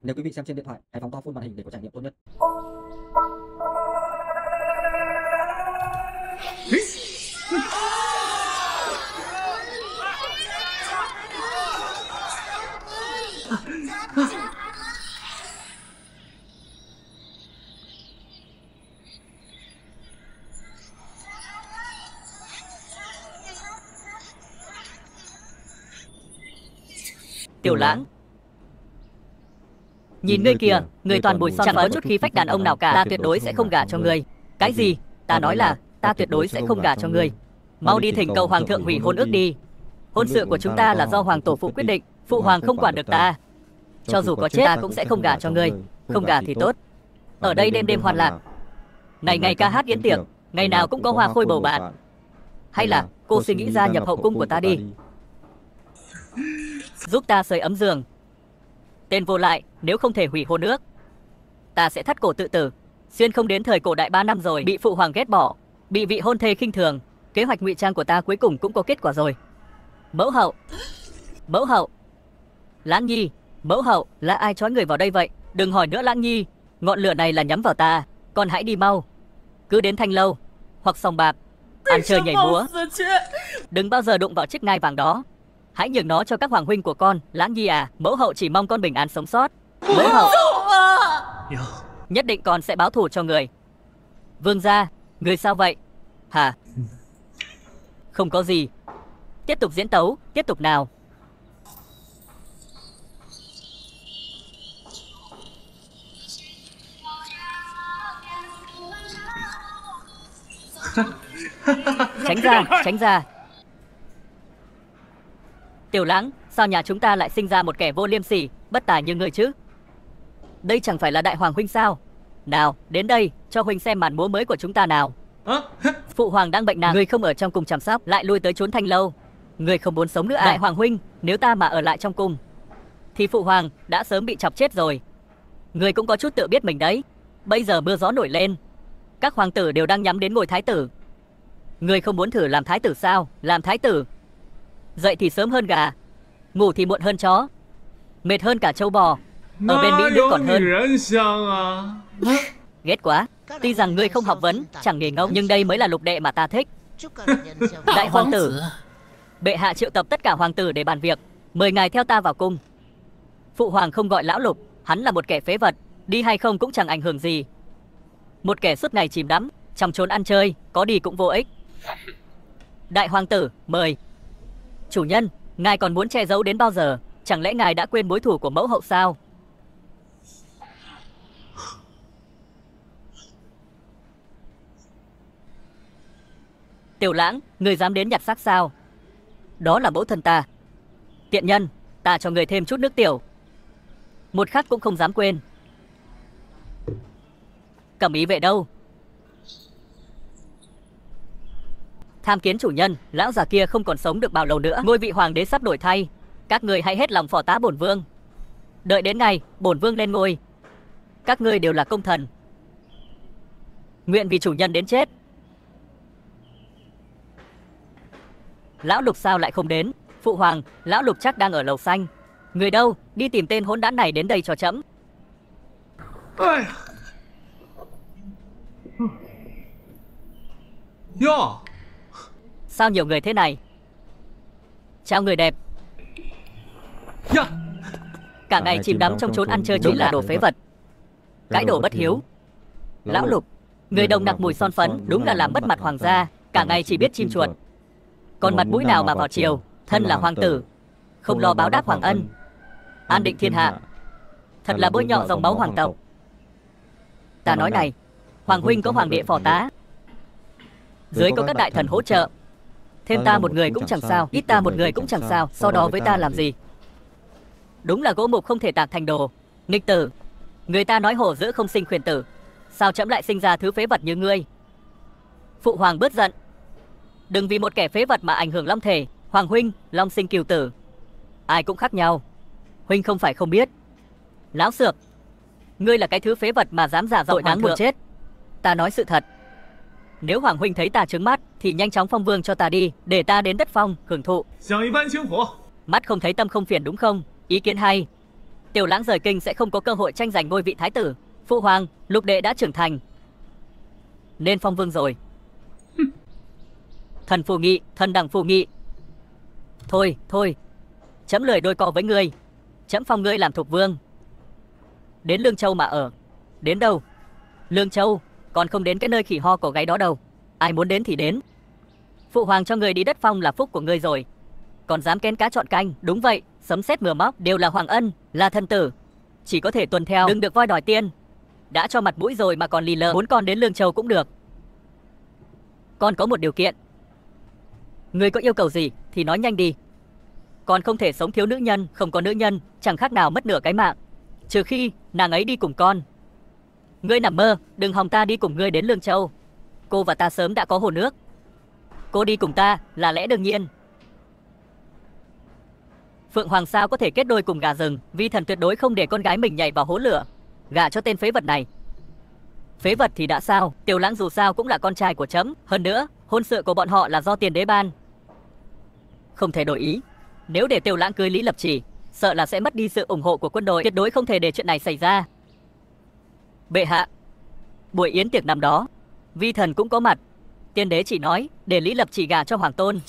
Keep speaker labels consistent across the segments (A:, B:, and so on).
A: Nếu quý vị xem trên điện thoại, hãy phóng to full màn hình để có trải nghiệm tốt nhất.
B: Tiểu Lãng, nhìn ngươi kìa, ngươi toàn bụi son, chẳng có chút khí phách đàn ông nào cả. Ta tuyệt đối sẽ không gả cho ngươi. Cái gì? Ta nói là ta tuyệt đối sẽ không gả cho ngươi. Mau đi thỉnh cầu hoàng thượng hủy hôn ước đi. Hôn sự của chúng ta là do hoàng tổ phụ quyết định, phụ hoàng không quản được ta. Cho dù có chết ta cũng sẽ không gả cho ngươi. Không gả thì tốt. Ở đây đêm đêm hoan lạc, ngày ngày ca hát yến tiệc, ngày nào cũng có hoa khôi bầu bạn. Hay là cô suy nghĩ ra nhập hậu cung của ta đi, giúp ta sưởi ấm giường. Tên vô lại, nếu không thể hủy hôn ước, ta sẽ thắt cổ tự tử. Xuyên không đến thời cổ đại 3 năm rồi, bị phụ hoàng ghét bỏ, bị vị hôn thê khinh thường. Kế hoạch ngụy trang của ta cuối cùng cũng có kết quả rồi. Mẫu hậu, mẫu hậu, Lãng Nhi, mẫu hậu, là ai trói người vào đây vậy? Đừng hỏi nữa Lãng Nhi, ngọn lửa này là nhắm vào ta. Con hãy đi mau, cứ đến Thanh Lâu hoặc sòng bạc ăn chơi nhảy múa, đừng bao giờ đụng vào chiếc ngai vàng đó. Hãy nhường nó cho các hoàng huynh của con. Lãng Nhi à, mẫu hậu chỉ mong con bình an sống sót. Mẫu hậu, nhất định con sẽ báo thù cho người. Vương gia, người sao vậy? Hả? Không có gì. Tiếp tục diễn tấu, tiếp tục nào. Tránh ra, tránh ra. Tiểu Lãng, sao nhà chúng ta lại sinh ra một kẻ vô liêm sỉ, bất tài như người chứ? Đây chẳng phải là đại hoàng huynh sao? Nào, đến đây, cho huynh xem màn múa mới của chúng ta nào. Phụ hoàng đang bệnh nặng, người không ở trong cung chăm sóc, lại lui tới trốn Thanh Lâu. Người không muốn sống nữa à? Đại hoàng huynh, nếu ta mà ở lại trong cung, thì phụ hoàng đã sớm bị chọc chết rồi. Người cũng có chút tự biết mình đấy. Bây giờ mưa gió nổi lên, các hoàng tử đều đang nhắm đến ngôi thái tử. Người không muốn thử làm thái tử sao? Làm thái tử, dậy thì sớm hơn gà, ngủ thì muộn hơn chó, mệt hơn cả trâu bò, ở bên mỹ nữ còn hơn. Ghét quá. Tuy rằng ngươi không học vấn, chẳng nghề ngông, nhưng đây mới là lục đệ mà ta thích. Đại hoàng tử, bệ hạ triệu tập tất cả hoàng tử để bàn việc, mời ngài theo ta vào cung. Phụ hoàng không gọi lão Lục, hắn là một kẻ phế vật, đi hay không cũng chẳng ảnh hưởng gì. Một kẻ suốt ngày chìm đắm trong chốn ăn chơi, có đi cũng vô ích. Đại hoàng tử, mời. Chủ nhân, ngài còn muốn che giấu đến bao giờ? Chẳng lẽ ngài đã quên mối thù của mẫu hậu sao? Tiểu Lãng, người dám đến nhặt xác sao? Đó là mẫu thân ta. Tiện nhân, ta cho người thêm chút nước tiểu, một khắc cũng không dám quên. Cẩm Ý vệ đâu? Tham kiến chủ nhân, lão già kia không còn sống được bao lâu nữa. Ngôi vị hoàng đế sắp đổi thay, các ngươi hãy hết lòng phò tá bổn vương. Đợi đến ngày bổn vương lên ngôi, các ngươi đều là công thần, nguyện vì chủ nhân đến chết. Lão Lục sao lại không đến? Phụ hoàng, lão Lục chắc đang ở lầu xanh. Người đâu? Đi tìm tên hỗn đản này đến đây cho chấm. Sao nhiều người thế này? Chào người đẹp. Cả ngày chìm đắm trong chốn ăn chơi chính là đồ phế vật, cái đồ bất hiếu. Lão Lục, người đồng nặc mùi son phấn, đúng là làm mất mặt hoàng gia. Cả ngày chỉ biết chim chuột, còn mặt mũi nào mà vào triều. Thân là hoàng tử, không lo báo đáp hoàng ân, an định thiên hạ, thật là bôi nhọ dòng máu hoàng tộc. Ta nói này, hoàng huynh có hoàng đệ phò tá, dưới có các đại thần hỗ trợ, thêm ta một người cũng chẳng sao, ít ta một người cũng chẳng sao, so đó với ta làm gì? Đúng là gỗ mục không thể tạc thành đồ. Nghịch tử, người ta nói hổ dữ không sinh khuyển tử, sao trẫm lại sinh ra thứ phế vật như ngươi? Phụ hoàng bớt giận, đừng vì một kẻ phế vật mà ảnh hưởng long thể. Hoàng huynh, long sinh cừu tử, ai cũng khác nhau, huynh không phải không biết. Láo xược, ngươi là cái thứ phế vật mà dám giả giọng đáng buồn chết. Ta nói sự thật, nếu hoàng huynh thấy ta trướng mắt thì nhanh chóng phong vương cho ta đi, để ta đến đất phong hưởng thụ. Mắt không thấy tâm không phiền đúng không? Ý kiến hay. Tiểu Lãng rời kinh sẽ không có cơ hội tranh giành ngôi vị thái tử. Phụ hoàng, Lục đệ đã trưởng thành, nên phong vương rồi. Thần phù nghị, thần đẳng phù nghị. Thôi, thôi, chấm lười đôi co với ngươi. Chấm phong ngươi làm thục vương. Đến Lương Châu mà ở. Đến đâu? Lương Châu, còn không đến cái nơi khỉ ho cổ gáy đó đâu. Ai muốn đến thì đến. Phụ hoàng cho ngươi đi đất phong là phúc của ngươi rồi, còn dám kén cá chọn canh. Đúng vậy, sấm sét mưa móc đều là hoàng ân, là thần tử, chỉ có thể tuân theo, đừng được voi đòi tiên. Đã cho mặt mũi rồi mà còn lì lợm. Muốn con đến Lương Châu cũng được. Con có một điều kiện. Ngươi có yêu cầu gì thì nói nhanh đi. Con không thể sống thiếu nữ nhân. Không có nữ nhân chẳng khác nào mất nửa cái mạng, trừ khi nàng ấy đi cùng con. Ngươi nằm mơ, đừng hòng ta đi cùng ngươi đến Lương Châu. Cô và ta sớm đã có hồ nước. Cô đi cùng ta là lẽ đương nhiên. Phượng Hoàng sao có thể kết đôi cùng gà rừng. Vi thần tuyệt đối không để con gái mình nhảy vào hố lửa, gả cho tên phế vật này. Phế vật thì đã sao, Tiểu Lãng dù sao cũng là con trai của chấm. Hơn nữa, hôn sự của bọn họ là do tiền đế ban, không thể đổi ý. Nếu để Tiểu Lãng cưới Lý Lập Chỉ, sợ là sẽ mất đi sự ủng hộ của quân đội. Tuyệt đối không thể để chuyện này xảy ra. Bệ hạ, buổi yến tiệc năm đó, vi thần cũng có mặt. Tiên đế chỉ nói để Lý Lập Chỉ gả cho hoàng tôn,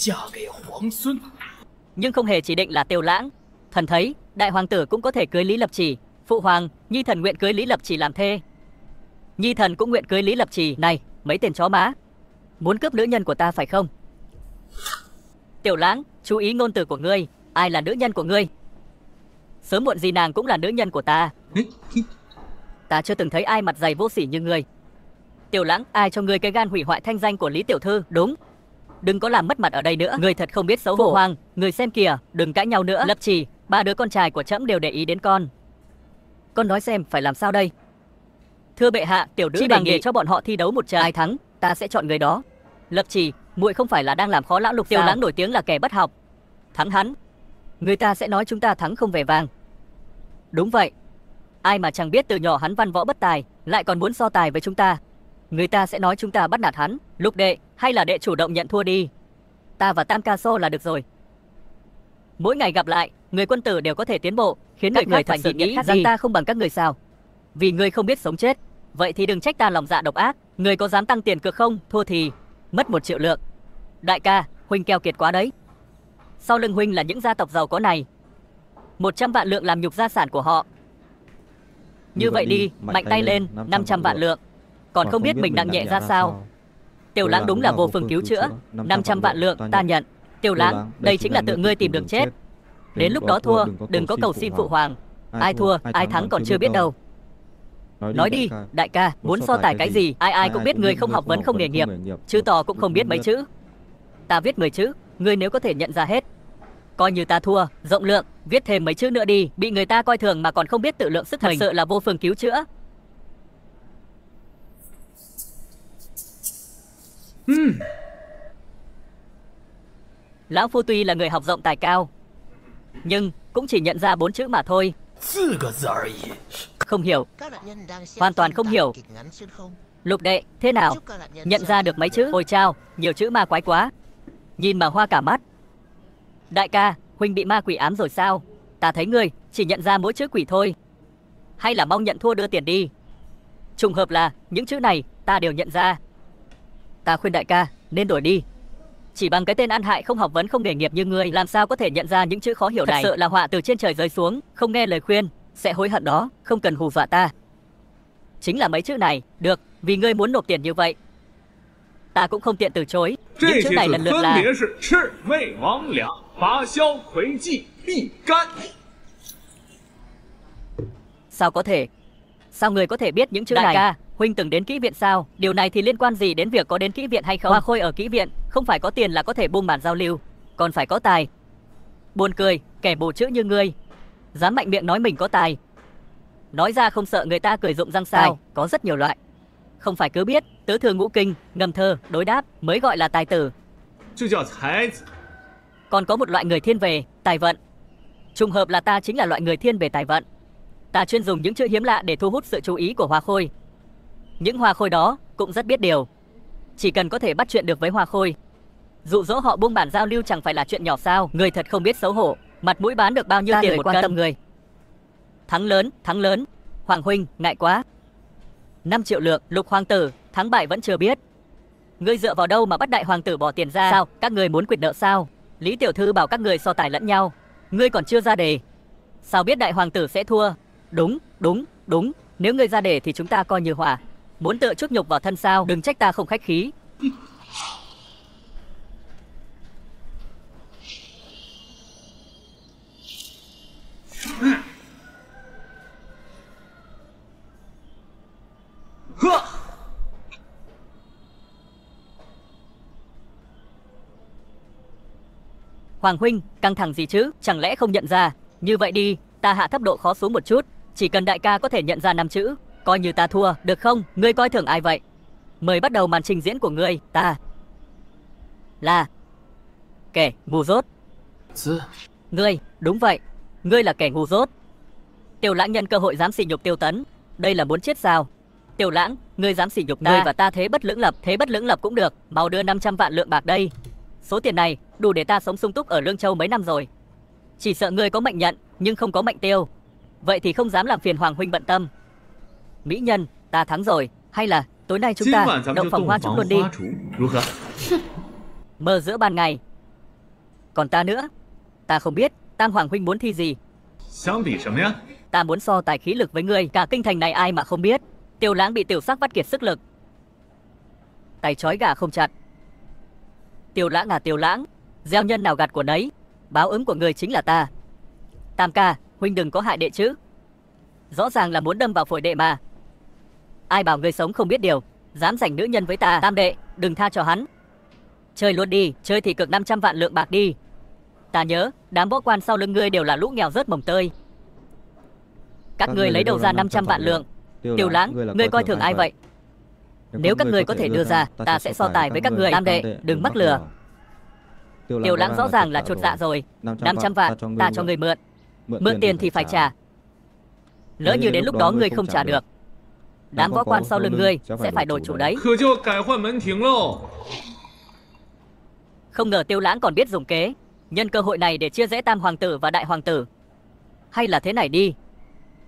B: nhưng không hề chỉ định là Tiểu Lãng. Thần thấy đại hoàng tử cũng có thể cưới Lý Lập Chỉ. Phụ hoàng, nhi thần nguyện cưới Lý Lập Chỉ làm thê. Nhi thần cũng nguyện cưới Lý Lập Chỉ. Này, mấy tên chó má, muốn cướp nữ nhân của ta phải không? Tiểu Lãng, chú ý ngôn từ của ngươi. Ai là nữ nhân của ngươi? Sớm muộn gì nàng cũng là nữ nhân của ta. Ta chưa từng thấy ai mặt dày vô sỉ như ngươi. Tiểu Lãng, ai cho ngươi cái gan hủy hoại thanh danh của Lý tiểu thư? Đúng, đừng có làm mất mặt ở đây nữa. Ngươi thật không biết xấu hổ. Phụ hoàng, ngươi xem kìa, đừng cãi nhau nữa. Lập Chỉ, ba đứa con trai của trẫm đều để ý đến con. Con nói xem phải làm sao đây? Thưa bệ hạ, tiểu nữ đề nghị để cho bọn họ thi đấu một trận. Ai thắng, ta sẽ chọn người đó. Lập Chỉ, muội không phải là đang làm khó lão Lục sao? Tiểu Lãng nổi tiếng là kẻ bất học. Thắng hắn, người ta sẽ nói chúng ta thắng không vẻ vang. Đúng vậy, ai mà chẳng biết từ nhỏ hắn văn võ bất tài, lại còn muốn so tài với chúng ta. Người ta sẽ nói chúng ta bắt nạt hắn. Lục đệ, hay là đệ chủ động nhận thua đi. Ta và Tam ca so là được rồi. Mỗi ngày gặp lại, người quân tử đều có thể tiến bộ, khiến các người thật sự nghĩ rằng ta không bằng các người sao? Vì ngươi không biết sống chết. Vậy thì đừng trách ta lòng dạ độc ác. Ngươi có dám tăng tiền cược không? Thua thì mất 1 triệu lượng. Đại ca, huynh keo kiệt quá đấy. Sau lưng huynh là những gia tộc giàu có này. 100 vạn lượng làm nhục gia sản của họ. Như vậy đi, mạnh tay lên, 500 vạn lượng. Còn không biết mình nặng nhẹ ra sao. Tiểu Lãng đúng là vô phương cứu chữa. 500 vạn lượng ta nhận. Tiểu Lãng, đây chính là tự ngươi tìm đường chết. Đến lúc đó thua, đừng có cầu xin phụ hoàng. Ai thua, ai thắng còn chưa biết đâu. Nói đi, đại ca, muốn so tài cái gì? Ai ai cũng biết ngươi không học vấn không nghề nghiệp, chữ to cũng không biết mấy chữ. Ta viết 10 chữ, ngươi nếu có thể nhận ra hết, coi như ta thua. Rộng lượng, viết thêm mấy chữ nữa đi. Bị người ta coi thường mà còn không biết tự lượng sức mình, thật sự là vô phương cứu chữa. Lão phu tuy là người học rộng tài cao, nhưng cũng chỉ nhận ra 4 chữ mà thôi. Không hiểu, hoàn toàn không hiểu. Lục đệ, thế nào? Nhận ra được mấy chữ? Ôi chao, nhiều chữ ma quái quá, nhìn mà hoa cả mắt. Đại ca, huynh bị ma quỷ ám rồi sao? Ta thấy ngươi chỉ nhận ra mỗi chữ quỷ thôi. Hay là mong nhận thua đưa tiền đi? Trùng hợp là những chữ này ta đều nhận ra. Ta khuyên đại ca nên đổi đi. Chỉ bằng cái tên ăn hại không học vấn không nghề nghiệp như ngươi, làm sao có thể nhận ra những chữ khó hiểu này? Thật sự là họa từ trên trời rơi xuống. Không nghe lời khuyên sẽ hối hận đó. Không cần hù dọa ta. Chính là mấy chữ này. Được, vì ngươi muốn nộp tiền như vậy, ta cũng không tiện từ chối. Những chữ này lần lượt là sao có thể? Sao người có thể biết những chữ này? Đại ca, huynh từng đến kỹ viện sao? Điều này thì liên quan gì đến việc có đến kỹ viện hay không? Hoa khôi ở kỹ viện không phải có tiền là có thể buông bàn giao lưu, còn phải có tài. Buồn cười, kẻ bù chữ như ngươi dám mạnh miệng nói mình có tài. Nói ra không sợ người ta cười rụng răng sao? Tài có rất nhiều loại, không phải cứ biết tứ thư ngũ kinh, ngâm thơ, đối đáp mới gọi là tài tử. Còn có một loại người thiên về tài vận. Trùng hợp là ta chính là loại người thiên về tài vận. Ta chuyên dùng những chữ hiếm lạ để thu hút sự chú ý của hoa khôi. Những hoa khôi đó cũng rất biết điều. Chỉ cần có thể bắt chuyện được với hoa khôi, dụ dỗ họ buông bản giao lưu chẳng phải là chuyện nhỏ sao? Người thật không biết xấu hổ. Mặt mũi bán được bao nhiêu tiền một cân? Người Thắng lớn, thắng lớn. Hoàng huynh, ngại quá. 5 triệu lượng, Lục hoàng tử, thắng bại vẫn chưa biết. Ngươi dựa vào đâu mà bắt đại hoàng tử bỏ tiền ra? Sao, các người muốn quyệt nợ sao? Lý tiểu thư bảo các người so tài lẫn nhau. Ngươi còn chưa ra đề. Sao biết đại hoàng tử sẽ thua? Đúng, đúng, đúng. Nếu ngươi ra đề thì chúng ta coi như hòa. Muốn tự chuốc nhục vào thân sao? Đừng trách ta không khách khí. Hoàng huynh, căng thẳng gì chứ? Chẳng lẽ không nhận ra? Như vậy đi, ta hạ thấp độ khó xuống một chút. Chỉ cần đại ca có thể nhận ra 5 chữ, coi như ta thua, được không? Ngươi coi thường ai vậy? Mời bắt đầu màn trình diễn của ngươi. Ta là kẻ ngu dốt. Ngươi, đúng vậy. Ngươi là kẻ ngu dốt. Tiểu Lãng nhân cơ hội dám sỉ nhục Tiêu Tấn. Đây là muốn chết sao? Tiểu Lãng, ngươi dám sỉ nhục ta? Ngươi và ta thế bất lưỡng lập cũng được. Mau đưa 500 vạn lượng bạc đây. Số tiền này đủ để ta sống sung túc ở Lương Châu mấy năm rồi. Chỉ sợ ngươi có mệnh nhận nhưng không có mệnh tiêu. Vậy thì không dám làm phiền Hoàng huynh bận tâm. Mỹ nhân, ta thắng rồi. Hay là tối nay chúng ta động phòng hoa trúc luôn đi. Mơ giữa ban ngày. Còn ta nữa, ta không biết Tam Hoàng huynh muốn thi gì. Ta muốn so tài khí lực với ngươi. Cả kinh thành này ai mà không biết. Tiêu Lãng bị tiểu sắc vắt kiệt sức lực. Tay trói gà không chặt. Tiêu Lãng à Tiêu Lãng, gieo nhân nào gặt của nấy. Báo ứng của người chính là ta. Tam ca, huynh đừng có hại đệ chứ. Rõ ràng là muốn đâm vào phổi đệ mà. Ai bảo người sống không biết điều, dám giành nữ nhân với ta. Tam đệ, đừng tha cho hắn. Chơi luôn đi, chơi thì cực 500 vạn lượng bạc đi. Ta nhớ, đám võ quan sau lưng ngươi đều là lũ nghèo rớt mồng tơi. Các ngươi lấy đâu ra 500 vạn lượng? Tiêu Lãng, ngươi coi thường ai vậy? Nếu các ngươi có thể đưa ra, ta sẽ so tài với các ngươi. Tam đệ, đừng mắc lừa. Tiêu Lãng rõ ràng là chột dạ rồi. 500 vạn, ta cho ngươi mượn. Mượn tiền thì phải trả. Lỡ như đến lúc đó ngươi không trả được, đám võ quan sau lưng ngươi sẽ phải đổi chủ đấy. Không ngờ Tiêu Lãng còn biết dùng kế, nhân cơ hội này để chia rẽ Tam hoàng tử và Đại hoàng tử. Hay là thế này đi,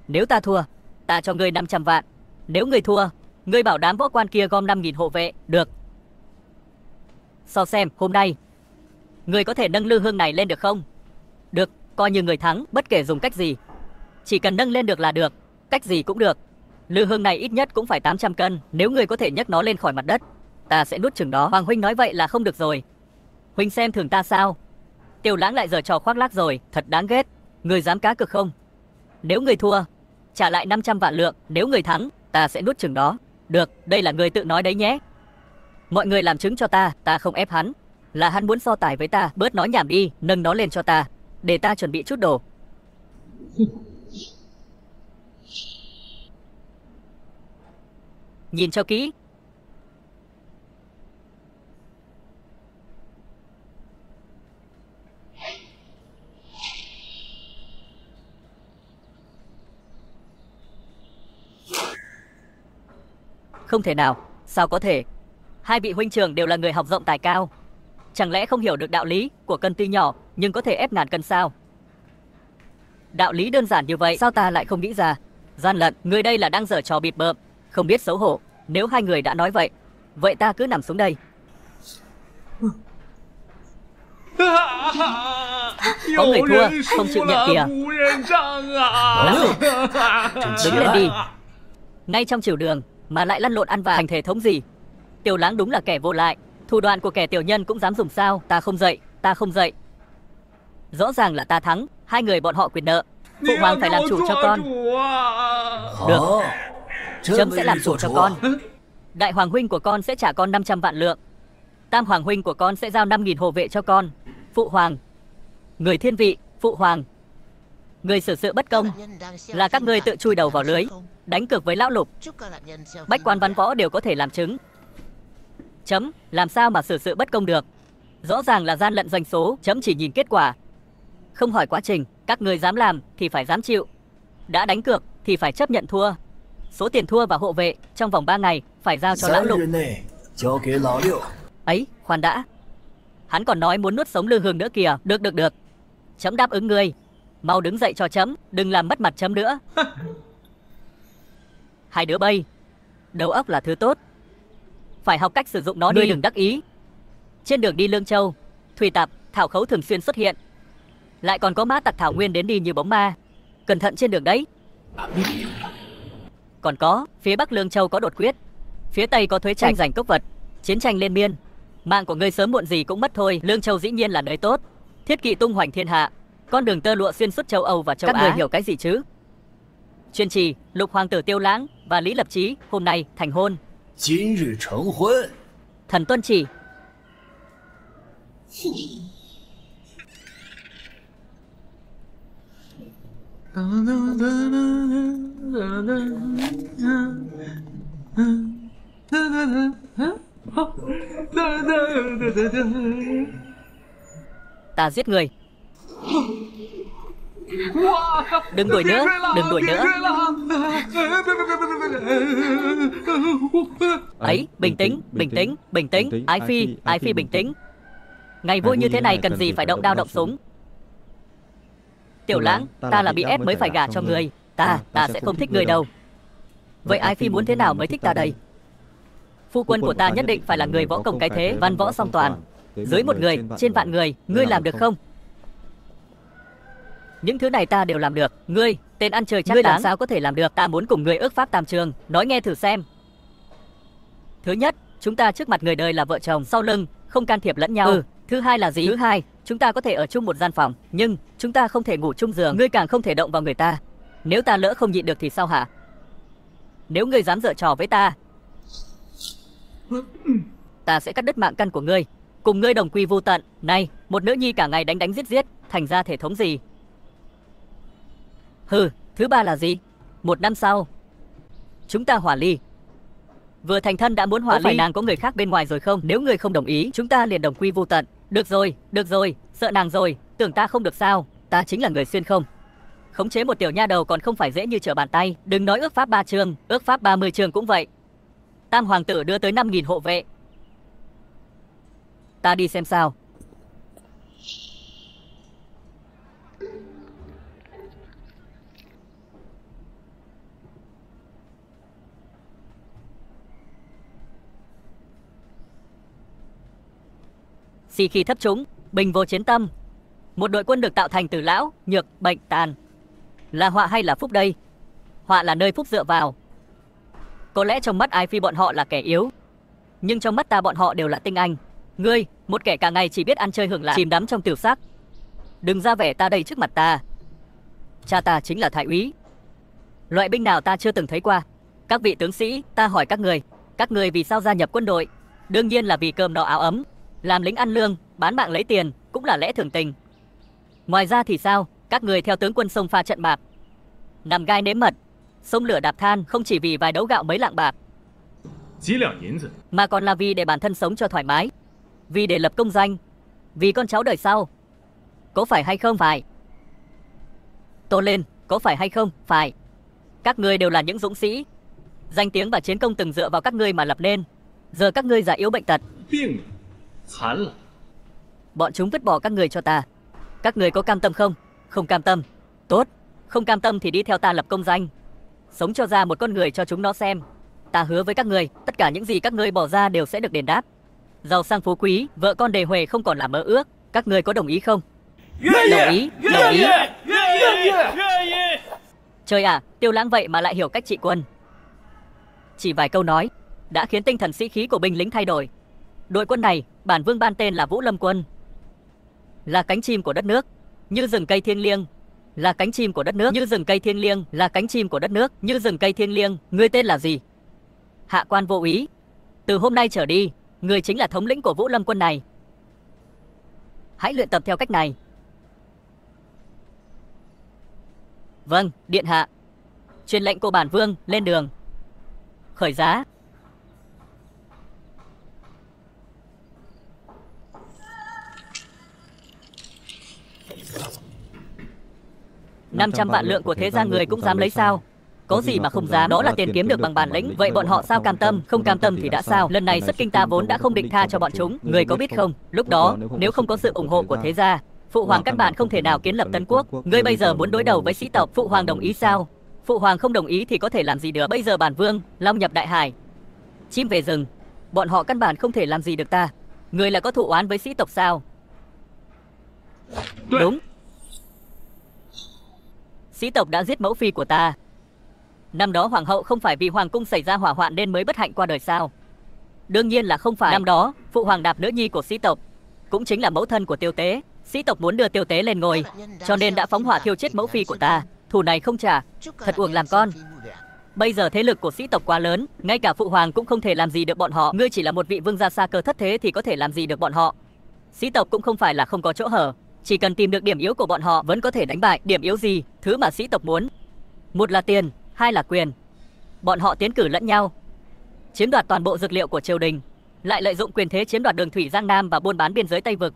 B: nếu ta thua, ta cho ngươi 500 vạn. Nếu ngươi thua, ngươi bảo đám võ quan kia gom 5.000 hộ vệ. Được. So xem hôm nay ngươi có thể nâng lư hương này lên được không? Được, coi như người thắng. Bất kể dùng cách gì, chỉ cần nâng lên được là được. Cách gì cũng được. Lư hương này ít nhất cũng phải 800 cân. Nếu ngươi có thể nhấc nó lên khỏi mặt đất, ta sẽ nuốt chừng đó. Hoàng huynh nói vậy là không được rồi. Huynh xem thường ta sao? Tiêu Lãng lại giở trò khoác lác rồi. Thật đáng ghét. Ngươi dám cá cược không? Nếu ngươi thua, trả lại 500 vạn lượng. Nếu ngươi thắng, ta sẽ nuốt chừng đó. Được, đây là ngươi tự nói đấy nhé. Mọi người làm chứng cho ta, ta không ép hắn. Là hắn muốn so tài với ta. Bớt nói nhảm đi, nâng nó lên cho ta, để ta chuẩn bị chút đồ. Nhìn cho kỹ. Không thể nào, sao có thể? Hai vị huynh trưởng đều là người học rộng tài cao. Chẳng lẽ không hiểu được đạo lý của cân tuy nhỏ nhưng có thể ép ngàn cân sao? Đạo lý đơn giản như vậy sao ta lại không nghĩ ra? Gian lận, người đây là đang giở trò bịp bợm, không biết xấu hổ. Nếu hai người đã nói vậy, vậy ta cứ nằm xuống đây. Có người thua, không chịu nhận kìa. Đứng lên đi. Ngay trong triều đường mà lại lăn lộn ăn vạ, thành thể thống gì? Tiêu Lãng đúng là kẻ vô lại. Thủ đoạn của kẻ tiểu nhân cũng dám dùng sao? Ta không dậy, ta không dậy. Rõ ràng là ta thắng. Hai người bọn họ quyền nợ. Phụ hoàng phải làm chủ cho con. Được, chấm sẽ làm chủ cho con. Đại hoàng huynh của con sẽ trả con 500 vạn lượng. Tam hoàng huynh của con sẽ giao 5.000 hộ vệ cho con. Phụ hoàng, người thiên vị. Phụ hoàng, người xử sự bất công là các ngươi tự chui đầu vào lưới, đánh cược với lão Lục. Bách quan văn võ đều có thể làm chứng. Chấm làm sao mà xử sự bất công được? Rõ ràng là gian lận doanh số. Chấm chỉ nhìn kết quả, không hỏi quá trình. Các ngươi dám làm thì phải dám chịu. Đã đánh cược thì phải chấp nhận thua. Số tiền thua và hộ vệ trong vòng 3 ngày phải giao cho lão Lục. Ấy, khoan đã. Hắn còn nói muốn nuốt sống Lư Hương nữa kìa. Được. Chấm đáp ứng ngươi. Mau đứng dậy cho chấm, đừng làm mất mặt chấm nữa. Hai đứa bay, đầu óc là thứ tốt, phải học cách sử dụng nó đi. Ngươi đừng đắc ý. Trên đường đi Lương Châu, thủy tạp, thảo khấu thường xuyên xuất hiện. Lại còn có mã tặc thảo nguyên đến đi như bóng ma. Cẩn thận trên đường đấy. Còn có, phía bắc Lương Châu có đột quyết, phía tây có thuế tranh giành cốc vật, chiến tranh liên miên. Mạng của ngươi sớm muộn gì cũng mất thôi. Lương Châu dĩ nhiên là nơi tốt, thiết kỵ tung hoành thiên hạ, con đường tơ lụa xuyên suốt châu Âu và châu Á. Các người hiểu cái gì chứ? Chuyên trì, Lục hoàng tử Tiêu Lãng và Lý Lập Chí hôm nay thành hôn. Thần tuân chỉ. Ta giết người. Đừng đuổi nữa, đừng đuổi nữa. Ấy, bình tĩnh, bình tĩnh, bình tĩnh. Ái Phi bình tĩnh. Ngày vui như thế này cần gì phải động đao động súng. Tiểu Lãng, ta là bị ép mới phải gả cho người. Ta sẽ không thích người đâu. Vậy Ái Phi muốn thế nào mới thích ta đây? Phu quân của ta nhất định phải là người võ công cái thế, văn võ song toàn. Dưới một người, trên vạn người, ngươi làm được không? Những thứ này ta đều làm được. Ngươi, tên ăn chơi chắc ngươi làm sao có thể làm được? Ta muốn cùng ngươi ước pháp tam trường, nói nghe thử xem. Thứ nhất, chúng ta trước mặt người đời là vợ chồng, sau lưng không can thiệp lẫn nhau. Thứ hai là gì? Thứ hai, chúng ta có thể ở chung một gian phòng, nhưng chúng ta không thể ngủ chung giường. Ngươi càng không thể động vào người ta. Nếu ta lỡ không nhịn được thì sao hả? Nếu ngươi dám giở trò với ta, ta sẽ cắt đứt mạng căn của ngươi, cùng ngươi đồng quy vu tận. Này, một nữ nhi cả ngày đánh giết, thành ra thể thống gì? Thứ ba là gì? Một năm sau, chúng ta hòa ly. Vừa thành thân đã muốn hòa ly, phải nàng có người khác bên ngoài rồi không? Nếu ngươi không đồng ý, chúng ta liền đồng quy vu tận. Được rồi, sợ nàng rồi, tưởng ta không được sao? Ta chính là người xuyên không. Khống chế một tiểu nha đầu còn không phải dễ như trở bàn tay. Đừng nói ước pháp 3 chương, ước pháp 30 chương cũng vậy. Tam hoàng tử đưa tới 5.000 hộ vệ. Ta đi xem sao. Sĩ khí thấp trúng, bình vô chiến tâm. Một đội quân được tạo thành từ lão, nhược, bệnh, tàn. Là họa hay là phúc đây? Họa là nơi phúc dựa vào. Có lẽ trong mắt Ái Phi bọn họ là kẻ yếu, nhưng trong mắt ta bọn họ đều là tinh anh. Ngươi, một kẻ cả ngày chỉ biết ăn chơi hưởng lạc, chìm đắm trong tiểu sắc. Đừng ra vẻ ta đây trước mặt ta. Cha ta chính là thái úy. Loại binh nào ta chưa từng thấy qua. Các vị tướng sĩ, ta hỏi các người vì sao gia nhập quân đội? Đương nhiên là vì cơm no áo ấm. Làm lính ăn lương, bán mạng lấy tiền cũng là lẽ thường tình. Ngoài ra thì sao? Các người theo tướng quân sông pha trận bạc, nằm gai nếm mật, sông lửa đạp than, không chỉ vì vài đấu gạo mấy lạng bạc, mà còn là vì để bản thân sống cho thoải mái, vì để lập công danh, vì con cháu đời sau. Có phải hay không? Phải. Tô lên, có phải hay không? Phải. Các ngươi đều là những dũng sĩ, danh tiếng và chiến công từng dựa vào các ngươi mà lập nên. Giờ các ngươi già yếu bệnh tật, bọn chúng vứt bỏ các ngươi cho ta. Các ngươi có cam tâm không? Không cam tâm. Tốt, không cam tâm thì đi theo ta lập công danh, sống cho ra một con người cho chúng nó xem. Ta hứa với các ngươi, tất cả những gì các ngươi bỏ ra đều sẽ được đền đáp. Giàu sang phú quý, vợ con đề huề không còn là mơ ước. Các ngươi có đồng ý không? Đồng ý. Trời ạ, Tiêu Lãng vậy mà lại hiểu cách trị quân. Chỉ vài câu nói đã khiến tinh thần sĩ khí của binh lính thay đổi. Đội quân này, bản vương ban tên là Vũ Lâm Quân, là cánh chim của đất nước, như rừng cây thiêng liêng, là cánh chim của đất nước, như rừng cây thiêng liêng, là cánh chim của đất nước, như rừng cây thiêng liêng. Ngươi tên là gì? Hạ quan Vô Úy. Từ hôm nay trở đi, ngươi chính là thống lĩnh của Vũ Lâm Quân này. Hãy luyện tập theo cách này. Vâng, điện hạ. Truyền lệnh của bản vương, lên đường. Khởi giá. 500 vạn lượng của thế gian người cũng dám lấy sao? Có gì mà không dám, đó là tiền kiếm được bằng bản lĩnh. Vậy bọn họ sao cam tâm? Không cam tâm thì đã sao? Lần này xuất kinh ta vốn đã không định tha cho bọn chúng. Người có biết không, lúc đó nếu không có sự ủng hộ của thế gia, Phụ hoàng căn bản không thể nào kiến lập Tân Quốc. Ngươi bây giờ muốn đối đầu với sĩ tộc, phụ hoàng đồng ý sao? Phụ hoàng không đồng ý thì có thể làm gì được? Bây giờ bản vương long nhập đại hải, chim về rừng, bọn họ căn bản không thể làm gì được ta. Ngươi là có thù oán với sĩ tộc sao? Đúng. Sĩ tộc đã giết mẫu phi của ta. Năm đó hoàng hậu không phải vì hoàng cung xảy ra hỏa hoạn nên mới bất hạnh qua đời sao? Đương nhiên là không phải. Năm đó phụ hoàng đạp nữ nhi của sĩ tộc, cũng chính là mẫu thân của Tiêu Tế. Sĩ tộc muốn đưa Tiêu Tế lên ngôi, cho nên đã phóng hỏa thiêu chết mẫu phi của ta. Thù này không trả, thật uổng làm con. Bây giờ thế lực của sĩ tộc quá lớn, ngay cả phụ hoàng cũng không thể làm gì được bọn họ. Ngươi chỉ là một vị vương gia xa cơ thất thế thì có thể làm gì được bọn họ? Sĩ tộc cũng không phải là không có chỗ hở, chỉ cần tìm được điểm yếu của bọn họ vẫn có thể đánh bại. Điểm yếu gì? Thứ mà sĩ tộc muốn, một là tiền, hai là quyền. Bọn họ tiến cử lẫn nhau, chiếm đoạt toàn bộ dược liệu của triều đình, lại lợi dụng quyền thế chiếm đoạt đường thủy Giang Nam và buôn bán biên giới Tây vực.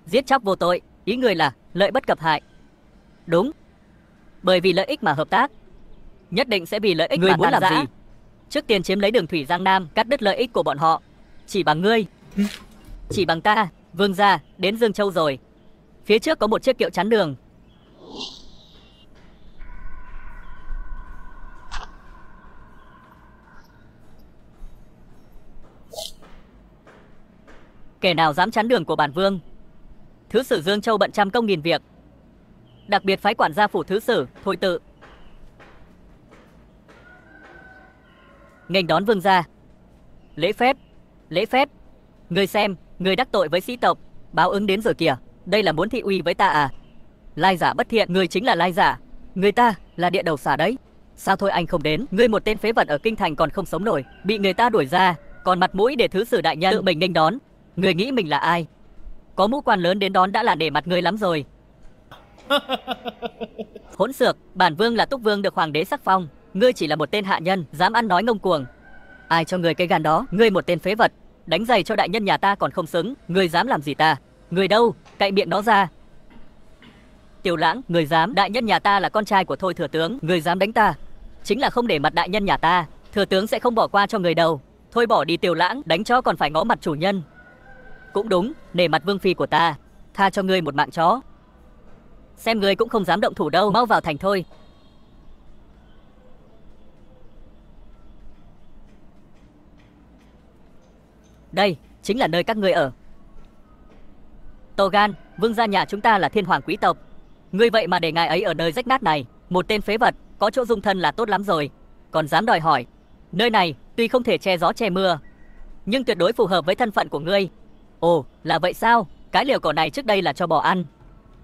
B: Giết chóc vô tội, ý người là lợi bất cập hại. Đúng, bởi vì lợi ích mà hợp tác, nhất định sẽ vì lợi ích mà muốn làm gì? Trước tiên chiếm lấy đường thủy Giang Nam, cắt đứt lợi ích của bọn họ. Chỉ bằng ngươi, chỉ bằng ta, vương gia đến Dương Châu rồi. Phía trước có một chiếc kiệu chắn đường. Kẻ nào dám chắn đường của bản vương, thứ sử Dương Châu bận trăm công nghìn việc, đặc biệt phái quản gia phủ thứ sử Thôi Tự nghênh đón vương gia. Lễ phép, lễ phép. Ngươi xem, ngươi đắc tội với sĩ tộc, báo ứng đến rồi kìa. Đây là muốn thị uy với ta à? Lai giả bất thiện, ngươi chính là lai giả. Người ta là địa đầu xà đấy. Sao thôi anh không đến? Ngươi một tên phế vật ở kinh thành còn không sống nổi, bị người ta đuổi ra, còn mặt mũi để thứ sử đại nhân tự mình nghênh đón. Ngươi nghĩ mình là ai? Có mũ quan lớn đến đón đã là để mặt ngươi lắm rồi. Hỗn xược, bản vương là Túc Vương được hoàng đế sắc phong, ngươi chỉ là một tên hạ nhân, dám ăn nói ngông cuồng. Ai cho ngươi cái gan đó? Ngươi một tên phế vật, đánh giày cho đại nhân nhà ta còn không xứng. Ngươi dám làm gì ta? Ngươi đâu? Cậy miệng nó ra. Tiểu Lãng, ngươi dám? Đại nhân nhà ta là con trai của Thôi thừa tướng, ngươi dám đánh ta, chính là không để mặt đại nhân nhà ta. Thừa tướng sẽ không bỏ qua cho người đâu. Thôi bỏ đi Tiểu Lãng, đánh chó còn phải ngó mặt chủ nhân. Cũng đúng, nể mặt vương phi của ta, tha cho ngươi một mạng chó. Xem ngươi cũng không dám động thủ đâu, mau vào thành thôi. Đây chính là nơi các ngươi ở. To gan, vương gia nhà chúng ta là thiên hoàng quý tộc, ngươi vậy mà để ngài ấy ở nơi rách nát này. Một tên phế vật, có chỗ dung thân là tốt lắm rồi, còn dám đòi hỏi. Nơi này tuy không thể che gió che mưa, nhưng tuyệt đối phù hợp với thân phận của ngươi. Ồ, là vậy sao? Cái liều cỏ này trước đây là cho bò ăn,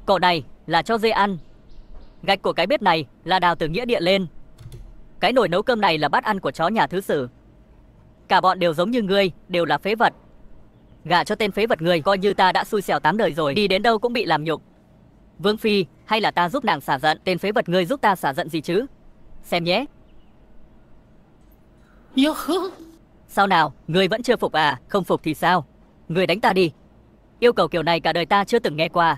B: cỏ này là cho dê ăn, gạch của cái bếp này là đào từ nghĩa địa lên, cái nồi nấu cơm này là bát ăn của chó nhà thứ sử. Cả bọn đều giống như ngươi, đều là phế vật. Gả cho tên phế vật ngươi, coi như ta đã xui xẻo 8 đời rồi, đi đến đâu cũng bị làm nhục. Vương phi, hay là ta giúp nàng xả giận? Tên phế vật ngươi giúp ta xả giận gì chứ? Xem nhé. Sao nào, ngươi vẫn chưa phục à? Không phục thì sao? Ngươi đánh ta đi. Yêu cầu kiểu này cả đời ta chưa từng nghe qua.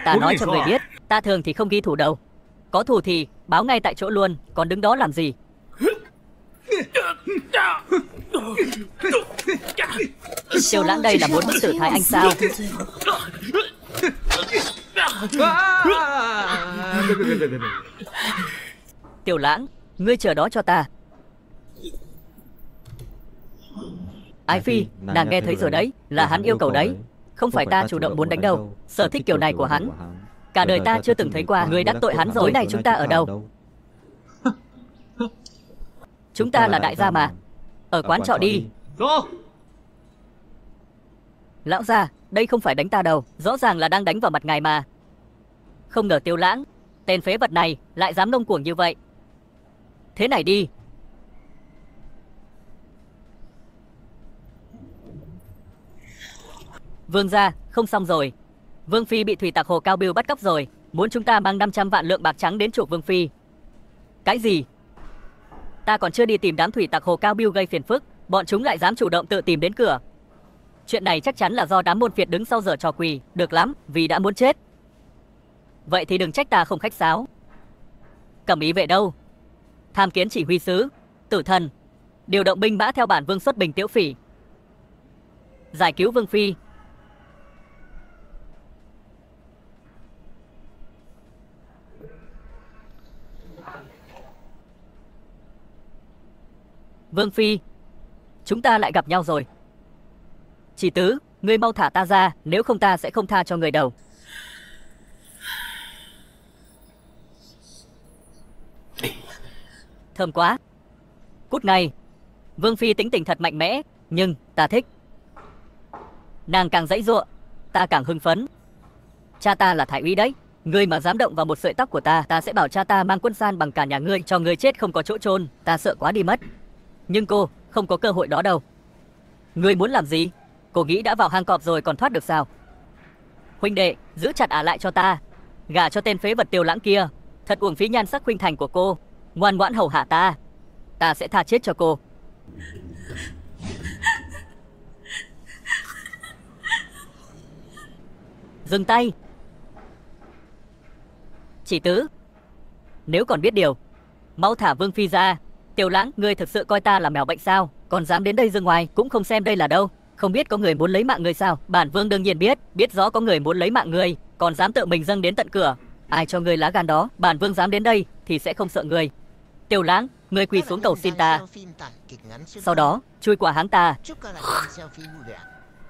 B: Ta nói cho người biết, ta thường thì không ghi thủ đâu. Có thù thì báo ngay tại chỗ luôn, còn đứng đó làm gì? Tiểu Lãng đây là muốn bức tử Thái Anh sao? Tiểu Lãng, ngươi chờ đó cho ta. Ái phi, nàng nghe thấy rồi đấy, là hắn yêu cầu đấy, không phải ta chủ động muốn đánh đâu. Sở thích kiểu này của hắn, cả đời ta chưa từng thấy qua. Ngươi đắc tội hắn rồi. Tối nay chúng ta ở đâu? Chúng ta là đại gia mà, ở quán trọ đi. Lão gia, đây không phải đánh ta đâu, rõ ràng là đang đánh vào mặt ngài mà. Không ngờ Tiêu Lãng, tên phế vật này lại dám ngông cuồng như vậy. Thế này đi, vương gia, không xong rồi. Vương phi bị thủy tặc Hồ Cao Bưu bắt cóc rồi, muốn chúng ta mang 500 vạn lượng bạc trắng đến chuộc vương phi. Cái gì? Ta còn chưa đi tìm đám thủy tặc Hồ Cao Bưu gây phiền phức, bọn chúng lại dám chủ động tự tìm đến cửa. Chuyện này chắc chắn là do đám môn phiệt đứng sau giở trò quỷ. Được lắm, vì đã muốn chết. Vậy thì đừng trách ta không khách sáo. Cẩm Ý vệ đâu? Tham kiến chỉ huy sứ, Tử Thần. Điều động binh mã theo bản vương xuất binh Tiễu Phỉ, giải cứu vương phi. Vương phi, chúng ta lại gặp nhau rồi. Chỉ tứ, ngươi mau thả ta ra, nếu không ta sẽ không tha cho người đâu. Thơm quá. Cút ngay. Vương phi tính tình thật mạnh mẽ, nhưng ta thích. Nàng càng dãy giụa, ta càng hưng phấn. Cha ta là thái úy đấy, ngươi mà dám động vào một sợi tóc của ta, ta sẽ bảo cha ta mang quân san bằng cả nhà ngươi, cho ngươi chết không có chỗ chôn. Ta sợ quá đi mất. Nhưng cô không có cơ hội đó đâu. Ngươi muốn làm gì? Cô nghĩ đã vào hang cọp rồi còn thoát được sao? Huynh đệ, giữ chặt ả lại cho ta. Gả cho tên phế vật Tiêu Lãng kia. Thật uổng phí nhan sắc khuynh thành của cô. Ngoan ngoãn hầu hạ ta. Ta sẽ tha chết cho cô. Dừng tay. Chỉ tứ, nếu còn biết điều, mau thả Vương phi ra. Tiêu Lãng, ngươi thực sự coi ta là mèo bệnh sao? Còn dám đến đây dương ngoài, cũng không xem đây là đâu. Không biết có người muốn lấy mạng ngươi sao? Bản vương đương nhiên biết rõ có người muốn lấy mạng ngươi, còn dám tự mình dâng đến tận cửa. Ai cho ngươi lá gan đó? Bản vương dám đến đây thì sẽ không sợ ngươi. Tiêu Lãng, ngươi quỳ xuống cầu xin ta, sau đó chui qua háng ta,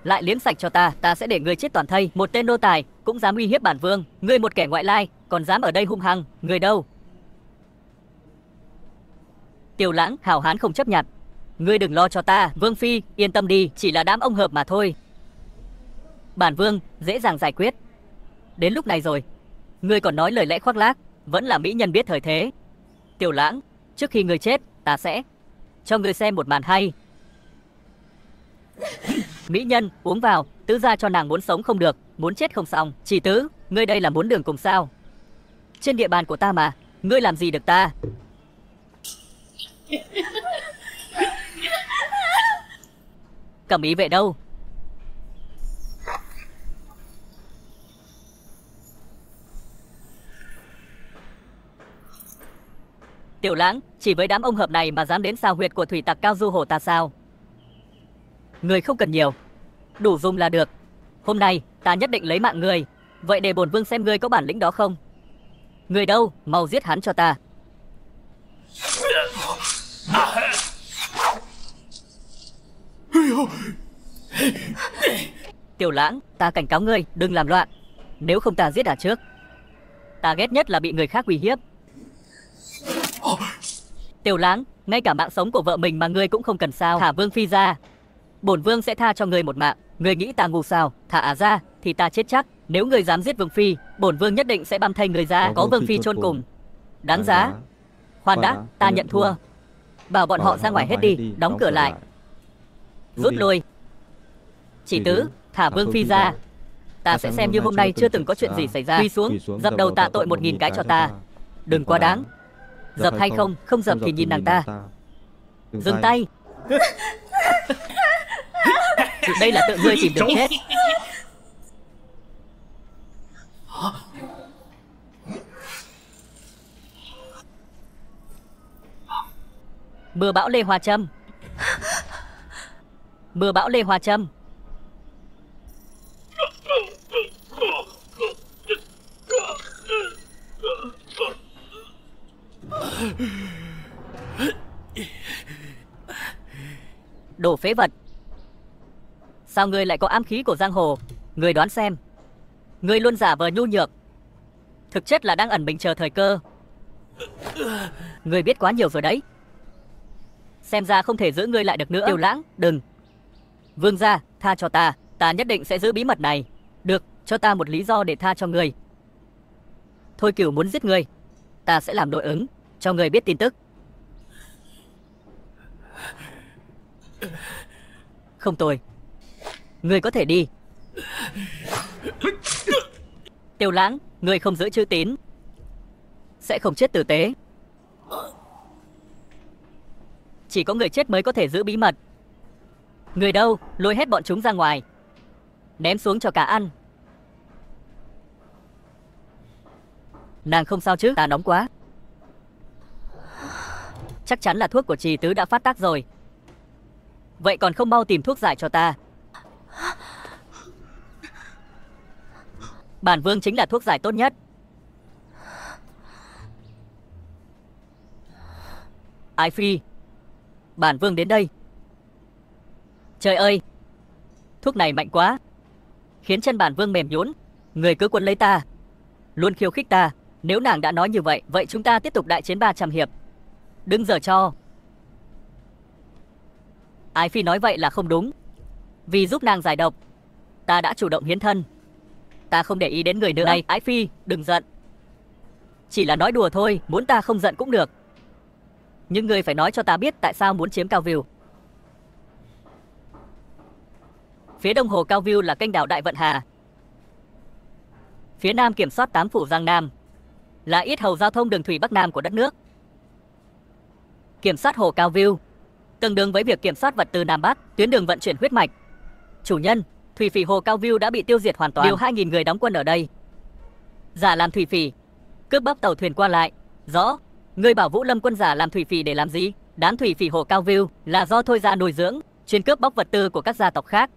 B: lại liếm sạch cho ta. Ta sẽ để ngươi chết toàn thây. Một tên nô tài cũng dám uy hiếp bản vương. Ngươi một kẻ ngoại lai còn dám ở đây hung hăng. Ngươi đâu? Tiêu Lãng hào hán không chấp nhặt. Ngươi đừng lo cho ta, Vương phi yên tâm đi, chỉ là đám ông hợp mà thôi. Bản vương dễ dàng giải quyết. Đến lúc này rồi, ngươi còn nói lời lẽ khoác lác, vẫn là mỹ nhân biết thời thế. Tiêu Lãng, trước khi ngươi chết, ta sẽ cho ngươi xem một màn hay. Mỹ nhân, uống vào, tứ ra cho nàng muốn sống không được, muốn chết không xong. Chỉ tứ, ngươi đây là muốn đường cùng sao? Trên địa bàn của ta mà, ngươi làm gì được ta? Cẩm ý vệ đâu? Tiểu Lãng, chỉ với đám ông hợp này mà dám đến sao huyệt của thủy tặc Cao Du Hồ ta sao? Người không cần nhiều, đủ dùng là được. Hôm nay ta nhất định lấy mạng người, vậy để bổn vương xem ngươi có bản lĩnh đó không. Người đâu, mau giết hắn cho ta. Tiểu Lãng, ta cảnh cáo ngươi đừng làm loạn, nếu không ta giết ả trước. Ta ghét nhất là bị người khác uy hiếp. Tiểu Lãng, ngay cả mạng sống của vợ mình mà ngươi cũng không cần sao? Thả Vương phi ra, bổn vương sẽ tha cho ngươi một mạng. Ngươi nghĩ ta ngu sao? Thả ả ra thì ta chết chắc. Nếu ngươi dám giết Vương phi, bổn vương nhất định sẽ băm thây người ra, có Vương phi chôn cùng. Đáng giá. Khoan đã, ta nhận thua. Bảo bọn họ ra ngoài hết đi, đóng cửa lại. Rút lui. Chỉ tứ, thả Vương phi ra. Ta sẽ xem như hôm nay chưa từng có chuyện gì xảy ra. Quỳ xuống, dập đầu tạ tội 1000 cái cho ta. Đừng quá đáng. Dập hay không, không dập thì nhìn nàng ta. Dừng tay. Đây là tự ngươi tìm đường chết. Mưa bão Lê Hoa Châm. Mưa bão Lê Hoa Châm. Đồ phế vật. Sao ngươi lại có ám khí của giang hồ? Ngươi đoán xem. Ngươi luôn giả vờ nhu nhược, thực chất là đang ẩn mình chờ thời cơ. Ngươi biết quá nhiều rồi đấy. Xem ra không thể giữ ngươi lại được nữa. Tiêu Lãng, đừng. Vương gia, tha cho ta. Ta nhất định sẽ giữ bí mật này. Được, cho ta một lý do để tha cho ngươi. Thôi Cửu muốn giết ngươi, ta sẽ làm nội ứng, cho ngươi biết tin tức. Không tồi. Ngươi có thể đi. Tiêu Lãng, ngươi không giữ chữ tín, sẽ không chết tử tế. Chỉ có người chết mới có thể giữ bí mật. Người đâu, lôi hết bọn chúng ra ngoài, ném xuống cho cả ăn. Nàng không sao chứ? Ta nóng quá. Chắc chắn là thuốc của Trì Tứ đã phát tác rồi. Vậy còn không mau tìm thuốc giải cho ta. Bản vương chính là thuốc giải tốt nhất. Ái phi, bản vương đến đây. Trời ơi, thuốc này mạnh quá, khiến chân bản vương mềm nhũn. Người cứ quấn lấy ta, luôn khiêu khích ta. Nếu nàng đã nói như vậy, vậy chúng ta tiếp tục đại chiến 300 hiệp. Đừng giở cho. Ái phi nói vậy là không đúng. Vì giúp nàng giải độc, ta đã chủ động hiến thân. Ta không để ý đến người nữa. Này Ái phi, đừng giận. Chỉ là nói đùa thôi, muốn ta không giận cũng được. Nhưng ngươi phải nói cho ta biết tại sao muốn chiếm Cao Viu. Phía đông hồ Cao Viu là kênh đảo Đại Vận Hà. Phía nam kiểm soát 8 phủ Giang Nam, là yết hầu giao thông đường thủy Bắc Nam của đất nước. Kiểm soát hồ Cao Viu tương đương với việc kiểm soát vật tư Nam Bắc, tuyến đường vận chuyển huyết mạch. Chủ nhân, thủy phỉ hồ Cao Viu đã bị tiêu diệt hoàn toàn. Điều 2.000 người đóng quân ở đây, giả làm thủy phỉ, cướp bóc tàu thuyền qua lại. Rõ. Ngươi bảo Vũ Lâm quân giả làm thủy phỉ để làm gì? Đám thủy phỉ hồ Cao Viu là do Thôi gia nuôi dưỡng, chuyên cướp bóc vật tư của các gia tộc khác.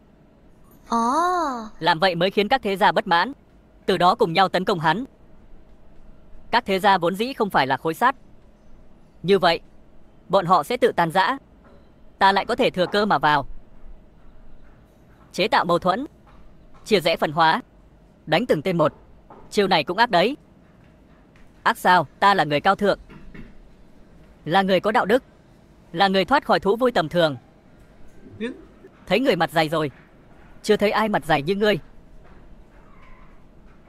B: Làm vậy mới khiến các thế gia bất mãn, từ đó cùng nhau tấn công hắn. Các thế gia vốn dĩ không phải là khối sắt, như vậy bọn họ sẽ tự tan rã. Ta lại có thể thừa cơ mà vào, chế tạo mâu thuẫn, chia rẽ phân hóa, đánh từng tên một. Chiêu này cũng ác đấy. Ác sao? Ta là người cao thượng, là người có đạo đức, là người thoát khỏi thú vui tầm thường. Thấy người mặt dày rồi, chưa thấy ai mặt dày như ngươi.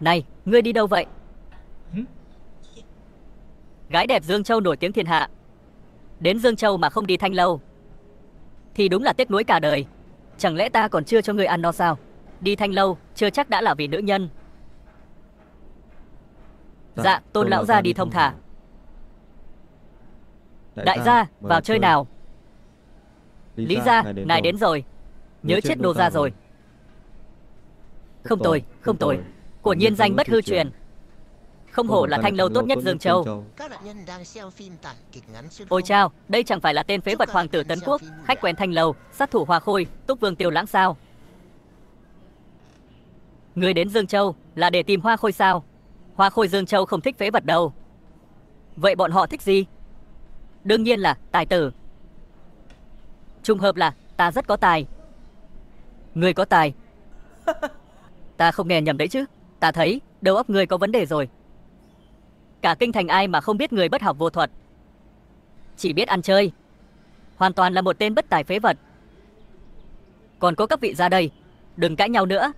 B: Này, ngươi đi đâu vậy? Gái đẹp Dương Châu nổi tiếng thiên hạ, đến Dương Châu mà không đi Thanh Lâu thì đúng là tiếc nuối cả đời. Chẳng lẽ ta còn chưa cho ngươi ăn no sao? Đi Thanh Lâu chưa chắc đã là vì nữ nhân. Dạ, Tôn lão gia đi thông thả. Đại gia, vào chơi nào. Lý gia, ngài đến rồi. Nhớ chết nô gia rồi. Không tồi, không tồi. Quả nhiên danh bất hư truyền. Không hổ là Thanh Lâu tốt nhất Dương Châu. Ôi chao, đây chẳng phải là tên phế vật hoàng tử Tấn Quốc, khách quen Thanh Lâu, sát thủ Hoa Khôi, Túc Vương Tiêu Lãng sao? Người đến Dương Châu là để tìm Hoa Khôi sao? Hoa Khôi Dương Châu không thích phế vật đâu. Vậy bọn họ thích gì? Đương nhiên là tài tử. Trùng hợp là ta rất có tài. Người có tài? Ta không nghe nhầm đấy chứ? Ta thấy đầu óc người có vấn đề rồi. Cả kinh thành ai mà không biết người bất học vô thuật, chỉ biết ăn chơi, hoàn toàn là một tên bất tài phế vật. Còn có các vị ra đây, đừng cãi nhau nữa.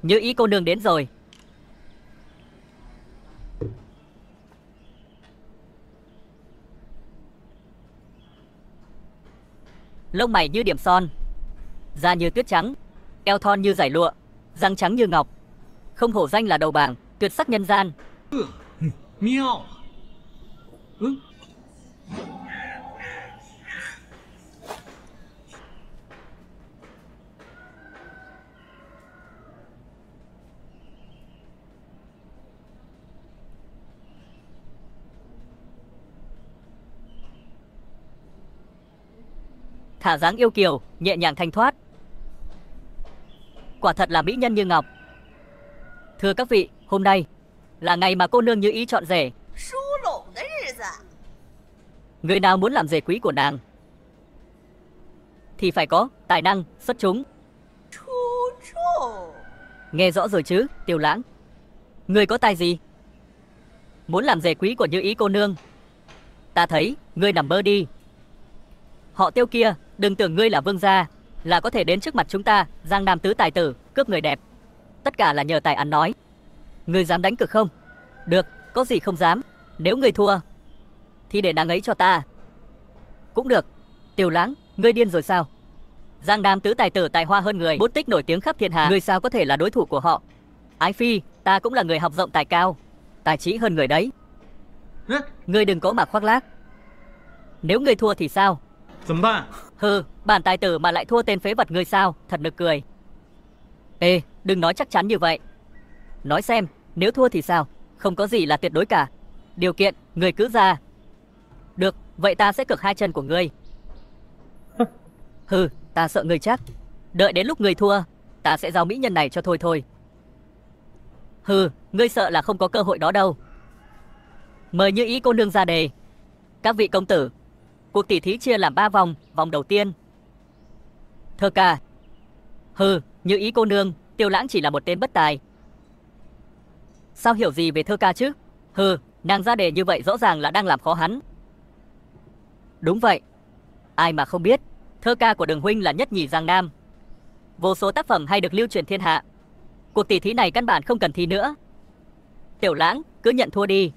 B: Như ý cô nương đến rồi. Lông mày như điểm son, da như tuyết trắng, eo thon như dải lụa, răng trắng như ngọc, không hổ danh là đầu bảng, tuyệt sắc nhân gian.
C: Miao.
B: Thả dáng yêu kiều, nhẹ nhàng thanh thoát, quả thật là mỹ nhân như ngọc. Thưa các vị, hôm nay là ngày mà cô nương Như Ý chọn rể. Người nào muốn làm rể quý của nàng thì phải có tài năng xuất chúng. Nghe rõ rồi chứ, Tiêu Lãng? Người có tài gì? Muốn làm rể quý của Như Ý cô nương? Ta thấy ngươi nằm mơ đi. Họ Tiêu kia, đừng tưởng ngươi là vương gia là có thể đến trước mặt chúng ta, Giang Nam tứ tài tử, cướp người đẹp. Tất cả là nhờ tài ăn nói. Ngươi dám đánh cược không? Được, có gì không dám. Nếu ngươi thua thì để nàng ấy cho ta. Cũng được. Tiêu Lãng, ngươi điên rồi sao? Giang Nam tứ tài tử tài hoa hơn người, bút tích nổi tiếng khắp thiên hạ, ngươi sao có thể là đối thủ của họ? Ái phi, ta cũng là người học rộng tài cao, tài trí hơn người đấy. Ngươi đừng có mà khoác lác. Nếu ngươi thua thì sao? Hừ, bản tài tử mà lại thua tên phế vật ngươi sao? Thật nực cười. Ê, đừng nói chắc chắn như vậy. Nói xem, nếu thua thì sao? Không có gì là tuyệt đối cả. Điều kiện, ngươi cứ ra. Được, vậy ta sẽ cược 2 chân của ngươi. Hừ, Ta sợ ngươi chắc. Đợi đến lúc ngươi thua, ta sẽ giao mỹ nhân này cho thôi. Hừ, ngươi sợ là không có cơ hội đó đâu. Mời Như Ý cô nương ra đề. Các vị công tử, cuộc tỷ thí chia làm 3 vòng. Vòng đầu tiên, thơ ca. Hừ, Như Ý cô nương, Tiêu Lãng chỉ là một tên bất tài. Sao hiểu gì về thơ ca chứ? Hừ, nàng ra đề như vậy rõ ràng là đang làm khó hắn. Đúng vậy, ai mà không biết, thơ ca của Đường huynh là nhất nhì Giang Nam. Vô số tác phẩm hay được lưu truyền thiên hạ. Cuộc tỷ thí này căn bản không cần thi nữa. Tiểu Lãng, cứ nhận thua đi.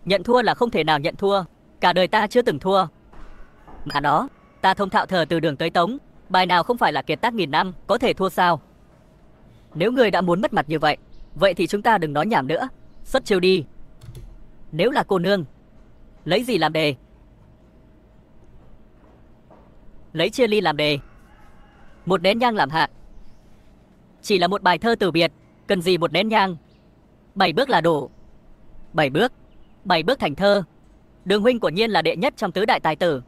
B: Nhận thua là không thể nào nhận thua. Cả đời ta chưa từng thua. Mà đó, ta thông thạo thờ từ Đường tới Tống, bài nào không phải là kiệt tác nghìn năm, có thể thua sao? Nếu người đã muốn mất mặt như vậy, vậy thì chúng ta đừng nói nhảm nữa, xuất chiêu đi. Nếu là cô nương, lấy gì làm đề? Lấy chia ly làm đề. Một nén nhang làm hạ. Chỉ là một bài thơ từ biệt, cần gì một nén nhang? 7 bước là đủ. 7 bước thành thơ. Đường huynh quả nhiên là đệ nhất trong tứ đại tài tử.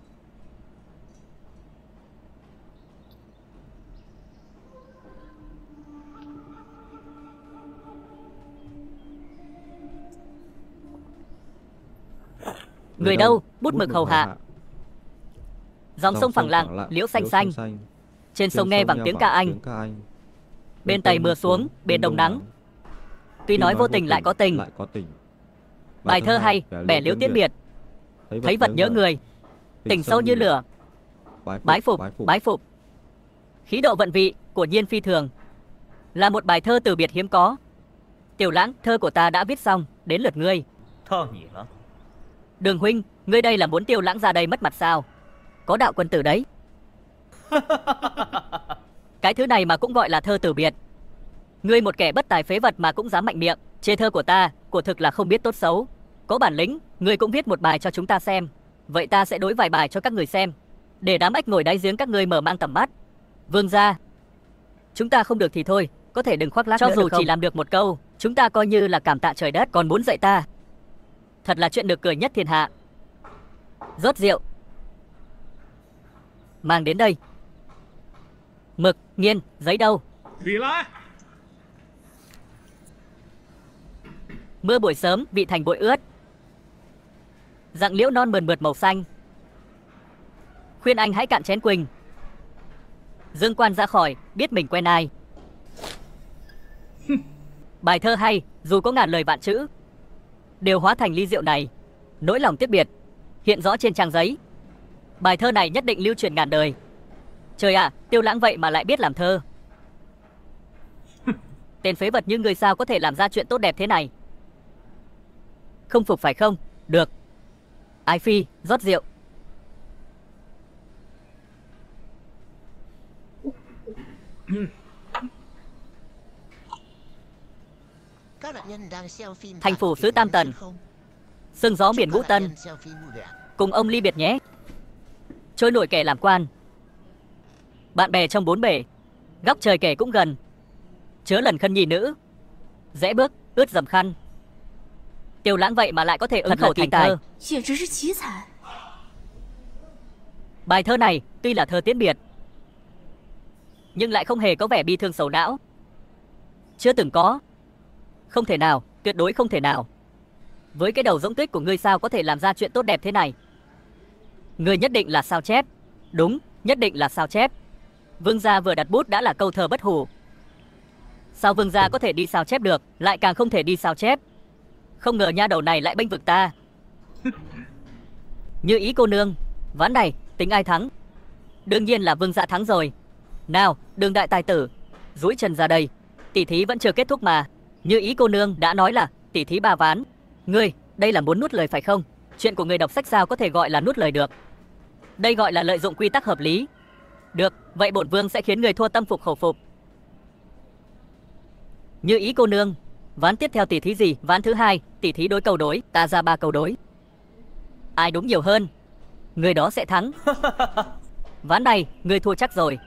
B: Người đâu, bút mực hầu hạ. Dòng sông phẳng lặng, liễu xanh xanh. Trên sông nghe vẳng tiếng ca anh. Bên Tây mưa xuống, bên Đông nắng. Tuy nói vô tình lại có tình. Bài thơ hay, bẻ liễu tiễn biệt. Thấy vật nhớ người, tình sâu như lửa. Bái phục. Khí độ vận vị, của nhiên phi thường. Là một bài thơ từ biệt hiếm có. Tiểu Lãng, thơ của ta đã viết xong, đến lượt ngươi. Đường huynh, ngươi đây là muốn Tiêu Lãng ra đây mất mặt sao? Có đạo quân tử đấy. Cái thứ này mà cũng gọi là thơ từ biệt. Ngươi một kẻ bất tài phế vật mà cũng dám mạnh miệng chê thơ của ta, của thực là không biết tốt xấu. Có bản lĩnh, ngươi cũng viết một bài cho chúng ta xem. Vậy ta sẽ đối vài bài cho các người xem, để đám ếch ngồi đáy giếng các ngươi mở mang tầm mắt. Vương gia, chúng ta không được thì thôi, có thể đừng khoác lác nữa được không? Cho dù chỉ làm được một câu, chúng ta coi như là cảm tạ trời đất. Còn muốn dạy ta, thật là chuyện được cười nhất thiên hạ. Rót rượu. Mang đến đây. Mực, nghiên, giấy đâu? Mưa buổi sớm, vị thành bụi ướt. Rặng liễu non mườn mượt màu xanh. Khuyên anh hãy cạn chén quỳnh. Dương quan ra khỏi, biết mình quen ai. Bài thơ hay, dù có ngàn lời vạn chữ, đều hóa thành ly rượu này. Nỗi lòng tiếc biệt hiện rõ trên trang giấy. Bài thơ này nhất định lưu truyền ngàn đời. Trời ạ, Tiêu Lãng vậy mà lại biết làm thơ. Tên phế vật như người sao có thể làm ra chuyện tốt đẹp thế này? Không phục phải không? Được. Ái phi, rót rượu. Thành phủ xứ Tam Tần, sương gió biển Ngũ Tân, cùng ông ly biệt nhé. Trôi nổi kẻ làm quan, bạn bè trong bốn bể, góc trời kẻ cũng gần. Chớ lần khân nhi nữ, rẽ bước ướt dầm khăn. Tiêu Lãng vậy mà lại có thể ứng khẩu thành tài. Bài thơ này tuy là thơ tiễn biệt, nhưng lại không hề có vẻ bi thương sầu não. Chưa từng có. Không thể nào, tuyệt đối không thể nào. Với cái đầu rỗng tuếch của ngươi sao có thể làm ra chuyện tốt đẹp thế này? Ngươi nhất định là sao chép. Đúng, nhất định là sao chép. Vương gia vừa đặt bút đã là câu thơ bất hủ. Sao vương gia có thể đi sao chép được, lại càng không thể đi sao chép. Không ngờ nha đầu này lại bênh vực ta. Như Ý cô nương, ván này tính ai thắng? Đương nhiên là vương gia thắng rồi. Nào, Đường đại tài tử, duỗi chân ra đây. Tỷ thí vẫn chưa kết thúc mà. Như Ý cô nương đã nói là tỷ thí 3 ván. Ngươi, đây là muốn nuốt lời phải không? Chuyện của người đọc sách sao có thể gọi là nuốt lời được? Đây gọi là lợi dụng quy tắc hợp lý. Được, vậy bổn vương sẽ khiến người thua tâm phục khẩu phục. Như Ý cô nương, ván tiếp theo tỷ thí gì? Ván thứ 2, tỷ thí đối câu đối, ta ra 3 câu đối. Ai đúng nhiều hơn, người đó sẽ thắng. Ván này, người thua chắc rồi.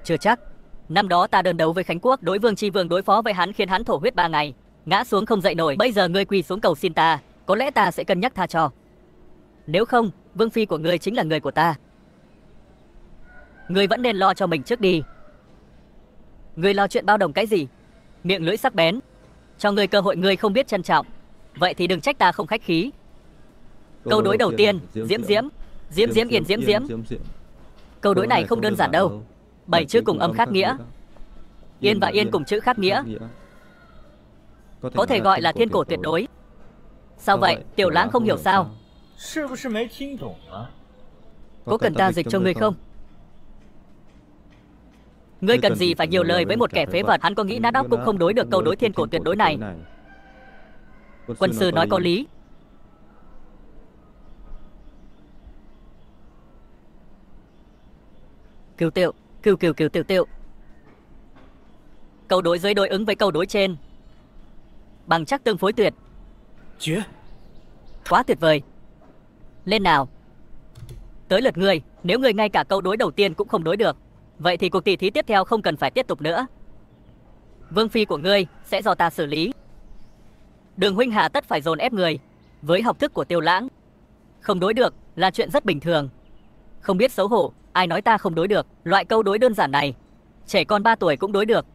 B: Chưa chắc. Năm đó ta đơn đấu với Khánh Quốc, đối Vương Chi Vương đối phó với hắn khiến hắn thổ huyết 3 ngày, ngã xuống không dậy nổi. Bây giờ ngươi quỳ xuống cầu xin ta, có lẽ ta sẽ cân nhắc tha cho. Nếu không, vương phi của ngươi chính là người của ta. Ngươi vẫn nên lo cho mình trước đi. Ngươi lo chuyện bao đồng cái gì? Miệng lưỡi sắc bén. Cho ngươi cơ hội ngươi không biết trân trọng. Vậy thì đừng trách ta không khách khí. Câu đối đầu tiên, Diễm Diễm. Diễm Diễm Yên Diễm Diễm. Câu đối này không đơn giản đâu. 7 chữ cùng âm khác nghĩa. Yên và Yên cùng chữ khác nghĩa. Có thể gọi là thiên cổ tuyệt đối. Sao vậy? Tiểu Lãng không hiểu sao? Có cần ta dịch cho ngươi không? Ngươi cần gì phải nhiều lời với một kẻ phế vật? Hắn có nghĩ nát óc cũng không đối được câu đối thiên cổ tuyệt đối này. Quân sư nói có lý. Cừu tiệu, cừu tiệu. Câu đối dưới đối ứng với câu đối trên, bằng chắc tương phối tuyệt. Quá tuyệt vời. Lên nào. Tới lượt ngươi. Nếu ngươi ngay cả câu đối đầu tiên cũng không đối được, vậy thì cuộc tỷ thí tiếp theo không cần phải tiếp tục nữa. Vương phi của ngươi sẽ do ta xử lý. Đường huynh hạ tất phải dồn ép người. Với học thức của Tiêu Lãng, không đối được là chuyện rất bình thường. Không biết xấu hổ. Ai nói ta không đối được? Loại câu đối đơn giản này, trẻ con 3 tuổi cũng đối được.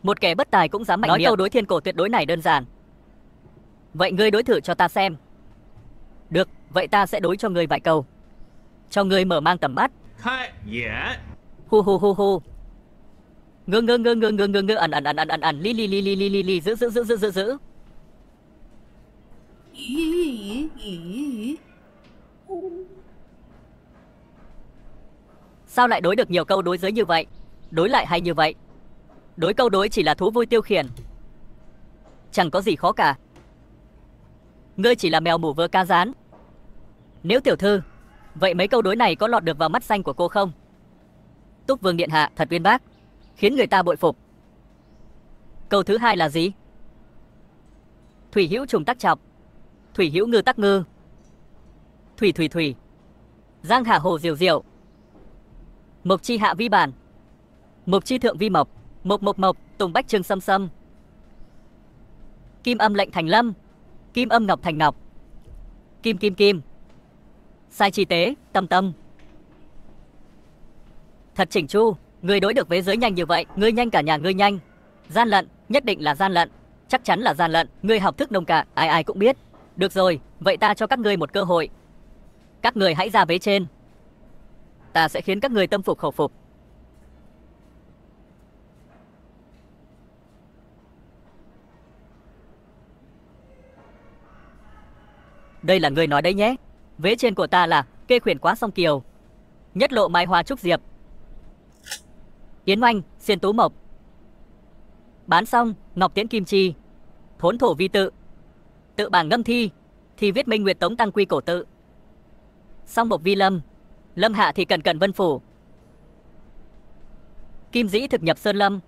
B: Một kẻ bất tài cũng dám mạnh miệng nói câu đối thiên cổ tuyệt đối này đơn giản. Vậy ngươi đối thử cho ta xem. Được, vậy ta sẽ đối cho ngươi vài câu, cho ngươi mở mang tầm mắt. Hu hu hu hu. Ngơ ẩn li giữ. Sao lại đối được nhiều câu đối giới như vậy? Đối lại hay như vậy? Đối câu đối chỉ là thú vui tiêu khiển, chẳng có gì khó cả. Ngươi chỉ là mèo mù vớ cá rán. Nếu tiểu thư, vậy mấy câu đối này có lọt được vào mắt xanh của cô không? Túc Vương điện hạ thật uyên bác, khiến người ta bội phục. Câu thứ hai là gì? Thủy hữu trùng tắc chọc, thủy hữu ngư tắc ngư. Thủy. Giang hà hồ diều. Mộc chi hạ vi bản, mộc chi thượng vi mộc. Mộc, tùng bách trương sâm. Kim âm lệnh thành lâm, kim âm ngọc thành ngọc. Kim. Sai chi tế, tâm. Thật chỉnh chu, ngươi đối được với giới nhanh như vậy. Ngươi nhanh cả nhà ngươi nhanh. Gian lận, nhất định là gian lận. Chắc chắn là gian lận. Ngươi học thức nông cạn, ai cũng biết. Được rồi, vậy ta cho các ngươi một cơ hội. Các ngươi hãy ra vế trên. Ta sẽ khiến các ngươi tâm phục khẩu phục. Đây là ngươi nói đấy nhé. Vế trên của ta là kê khuyển quá song kiều, nhất lộ mai hoa trúc diệp, Yến oanh xiên tú mộc, bán xong ngọc tiễn kim chi, thốn thổ vi tự bảng ngâm thi viết minh nguyệt tống tăng quy cổ tự, song mộc vi lâm hạ thì cần vân phủ, kim dĩ thực nhập sơn lâm,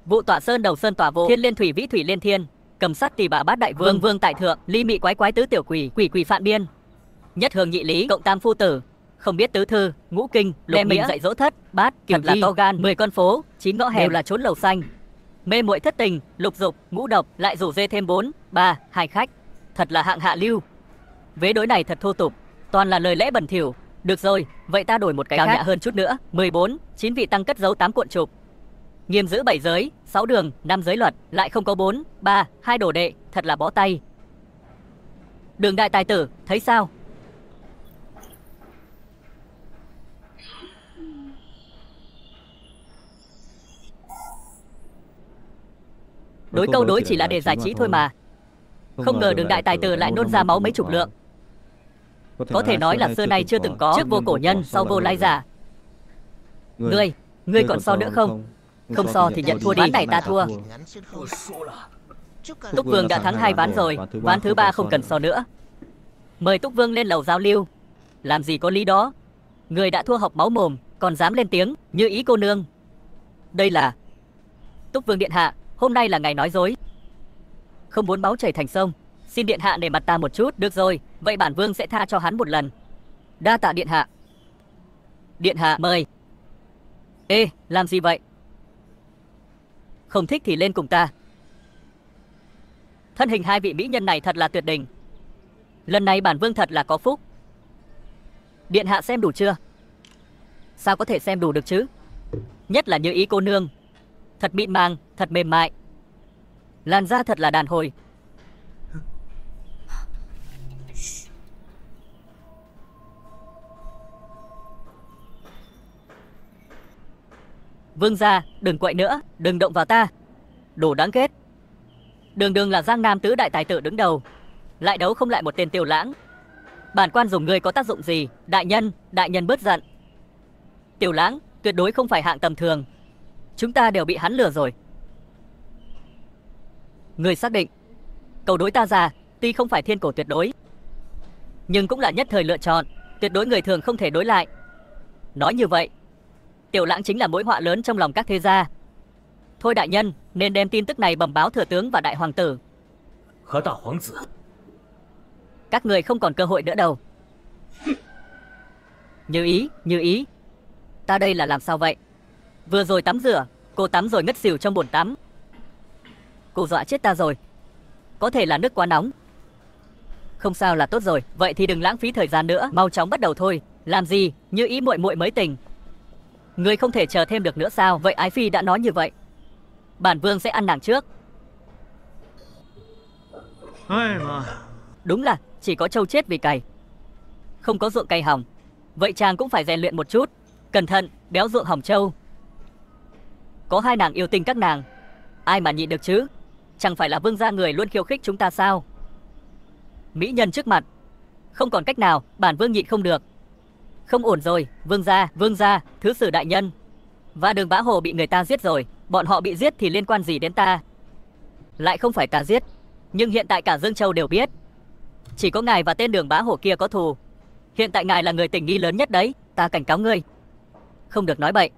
B: vụ tọa sơn đầu sơn tỏa vô, thiên liên thủy vĩ thủy liên thiên, cầm sắt tỷ bả bát đại vương, vương tại thượng, ly mị quái tứ tiểu quỷ phạn biên, nhất hương nhị lý cộng tam phu tử, không biết tứ thư ngũ kinh lục nghĩa, mình dạy dỗ thất bát kiểu là to gan, 10 con phố 9 ngõ hẻm đều là trốn lầu xanh, mê muội thất tình lục dục ngũ độc, lại rủ dê thêm 4, 3, 2 khách, thật là hạng hạ lưu. Vế đối này thật thô tục, toàn là lời lẽ bẩn thỉu. Được rồi, vậy ta đổi một cái cao nhã hơn chút nữa. 14, 9 vị tăng cất giấu 8 cuộn trục, nghiêm giữ 7 giới, 6 đường, 5 giới luật, lại không có 4, 3, 2 đồ đệ, thật là bó tay. Đường đại tài tử, thấy sao? Đối câu đối chỉ là để giải trí thôi mà. Không ngờ Đường đại tài tử lại nôn ra máu mấy chục lượng. Có thể nói là xưa nay chưa từng có, trước vô cổ nhân, sau vô lai giả. Ngươi còn so nữa không? Không so thì nhận thua đi. Ván này ta thua. Túc Vương đã thắng 2 ván rồi, ván thứ 3 không cần so nữa. Mời Túc Vương lên lầu giao lưu. Làm gì có lý đó. Người đã thua học máu mồm, còn dám lên tiếng, như ý cô nương. Đây là... Túc Vương điện hạ, hôm nay là ngày nói dối. Không muốn máu chảy thành sông, xin điện hạ để mặt ta một chút. Được rồi, vậy bản vương sẽ tha cho hắn một lần. Đa tạ điện hạ. Điện hạ mời. Ê, làm gì vậy? Không thích thì lên cùng ta. Thân hình 2 vị mỹ nhân này thật là tuyệt đỉnh. Lần này bản vương thật là có phúc. Điện hạ xem đủ chưa? Sao có thể xem đủ được chứ? Nhất là Như Ý cô nương, thật mịn màng, thật mềm mại, làn da thật là đàn hồi. Vương gia, đừng quậy nữa, đừng động vào ta. Đồ đáng ghét. Đường đường là Giang Nam tứ đại tài tử đứng đầu, lại đấu không lại một tên Tiểu Lãng. Bản quan dùng ngươi có tác dụng gì? Đại nhân bớt giận. Tiểu Lãng tuyệt đối không phải hạng tầm thường, chúng ta đều bị hắn lừa rồi. Ngươi xác định cầu đối ta già tuy không phải thiên cổ tuyệt đối, nhưng cũng là nhất thời lựa chọn, tuyệt đối người thường không thể đối lại. Nói như vậy, Tiểu Lãng chính là mối họa lớn trong lòng các thế gia. Thôi đại nhân, nên đem tin tức này bẩm báo thừa tướng và đại hoàng tử.
C: 和大皇子，
B: Các người không còn cơ hội nữa đâu. Như ý, ta đây là làm sao vậy? Vừa rồi tắm rửa, cô tắm rồi ngất xỉu trong bồn tắm. Cô dọa chết ta rồi. Có thể là nước quá nóng. Không sao là tốt rồi, vậy thì đừng lãng phí thời gian nữa, mau chóng bắt đầu thôi. Làm gì, Như Ý muội muội mới tỉnh. Người không thể chờ thêm được nữa sao? Vậy Ái Phi đã nói như vậy, bản vương sẽ ăn nàng trước.
C: 哎妈，
B: Đúng là chỉ có trâu chết vì cày, không có ruộng cày hỏng. Vậy chàng cũng phải rèn luyện một chút. Cẩn thận, béo ruộng hỏng trâu. Có hai nàng yêu tinh các nàng, ai mà nhịn được chứ? Chẳng phải là vương gia người luôn khiêu khích chúng ta sao? Mỹ nhân trước mặt, không còn cách nào, bản vương nhịn không được. Không ổn rồi, vương gia, thứ sử đại nhân và Đường Bá Hồ bị người ta giết rồi. Bọn họ bị giết thì liên quan gì đến ta? Lại không phải ta giết, nhưng hiện tại cả Dương Châu đều biết. Chỉ có ngài và tên Đường Bá Hồ kia có thù. Hiện tại ngài là người tình nghi lớn nhất đấy. Ta cảnh cáo ngươi, không được nói bậy,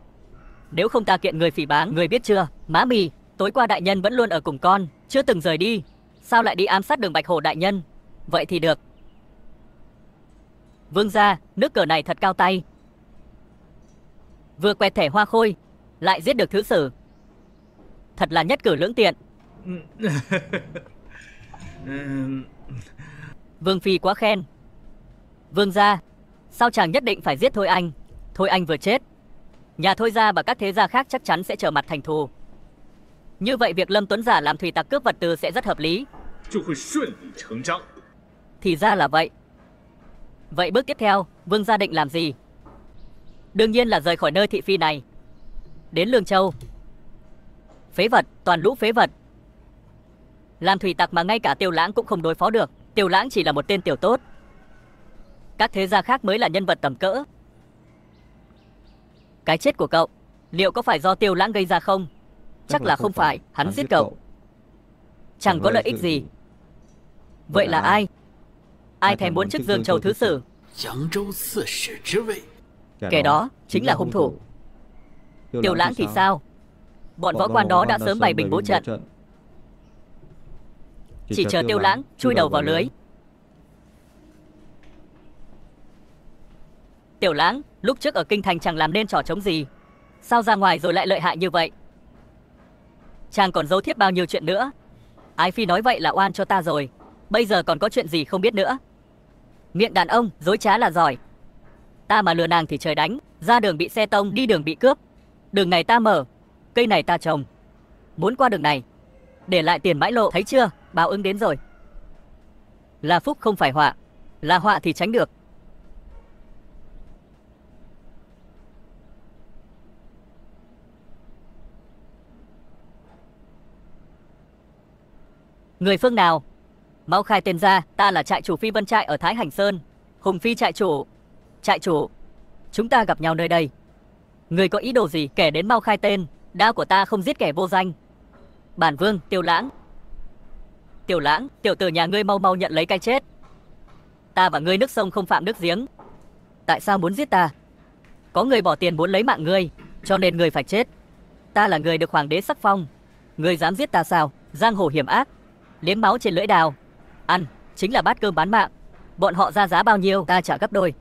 B: nếu không ta kiện người phỉ báng, người biết chưa? Má mì, tối qua đại nhân vẫn luôn ở cùng con, chưa từng rời đi, sao lại đi ám sát Đường Bạch Hổ đại nhân? Vậy thì được. Vương gia, nước cờ này thật cao tay. Vừa quẹt thẻ Hoa Khôi, lại giết được thứ sử, thật là nhất cử lưỡng tiện. Vương phi quá khen. Vương gia, sao chàng nhất định phải giết Thôi Anh? Thôi Anh vừa chết, nhà Thôi gia và các thế gia khác chắc chắn sẽ trở mặt thành thù. Như vậy việc Lâm Tuấn Giả làm thủy tặc cướp vật tư sẽ rất hợp lý.
C: 就会顺理成章。
B: Thì ra là vậy. Vậy bước tiếp theo, vương gia định làm gì? Đương nhiên là rời khỏi nơi thị phi này, đến Lương Châu. Phế vật, toàn lũ phế vật. Làm thủy tặc mà ngay cả Tiểu Lãng cũng không đối phó được. Tiểu Lãng chỉ là một tên tiểu tốt, các thế gia khác mới là nhân vật tầm cỡ. Cái chết của cậu, liệu có phải do Tiểu Lãng gây ra không? Chắc là không phải, hắn giết cậu, chẳng có lợi ích gì. Vậy là ai? Ai thèm muốn chức Dương Châu thứ sử?
D: 扬州刺史之位。
B: Kẻ đó chính là hung thủ. Tiểu Lãng thì sao? Bọn võ quan đó đã sớm bày bình bố trận, chỉ chờ Tiểu Lãng chui đầu vào lưới. Tiểu Lãng lúc trước ở kinh thành chẳng làm nên trò trống gì, sao ra ngoài rồi lại lợi hại như vậy? Chàng còn giấu thiếp bao nhiêu chuyện nữa. Ái Phi nói vậy là oan cho ta rồi, bây giờ còn có chuyện gì không biết nữa. Miệng đàn ông dối trá là giỏi. Ta mà lừa nàng thì trời đánh, ra đường bị xe tông, đi đường bị cướp. Đường này ta mở, cây này ta trồng, muốn qua đường này để lại tiền bãi lộ, thấy chưa? Báo ứng đến rồi. Là phúc không phải họa, là họa thì tránh được. Người phương nào? Mau khai tên ra, ta là trại chủ Phi Vân trại ở Thái Hành Sơn. Hùng Phi trại chủ. Trại chủ, chúng ta gặp nhau nơi đây. Người có ý đồ gì? Kẻ đến mau khai tên, đao của ta không giết kẻ vô danh. Bản vương, Tiểu Lãng. Tiểu Lãng, tiểu tử nhà ngươi mau mau nhận lấy cái chết. Ta và ngươi nước sông không phạm nước giếng. Tại sao muốn giết ta? Có người bỏ tiền muốn lấy mạng ngươi, cho nên ngươi phải chết. Ta là người được hoàng đế sắc phong, ngươi dám giết ta sao? Giang hồ hiểm ác, liếm máu trên lưỡi đào, ăn chính là bát cơm bán mạng. Bọn họ ra giá bao nhiêu ta trả gấp đôi.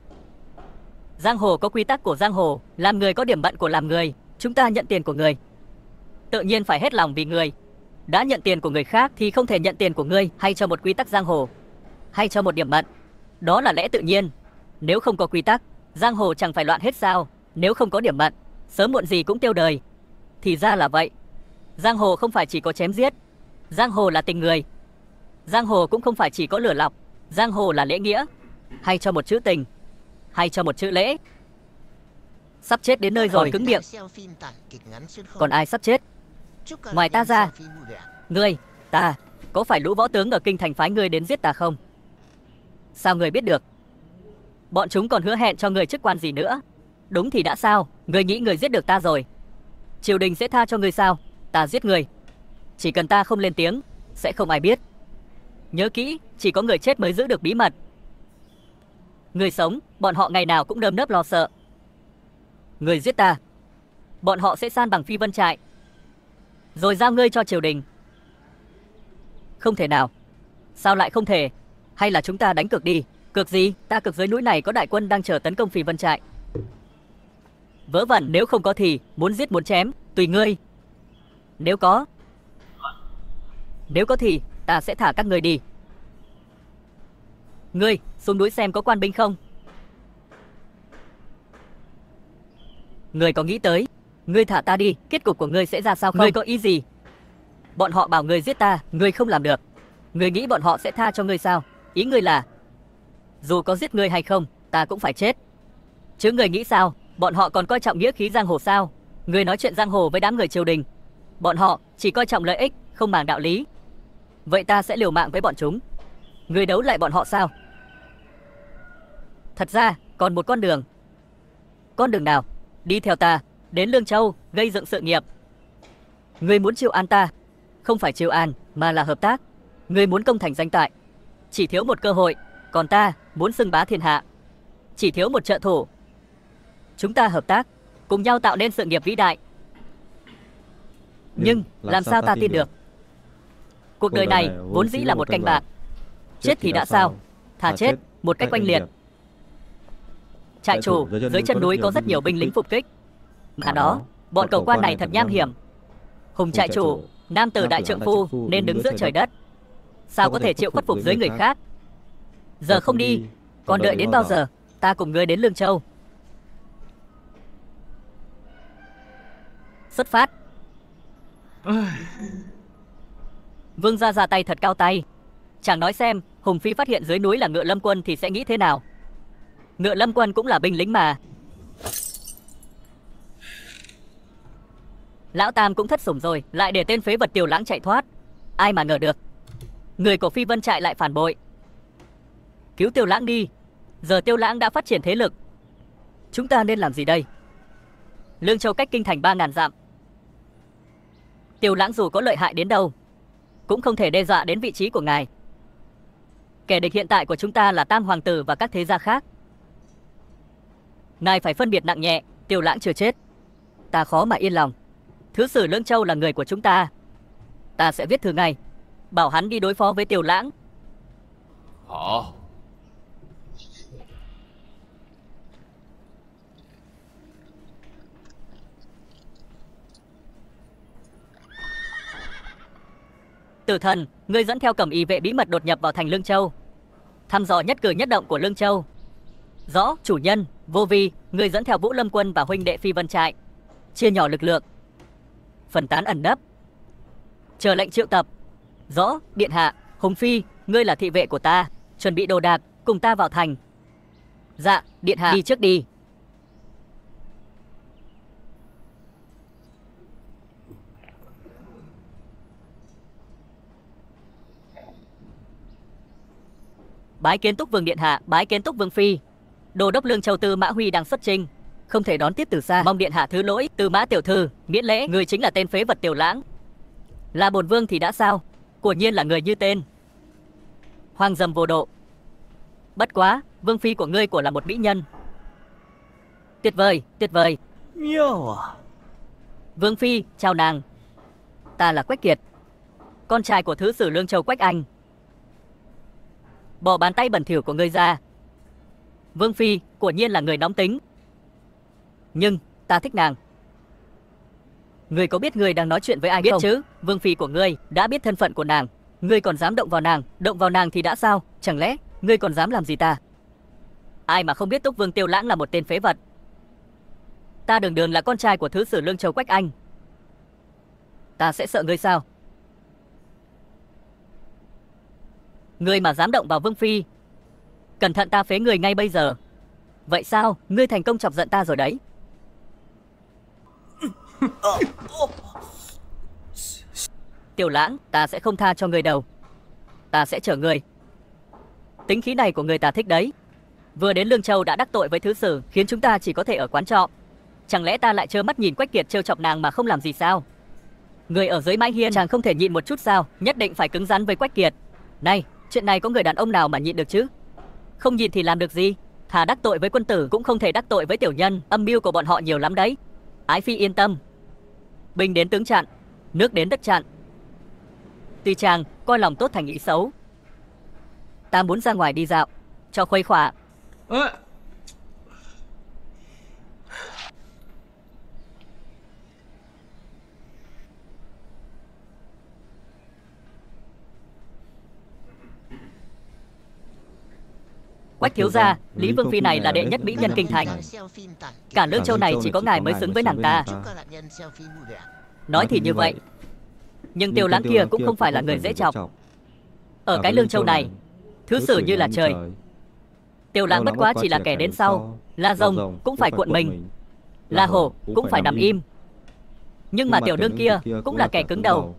B: Giang hồ có quy tắc của giang hồ, làm người có điểm bận của làm người. Chúng ta nhận tiền của người, tự nhiên phải hết lòng vì người. Đã nhận tiền của người khác thì không thể nhận tiền của ngươi, hay cho một quy tắc giang hồ, hay cho một điểm bận. Đó là lẽ tự nhiên. Nếu không có quy tắc, giang hồ chẳng phải loạn hết sao? Nếu không có điểm mận, sớm muộn gì cũng tiêu đời. Thì ra là vậy. Giang hồ không phải chỉ có chém giết, giang hồ là tình người. Giang hồ cũng không phải chỉ có lửa lọc, giang hồ là lễ nghĩa. Hay cho một chữ tình, hay cho một chữ lễ. Sắp chết đến nơi rồi, cứng miệng. Còn ai sắp chết? Ngoài ta ra, ngươi, ta, có phải lũ võ tướng ở kinh thành phái ngươi đến giết ta không? Sao ngươi biết được? Bọn chúng còn hứa hẹn cho ngươi chức quan gì nữa? Đúng thì đã sao? Ngươi nghĩ ngươi giết được ta rồi, triều đình sẽ tha cho ngươi sao? Ta giết ngươi, chỉ cần ta không lên tiếng, sẽ không ai biết. Nhớ kỹ, chỉ có người chết mới giữ được bí mật. Người sống, bọn họ ngày nào cũng nơm nớp lo sợ. Người giết ta, bọn họ sẽ san bằng Phi Vân Trại, rồi giao ngươi cho triều đình. Không thể nào. Sao lại không thể? Hay là chúng ta đánh cược đi? Cược gì? Ta cược dưới núi này có đại quân đang chờ tấn công Phi Vân Trại. Vớ vẩn, nếu không có thì muốn giết muốn chém, tùy ngươi. Nếu có thì ta sẽ thả các ngươi đi. Ngươi xuống núi xem có quan binh không? Ngươi có nghĩ tới, ngươi thả ta đi, kết cục của ngươi sẽ ra sao không? Ngươi có ý gì? Bọn họ bảo ngươi giết ta, ngươi không làm được. Ngươi nghĩ bọn họ sẽ tha cho ngươi sao? Ý ngươi là dù có giết ngươi hay không, ta cũng phải chết. Chứ ngươi nghĩ sao? Bọn họ còn coi trọng nghĩa khí giang hồ sao? Ngươi nói chuyện giang hồ với đám người triều đình, bọn họ chỉ coi trọng lợi ích, không màng đạo lý. Vậy ta sẽ liều mạng với bọn chúng. Ngươi đấu lại bọn họ sao? Thật ra còn một con đường. Con đường nào? Đi theo ta đến Lương Châu gây dựng sự nghiệp. Ngươi muốn chiêu an ta, không phải chiêu an mà là hợp tác. Ngươi muốn công thành danh toại, chỉ thiếu một cơ hội. Còn ta muốn xưng bá thiên hạ, chỉ thiếu một trợ thủ. Chúng ta hợp tác, cùng nhau tạo nên sự nghiệp vĩ đại. Nhưng làm sao ta tin được? Cuộc đời này vốn dĩ là một canh bạc. Chết thì đã sao? Thà chết một cách oanh liệt. Trại chủ, dưới chân núi có rất nhiều binh lính phục kích. Mà đó, bọn cầu quan này thật nham hiểm. Hùng trại chủ, nam tử đại trượng phu nên đứng giữa trời đất, sao có thể chịu khuất phục dưới người khác? Giờ không đi, còn đợi đến bao giờ? Ta cùng ngươi đến Lương Châu. Xuất phát. Vương gia ra tay thật cao tay. Chẳng nói xem Hùng Phi phát hiện dưới núi là Ngựa Lâm quân thì sẽ nghĩ thế nào. Ngựa Lâm quân cũng là binh lính mà. Lão Tam cũng thất sủng rồi, lại để tên phế vật Tiểu Lãng chạy thoát. Ai mà ngờ được, người của Phi Vân Trại lại phản bội. Cứu Tiểu Lãng đi. Giờ Tiểu Lãng đã phát triển thế lực. Chúng ta nên làm gì đây? Lương Châu cách kinh thành 3000 dặm. Tiểu Lãng dù có lợi hại đến đâu, cũng không thể đe dọa đến vị trí của ngài. Kẻ địch hiện tại của chúng ta là Tam hoàng tử và các thế gia khác. Ngài phải phân biệt nặng nhẹ. Tiểu Lãng chưa chết, ta khó mà yên lòng. Thứ sử Lương Châu là người của chúng ta. Ta sẽ viết thư ngay, bảo hắn đi đối phó với Tiểu Lãng.
D: Hả?
B: Tử Thần, ngươi dẫn theo Cẩm Y vệ bí mật đột nhập vào thành Lương Châu, thăm dò nhất cử nhất động của Lương Châu. Rõ. Chủ nhân, Vô Vi, ngươi dẫn theo Vũ Lâm quân và huynh đệ Phi Vân Trại, chia nhỏ lực lượng, phân tán ẩn nấp, chờ lệnh triệu tập. Rõ. Điện hạ. Hùng Phi, ngươi là thị vệ của ta, chuẩn bị đồ đạc, cùng ta vào thành. Dạ, điện hạ. Đi trước đi. Bái kiến Túc Vương điện hạ, bái kiến Túc Vương phi. Đô đốc Lương Châu Tư Mã Huy đang xuất chinh, không thể đón tiếp từ xa, mong điện hạ thứ lỗi. Tư Mã tiểu thư, miễn lễ, người chính là tên phế vật Tiểu Lãng. Là bổn vương thì đã sao? Quả nhiên là người như tên. Hoang dâm vô độ. Bất quá, vương phi của ngươi là một mỹ nhân. Tuyệt vời, tuyệt vời. Vương phi, chào nàng. Ta là Quách Kiệt, con trai của thứ sử Lương Châu Quách Anh. Bỏ bàn tay bẩn thỉu của ngươi ra. Vương phi quả nhiên là người nóng tính, nhưng ta thích nàng. Ngươi có biết ngươi đang nói chuyện với ai biết không? Chứ, vương phi của ngươi đã biết thân phận của nàng, ngươi còn dám động vào nàng? Động vào nàng thì đã sao? Chẳng lẽ ngươi còn dám làm gì ta? Ai mà không biết Túc Vương Tiểu Lãng là một tên phế vật. Ta đường đường là con trai của thứ sử Lương Châu Quách Anh. Ta sẽ sợ ngươi sao? Ngươi mà dám động vào Vương Phi, cẩn thận ta phế người ngay bây giờ. Vậy sao? Ngươi thành công chọc giận ta rồi đấy. Tiểu Lãng, ta sẽ không tha cho ngươi đâu. Ta sẽ chở ngươi. Tính khí này của người ta thích đấy. Vừa đến Lương Châu đã đắc tội với thứ sử, khiến chúng ta chỉ có thể ở quán trọ. Chẳng lẽ ta lại trơ mắt nhìn Quách Kiệt trêu chọc nàng mà không làm gì sao? Người ở dưới mái hiên chàng không thể nhịn một chút sao? Nhất định phải cứng rắn với Quách Kiệt. Này, chuyện này có người đàn ông nào mà nhịn được chứ? Không nhịn thì làm được gì? Thà đắc tội với quân tử cũng không thể đắc tội với tiểu nhân. Âm mưu của bọn họ nhiều lắm đấy. Ái phi yên tâm. Binh đến tướng chặn, nước đến đất chặn. Tuy chàng coi lòng tốt thành ý xấu. Ta muốn ra ngoài đi dạo, cho khuây khỏa. Quách thiếu gia, Lý Vương Phi này là đệ nhất mỹ nhân kinh thành. Cả Lương Châu này chỉ có ngài mới xứng với nàng ta. Nói thì như vậy, nhưng Tiêu Lãng kia cũng không phải là người dễ chọc. Ở cái Lương Châu này, thứ sử như là trời. Tiêu Lãng bất quá chỉ là kẻ đến sau. Là rồng cũng phải cuộn mình, là hổ cũng phải nằm im. Nhưng mà tiểu nương kia cũng là kẻ cứng đầu.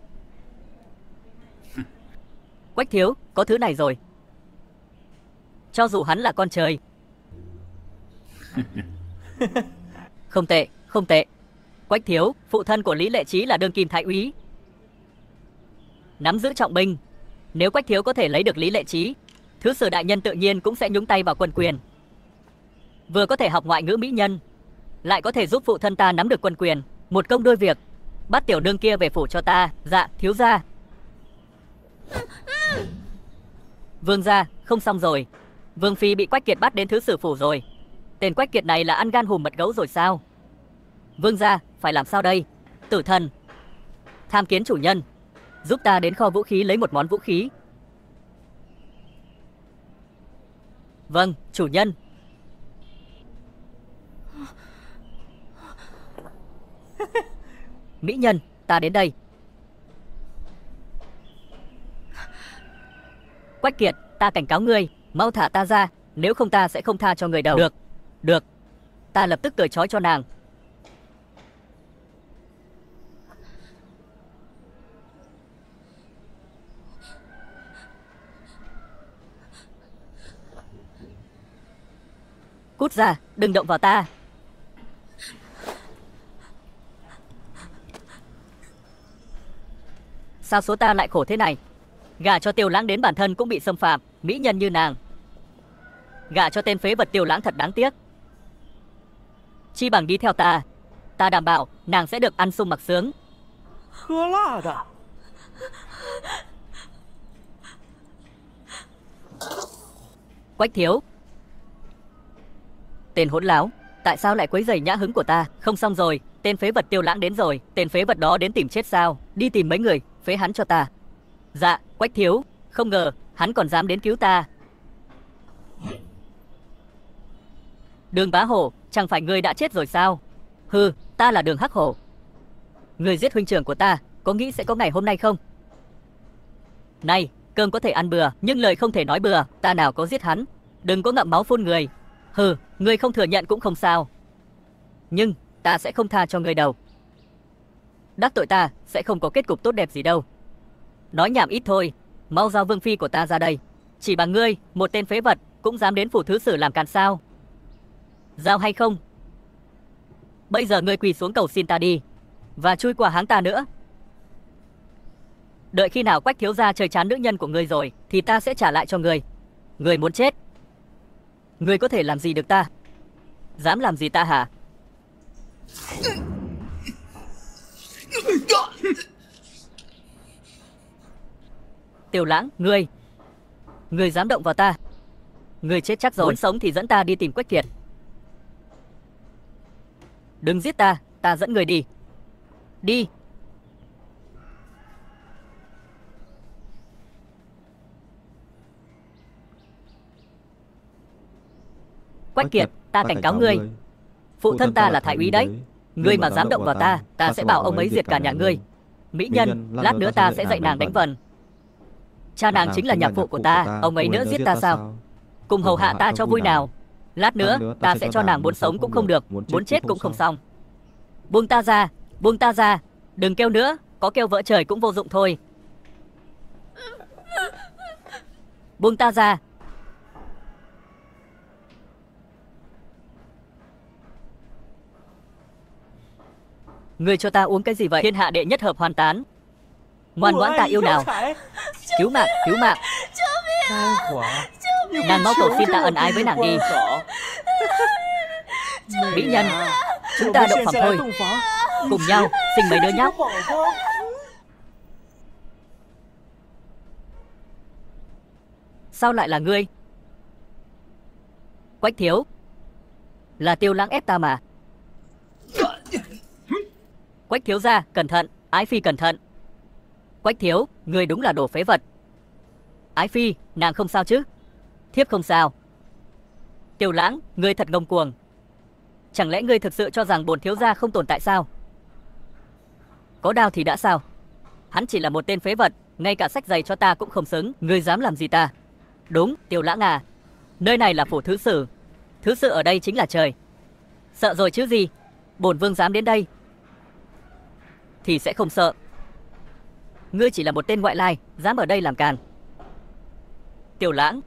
B: Quách thiếu, có thứ này rồi. Cho dù hắn là con trời. Không tệ, không tệ. Quách thiếu, phụ thân của Lý Lệ Chí là đương kim thái úy, nắm giữ trọng binh. Nếu Quách thiếu có thể lấy được Lý Lệ Chí, thứ sử đại nhân tự nhiên cũng sẽ nhúng tay vào quân quyền. Vừa có thể học ngoại ngữ mỹ nhân, lại có thể giúp phụ thân ta nắm được quân quyền. Một công đôi việc. Bắt tiểu nương kia về phủ cho ta. Dạ, thiếu gia. Vương gia, không xong rồi. Vương Phi bị Quách Kiệt bắt đến thứ sử phủ rồi. Tên Quách Kiệt này là ăn gan hùm mật gấu rồi sao? Vương gia, phải làm sao đây? Tử thần, tham kiến chủ nhân, giúp ta đến kho vũ khí lấy một món vũ khí. Vâng, chủ nhân. Mỹ nhân, ta đến đây. Quách Kiệt, ta cảnh cáo ngươi, mau thả ta ra, nếu không ta sẽ không tha cho người đâu. Được, được. Ta lập tức cởi trói cho nàng. Cút ra, đừng động vào ta. Sao số ta lại khổ thế này? Gả cho Tiêu Lãng đến bản thân cũng bị xâm phạm. Mỹ nhân như nàng, gả cho tên phế vật Tiêu Lãng thật đáng tiếc. Chi bằng đi theo ta. Ta đảm bảo nàng sẽ được ăn sung mặc sướng. Quách thiếu, tên hỗn láo, tại sao lại quấy rầy nhã hứng của ta? Không xong rồi, tên phế vật Tiêu Lãng đến rồi. Tên phế vật đó đến tìm chết sao? Đi tìm mấy người, phế hắn cho ta. Dạ, Quách thiếu, không ngờ hắn còn dám đến cứu ta. Đường Bá Hổ, chẳng phải ngươi đã chết rồi sao? Hừ, ta là Đường Hắc Hổ. Ngươi giết huynh trưởng của ta, có nghĩ sẽ có ngày hôm nay không? Này, cơm có thể ăn bừa, nhưng lời không thể nói bừa. Ta nào có giết hắn, đừng có ngậm máu phun người. Hừ, ngươi không thừa nhận cũng không sao, nhưng ta sẽ không tha cho ngươi đâu. Đắc tội ta sẽ không có kết cục tốt đẹp gì đâu. Nói nhảm ít thôi, mau giao Vương Phi của ta ra đây. Chỉ bằng ngươi, một tên phế vật, cũng dám đến phủ thứ sử làm càn sao? Giao hay không? Bây giờ ngươi quỳ xuống cầu xin ta đi, và chui qua háng ta nữa. Đợi khi nào Quách thiếu gia chơi chán nữ nhân của ngươi rồi, thì ta sẽ trả lại cho ngươi. Ngươi muốn chết, ngươi có thể làm gì được ta? Dám làm gì ta hả? Tiểu Lãng, ngươi dám động vào ta, ngươi chết chắc rồi. Muốn sống thì dẫn ta đi tìm Quách Kiệt. Đừng giết ta, ta dẫn người đi. Đi. Quách Kiệt, ta cảnh cáo ngươi. Phụ thân ta là thái úy đấy. Ngươi mà dám động vào ta, ta sẽ bảo ông ấy diệt cả nhà ngươi. Mỹ Nhân, lát nữa ta sẽ dạy nàng đánh vần. Cha nàng chính là nhạc phụ của ta, ông ấy nữa giết ta sao? Cùng hầu hạ ta cho vui nào. Lát nữa ta sẽ cho nàng muốn sống cũng không được, muốn chết cũng không xong. Buông ta ra, buông ta ra. Đừng kêu nữa, có kêu vỡ trời cũng vô dụng thôi. Buông ta ra. Ngươi cho ta uống cái gì vậy? Thiên hạ đệ nhất hợp hoàn tán. Ngoan ngoãn ta yêu nào. Cứu mạng, cứu mạng. Nàng mau cầu xin ta ân ái với nàng đi. Mỹ Nhân, chúng ta động phòng thôi. Cùng nhau sinh mấy đứa nhóc. Sao lại là ngươi? Quách thiếu. Là Tiêu Lãng ép ta mà. Quách thiếu gia, cẩn thận. Ái phi cẩn thận. Quách thiếu, ngươi đúng là đồ phế vật. Ái phi, nàng không sao chứ? Thiếp không sao. Tiêu Lãng, ngươi thật ngông cuồng. Chẳng lẽ ngươi thực sự cho rằng bổn thiếu gia không tồn tại sao? Có đao thì đã sao? Hắn chỉ là một tên phế vật, ngay cả sách giày cho ta cũng không xứng. Ngươi dám làm gì ta? Đúng, Tiêu Lãng à. Nơi này là phủ thứ sử. Thứ sử ở đây chính là trời. Sợ rồi chứ gì? Bổn vương dám đến đây thì sẽ không sợ. Ngươi chỉ là một tên ngoại lai, dám ở đây làm càn. Tiêu Lãng.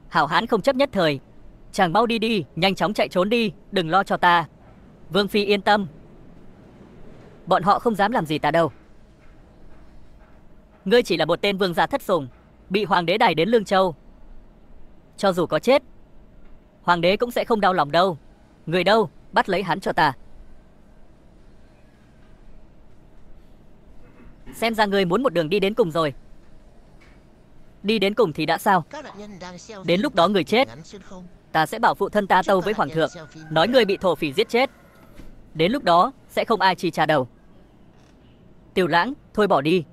B: Hảo hán không chấp nhất thời. Chàng mau đi đi, nhanh chóng chạy trốn đi, đừng lo cho ta. Vương phi yên tâm. Bọn họ không dám làm gì ta đâu. Ngươi chỉ là một tên vương gia thất sủng, bị hoàng đế đày đến Lương Châu. Cho dù có chết, hoàng đế cũng sẽ không đau lòng đâu. Người đâu, bắt lấy hắn cho ta. Xem ra ngươi muốn một đường đi đến cùng rồi. Đi đến cùng thì đã sao? Đến lúc đó người chết, ta sẽ bảo phụ thân ta tâu với hoàng thượng, nói ngươi bị thổ phỉ giết chết. Đến lúc đó sẽ không ai chi trả đầu. Tiêu Lãng, thôi bỏ đi.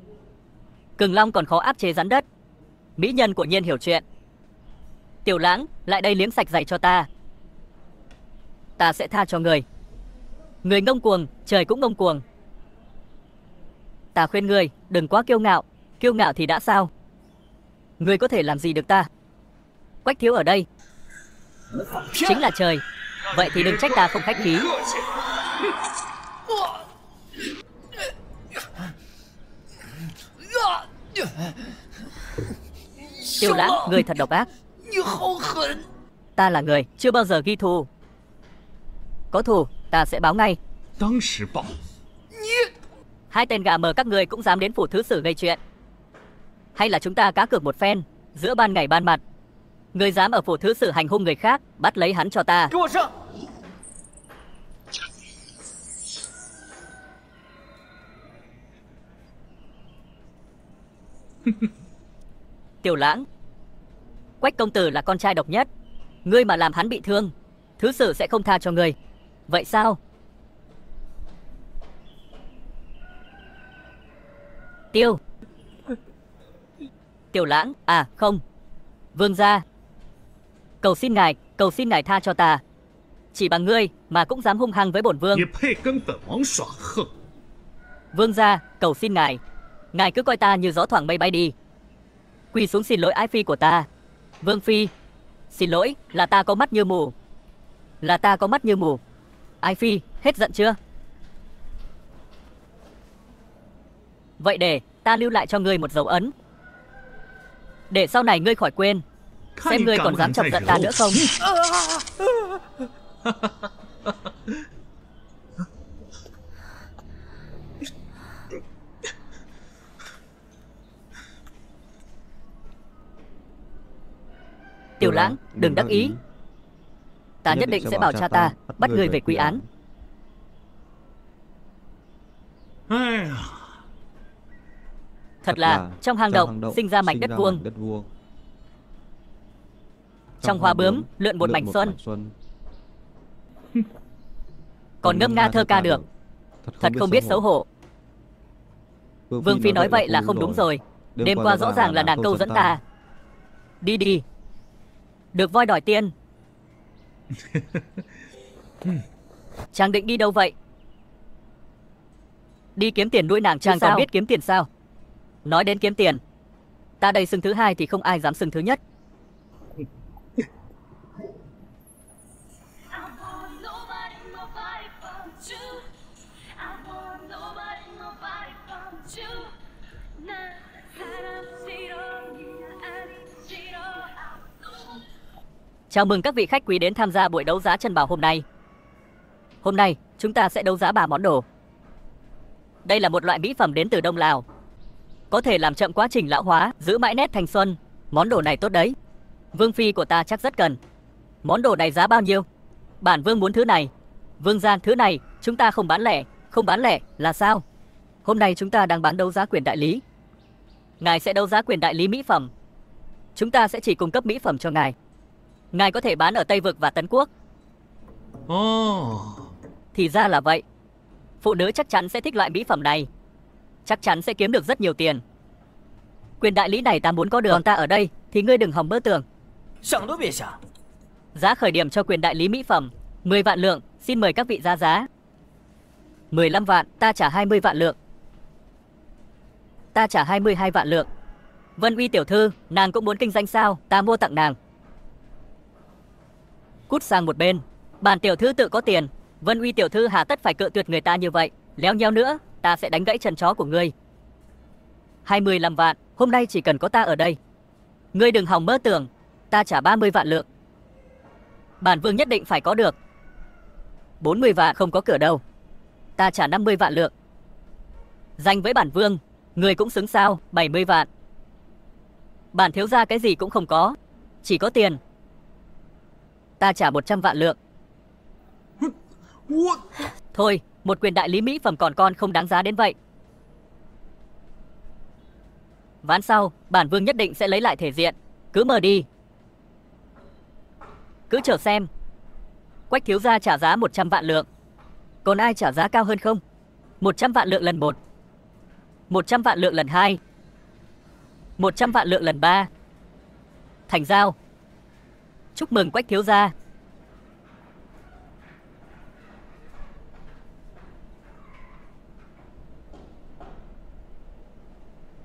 B: Cừng Long còn khó áp chế rắn đất. Mỹ Nhân của nhiên hiểu chuyện. Tiêu Lãng, lại đây liếm sạch giày cho ta. Ta sẽ tha cho người. Người ngông cuồng, trời cũng ngông cuồng. Ta khuyên ngươi, đừng quá kiêu ngạo. Kiêu ngạo thì đã sao? Ngươi có thể làm gì được ta? Quách thiếu ở đây chính là trời. Vậy thì đừng trách ta không khách khí. Tiêu Lãng, ngươi thật độc ác. Ta là người chưa bao giờ ghi thù. Có thù ta sẽ báo ngay. Hai tên gà mờ các ngươi cũng dám đến phủ thứ sử gây chuyện. Hay là chúng ta cá cược một phen, giữa ban ngày ban mặt. Ngươi dám ở phủ thứ sử hành hung người khác, bắt lấy hắn cho ta. Tiểu Lãng, Quách công tử là con trai độc nhất. Ngươi mà làm hắn bị thương, thứ sử sẽ không tha cho ngươi. Vậy sao? Tiểu Lãng, à không, vương gia, cầu xin ngài tha cho ta. Chỉ bằng ngươi mà cũng dám hung hăng với bổn vương. Vương gia, cầu xin ngài cứ coi ta như gió thoảng mây bay đi. Quỳ xuống xin lỗi ái phi của ta. Vương phi, xin lỗi, là ta có mắt như mù. Ái phi, hết giận chưa? Vậy để ta lưu lại cho ngươi một dấu ấn, để sau này ngươi khỏi quên. Xem ngươi còn dám chọc giận ta nữa không. Tiểu Lãng, đừng đắc ý. Ta nhất định sẽ bảo cha ta bắt ngươi về quy án. Thật là trong hang động sinh ra mảnh đất vuông, trong hoa bướm lượn một mảnh xuân. Còn ngâm nga thơ ca được, thật không biết xấu hổ. Vương phi nói vậy là không đúng rồi. Đêm qua rõ ràng là nàng câu dẫn ta. Đi đi, được voi đòi tiên. Chàng định đi đâu vậy? Đi kiếm tiền nuôi nàng. Chàng còn biết kiếm tiền sao? Nói đến kiếm tiền, ta đây xưng thứ hai thì không ai dám xưng thứ nhất. Chào mừng các vị khách quý đến tham gia buổi đấu giá chân bảo hôm nay. Hôm nay, chúng ta sẽ đấu giá 3 món đồ. Đây là một loại mỹ phẩm đến từ Đông Lào, có thể làm chậm quá trình lão hóa, giữ mãi nét thanh xuân. Món đồ này tốt đấy. Vương phi của ta chắc rất cần. Món đồ này giá bao nhiêu? Bản vương muốn thứ này. Vương gia, thứ này chúng ta không bán lẻ. Không bán lẻ là sao? Hôm nay chúng ta đang bán đấu giá quyền đại lý. Ngài sẽ đấu giá quyền đại lý mỹ phẩm. Chúng ta sẽ chỉ cung cấp mỹ phẩm cho ngài. Ngài có thể bán ở Tây Vực và Tấn Quốc. Thì ra là vậy. Phụ nữ chắc chắn sẽ thích loại mỹ phẩm này. Chắc chắn sẽ kiếm được rất nhiều tiền. Quyền đại lý này ta muốn có được. Còn ta ở đây thì ngươi đừng hòng mơ tưởng. Giá khởi điểm cho quyền đại lý mỹ phẩm 10 vạn lượng. Xin mời các vị ra giá. 15 vạn, ta trả 20 vạn lượng. Ta trả 22 vạn lượng. Vân Uy tiểu thư, nàng cũng muốn kinh doanh sao? Ta mua tặng nàng. Cút sang một bên. Bản tiểu thư tự có tiền. Vân Uy tiểu thư hà tất phải cự tuyệt người ta như vậy. Léo nhéo nữa, ta sẽ đánh gãy chân chó của ngươi. 25 vạn, hôm nay chỉ cần có ta ở đây. Ngươi đừng hòng mơ tưởng. Ta trả 30 vạn lượng. Bản vương nhất định phải có được. 40 vạn, không có cửa đâu. Ta trả 50 vạn lượng. Danh với bản vương, ngươi cũng xứng sao? 70 vạn. Bản thiếu gia cái gì cũng không có, chỉ có tiền. Ta trả 100 vạn lượng. Thôi, một quyền đại lý mỹ phẩm còn con không đáng giá đến vậy. Ván sau, bản vương nhất định sẽ lấy lại thể diện. Cứ mở đi. Cứ chờ xem. Quách thiếu gia trả giá 100 vạn lượng. Còn ai trả giá cao hơn không? 100 vạn lượng lần 1, 100 vạn lượng lần 2, 100 vạn lượng lần 3. Thành giao. Chúc mừng Quách thiếu gia.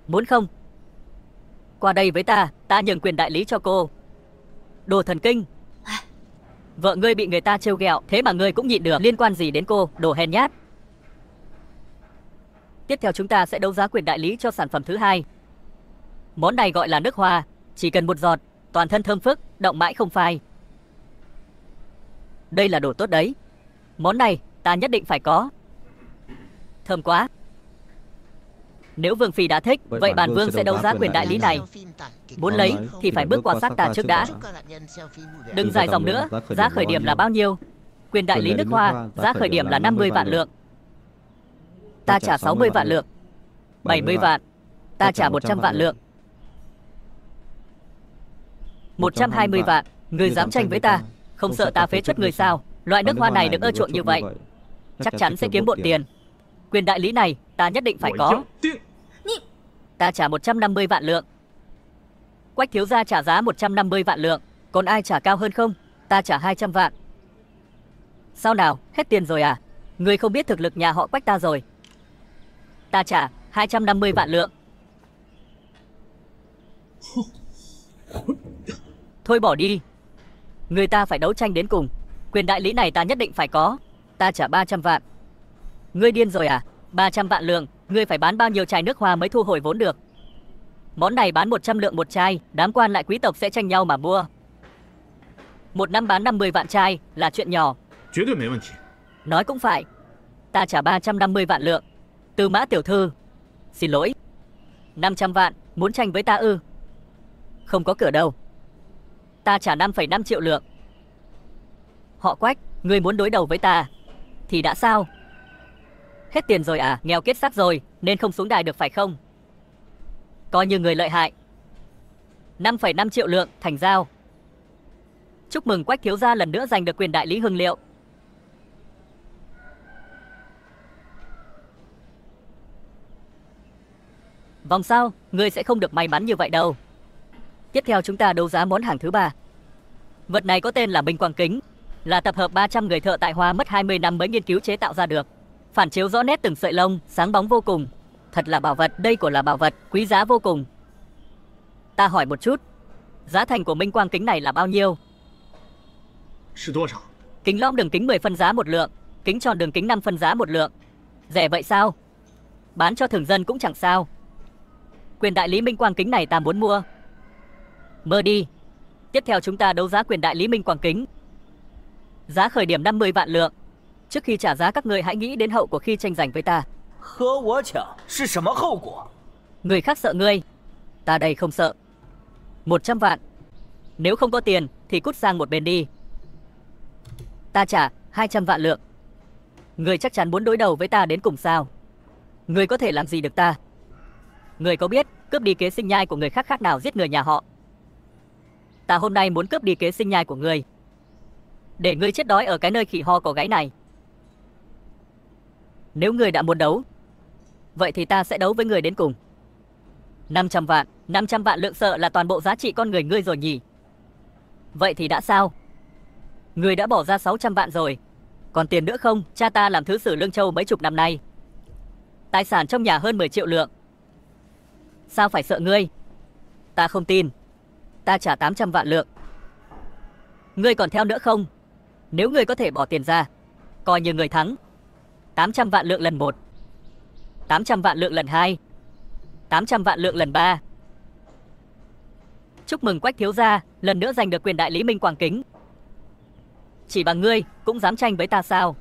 B: Muốn không? Qua đây với ta nhường quyền đại lý cho cô. Đồ thần kinh. Vợ ngươi bị người ta trêu ghẹo, thế mà ngươi cũng nhịn được, liên quan gì đến cô, đồ hèn nhát. Tiếp theo chúng ta sẽ đấu giá quyền đại lý cho sản phẩm thứ hai. Món này gọi là nước hoa, chỉ cần một giọt, toàn thân thơm phức, động mãi không phai. Đây là đồ tốt đấy. Món này ta nhất định phải có. Thơm quá. Nếu vương phi đã thích, vậy bản vương sẽ đấu giá quyền đại lý này. Muốn lấy thì phải bước qua xác ta trước đã. Đừng dài dòng nữa. Giá khởi điểm là bao nhiêu? Quyền đại lý nước hoa, giá khởi điểm là 50 vạn lượng. Ta trả 60 vạn lượng. 70 vạn. Ta trả 100 vạn lượng. 120 vạn. Người dám tranh với ta, không sợ ta phế truất người sao? Loại nước hoa này được ưa chuộng như vậy, chắc chắn sẽ kiếm bộn tiền. Quyền đại lý này ta nhất định phải có. Ta trả 150 vạn lượng. Quách thiếu gia trả giá 150 vạn lượng. Còn ai trả cao hơn không? Ta trả 200 vạn. Sao nào, hết tiền rồi à? Người không biết thực lực nhà họ Quách ta rồi. Ta trả 250 vạn lượng. Thôi bỏ đi. Người ta phải đấu tranh đến cùng. Quyền đại lý này ta nhất định phải có. Ta trả 300 vạn. Ngươi điên rồi à? 300 vạn lượng. Ngươi phải bán bao nhiêu chai nước hoa mới thu hồi vốn được? Món này bán 100 lượng một chai, đám quan lại quý tộc sẽ tranh nhau mà mua. Một năm bán 50 vạn chai là chuyện nhỏ. Nói cũng phải. Ta trả 350 vạn lượng. Tư Mã tiểu thư, xin lỗi. 500 vạn, muốn tranh với ta ư? Không có cửa đâu. Ta trả 5,5 triệu lượng. Họ Quách, ngươi muốn đối đầu với ta thì đã sao? Hết tiền rồi à? Nghèo kiết xác rồi nên không xuống đài được phải không? Coi như người lợi hại. 5,5 triệu lượng, thành giao. Chúc mừng Quách thiếu gia lần nữa giành được quyền đại lý hương liệu. Vòng sau, ngươi sẽ không được may mắn như vậy đâu. Tiếp theo chúng ta đấu giá món hàng thứ ba. Vật này có tên là Minh Quang Kính. là tập hợp 300 người thợ tại Hoa mất 20 năm mới nghiên cứu chế tạo ra được. Phản chiếu rõ nét từng sợi lông, sáng bóng vô cùng. Thật là bảo vật, đây của là bảo vật, quý giá vô cùng. Ta hỏi một chút, giá thành của minh quang kính này là bao nhiêu? Kính lõm đường kính 10 phân giá một lượng, kính tròn đường kính 5 phân giá một lượng. Rẻ vậy sao? Bán cho thường dân cũng chẳng sao. Quyền đại lý minh quang kính này ta muốn mua. Mơ đi. Tiếp theo chúng ta đấu giá quyền đại lý minh quang kính. Giá khởi điểm 50 vạn lượng. Trước khi trả giá các ngươi hãy nghĩ đến hậu của khi tranh giành với ta. Người khác sợ ngươi, ta đây không sợ. 100 vạn. Nếu không có tiền thì cút sang một bên đi. Ta trả 200 vạn lượng. Người chắc chắn muốn đối đầu với ta đến cùng sao? Người có thể làm gì được ta? Người có biết cướp đi kế sinh nhai của người khác khác nào giết người nhà họ? Ta hôm nay muốn cướp đi kế sinh nhai của người, để ngươi chết đói ở cái nơi khỉ ho có gáy này. Nếu ngươi đã muốn đấu, vậy thì ta sẽ đấu với ngươi đến cùng. 500 vạn, 500 vạn lượng sợ là toàn bộ giá trị con người ngươi rồi nhỉ? Vậy thì đã sao? Ngươi đã bỏ ra 600 vạn rồi. Còn tiền nữa không? Cha ta làm thứ sử Lương Châu mấy chục năm nay. Tài sản trong nhà hơn 10 triệu lượng. Sao phải sợ ngươi? Ta không tin. Ta trả 800 vạn lượng. Ngươi còn theo nữa không? Nếu ngươi có thể bỏ tiền ra, coi như người thắng. 800 vạn lượng lần 1, 800 vạn lượng lần 2, 800 vạn lượng lần 3. Chúc mừng Quách thiếu gia, lần nữa giành được quyền đại lý minh quang kính. Chỉ bằng ngươi cũng dám tranh với ta sao?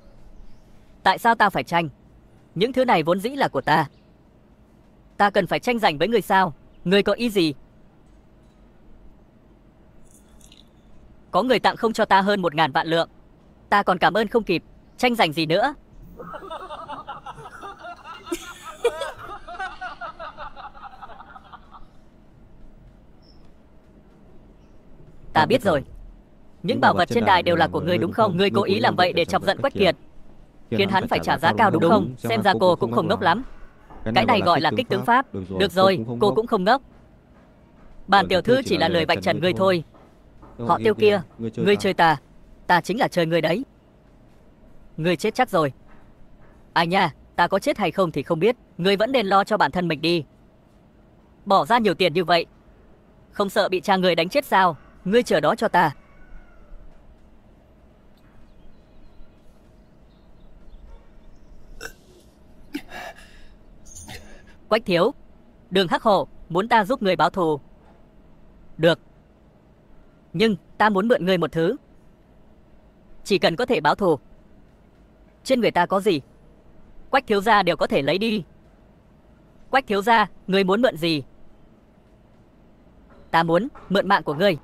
B: Tại sao ta phải tranh? Những thứ này vốn dĩ là của ta. Ta cần phải tranh giành với ngươi sao? Ngươi có ý gì? Có người tặng không cho ta hơn 1.000 vạn lượng. Ta còn cảm ơn không kịp. Tranh giành gì nữa? Ta biết rồi. Những bảo vật trên đài đều là của ngươi đúng không? Ngươi cố ý làm vậy để chọc giận Quách Kiệt, khiến hắn phải trả giá cao đúng không? Xem ra cô cũng không ngốc lắm. Cái này gọi là kích tướng pháp. Được rồi, cô cũng không ngốc. Bản tiểu thư chỉ là lời vạch trần ngươi thôi. Họ Tiêu kia, ngươi chơi ta, ta chính là chơi ngươi đấy. Ngươi chết chắc rồi. Ai nha, ta có chết hay không thì không biết. Ngươi vẫn nên lo cho bản thân mình đi. Bỏ ra nhiều tiền như vậy, không sợ bị cha ngươi đánh chết sao? Ngươi chờ đó cho ta. Quách thiếu, Đường Hắc Hổ muốn ta giúp người báo thù. Được. Nhưng ta muốn mượn ngươi một thứ. Chỉ cần có thể báo thù. Trên người ta có gì, Quách thiếu gia đều có thể lấy đi. Quách thiếu gia, ngươi muốn mượn gì? Ta muốn mượn mạng của ngươi.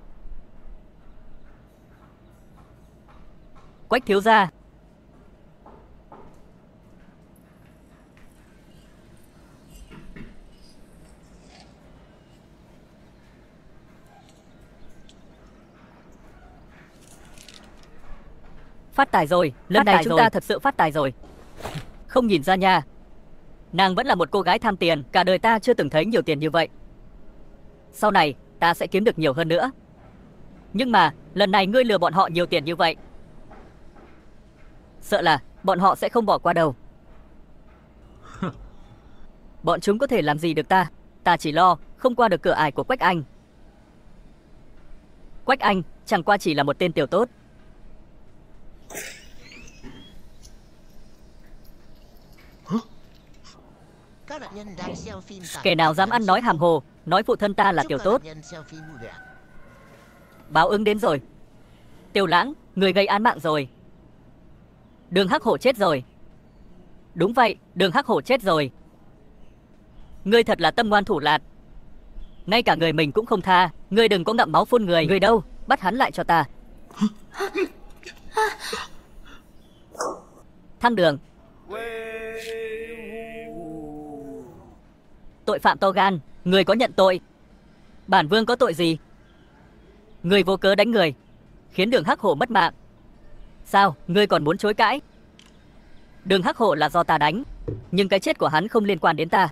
B: Quách thiếu gia. Phát tài rồi, lần này chúng ta thật sự phát tài rồi. Không nhìn ra nha, nàng vẫn là một cô gái tham tiền. Cả đời ta chưa từng thấy nhiều tiền như vậy. Sau này ta sẽ kiếm được nhiều hơn nữa. Nhưng mà lần này ngươi lừa bọn họ nhiều tiền như vậy, sợ là bọn họ sẽ không bỏ qua đâu. Bọn chúng có thể làm gì được ta? Ta chỉ lo không qua được cửa ải của Quách Anh. Quách Anh chẳng qua chỉ là một tên tiểu tốt. Kẻ nào dám ăn nói hàm hồ, nói phụ thân ta là tiểu tốt. Báo ứng đến rồi. Tiêu Lãng, người gây án mạng rồi. Đường Hắc Hổ chết rồi. Đúng vậy, Đường Hắc Hổ chết rồi. Ngươi thật là tâm ngoan thủ lạt. Ngay cả người mình cũng không tha. Ngươi đừng có ngậm máu phun người. Người đâu, bắt hắn lại cho ta. Thăng Đường. Tội phạm to gan, người có nhận tội. Bản vương có tội gì? Người vô cớ đánh người, khiến Đường Hắc Hổ mất mạng. Sao, ngươi còn muốn chối cãi? Đường Hắc Hổ là do ta đánh, nhưng cái chết của hắn không liên quan đến ta.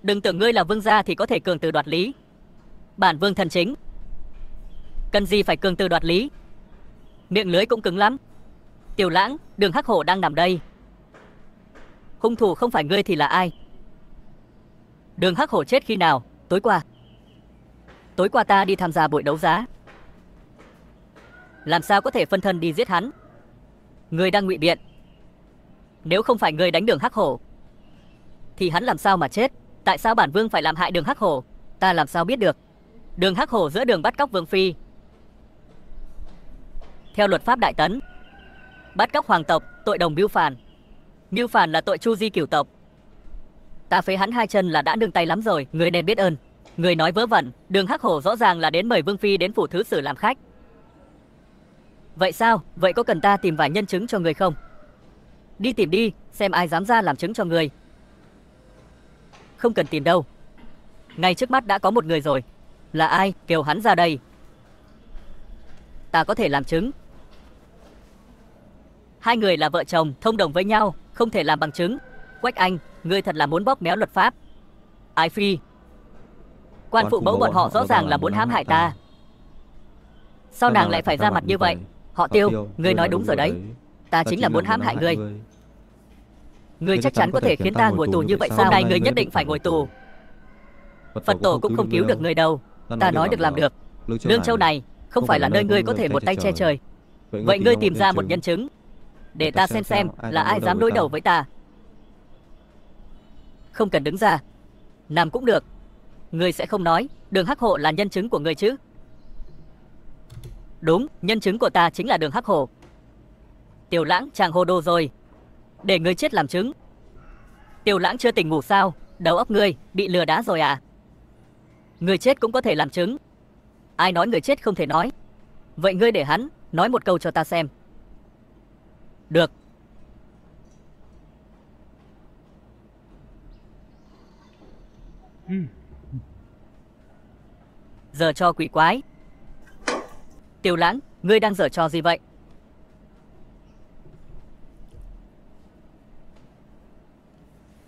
B: Đừng tưởng ngươi là vương gia thì có thể cường từ đoạt lý. Bản vương thân chính, cần gì phải cường từ đoạt lý? Miệng lưới cũng cứng lắm. Tiểu Lãng, Đường Hắc Hổ đang nằm đây. Hung thủ không phải ngươi thì là ai? Đường Hắc Hổ chết khi nào? Tối qua. Tối qua ta đi tham gia buổi đấu giá. Làm sao có thể phân thân đi giết hắn? Ngươi đang ngụy biện. Nếu không phải ngươi đánh Đường Hắc Hổ thì hắn làm sao mà chết? Tại sao bản vương phải làm hại Đường Hắc Hổ? Ta làm sao biết được? Đường Hắc Hổ giữa đường bắt cóc vương phi. Theo luật pháp Đại Tấn, bắt cóc hoàng tộc tội đồng mưu phản. Mưu phản là tội chu di cửu tộc. Ta phế hắn 2 chân là đã nương tay lắm rồi. Ngươi nên biết ơn. Ngươi nói vớ vẩn. Đường Hắc Hổ rõ ràng là đến mời vương phi đến phủ thứ sử làm khách. Vậy sao? Vậy có cần ta tìm vài nhân chứng cho người không? Đi tìm đi, xem ai dám ra làm chứng cho người. Không cần tìm đâu. Ngay trước mắt đã có một người rồi. Là ai? Kêu hắn ra đây. Ta có thể làm chứng. 2 người là vợ chồng, thông đồng với nhau, không thể làm bằng chứng. Quách Anh, ngươi thật là muốn bóp méo luật pháp. Ái Phi, quan phụ mẫu bọn họ rõ ràng là muốn hãm hại ta. Sao nàng lại phải ra mặt như vậy? Họ Tiêu, ngươi nói đúng rồi đấy. Ta chính là muốn hãm hại ngươi. Ngươi chắc chắn có thể khiến ta ngồi tù như vậy sao? Hôm nay ngươi nhất định phải ngồi tù. Phật tổ cũng không cứu được ngươi đâu. Ta nói được làm được. Lương Châu này không phải là nơi ngươi có thể một tay che trời. Vậy ngươi tìm ra một nhân chứng để ta xem là ai dám đối đầu với ta. Không cần đứng ra, nằm cũng được. Ngươi sẽ không nói Đường Hắc Hổ là nhân chứng của ngươi chứ? Đúng, nhân chứng của ta chính là Đường Hắc Hổ. Tiểu Lãng, chàng hồ đồ rồi. Để ngươi chết làm chứng. Tiểu Lãng chưa tỉnh ngủ sao? Đầu óc ngươi bị lừa đá rồi à? Người chết cũng có thể làm chứng. Ai nói người chết không thể nói? Vậy ngươi để hắn nói một câu cho ta xem. Được. Giờ cho quỷ quái. Tiểu Lãng, ngươi đang giở trò gì vậy?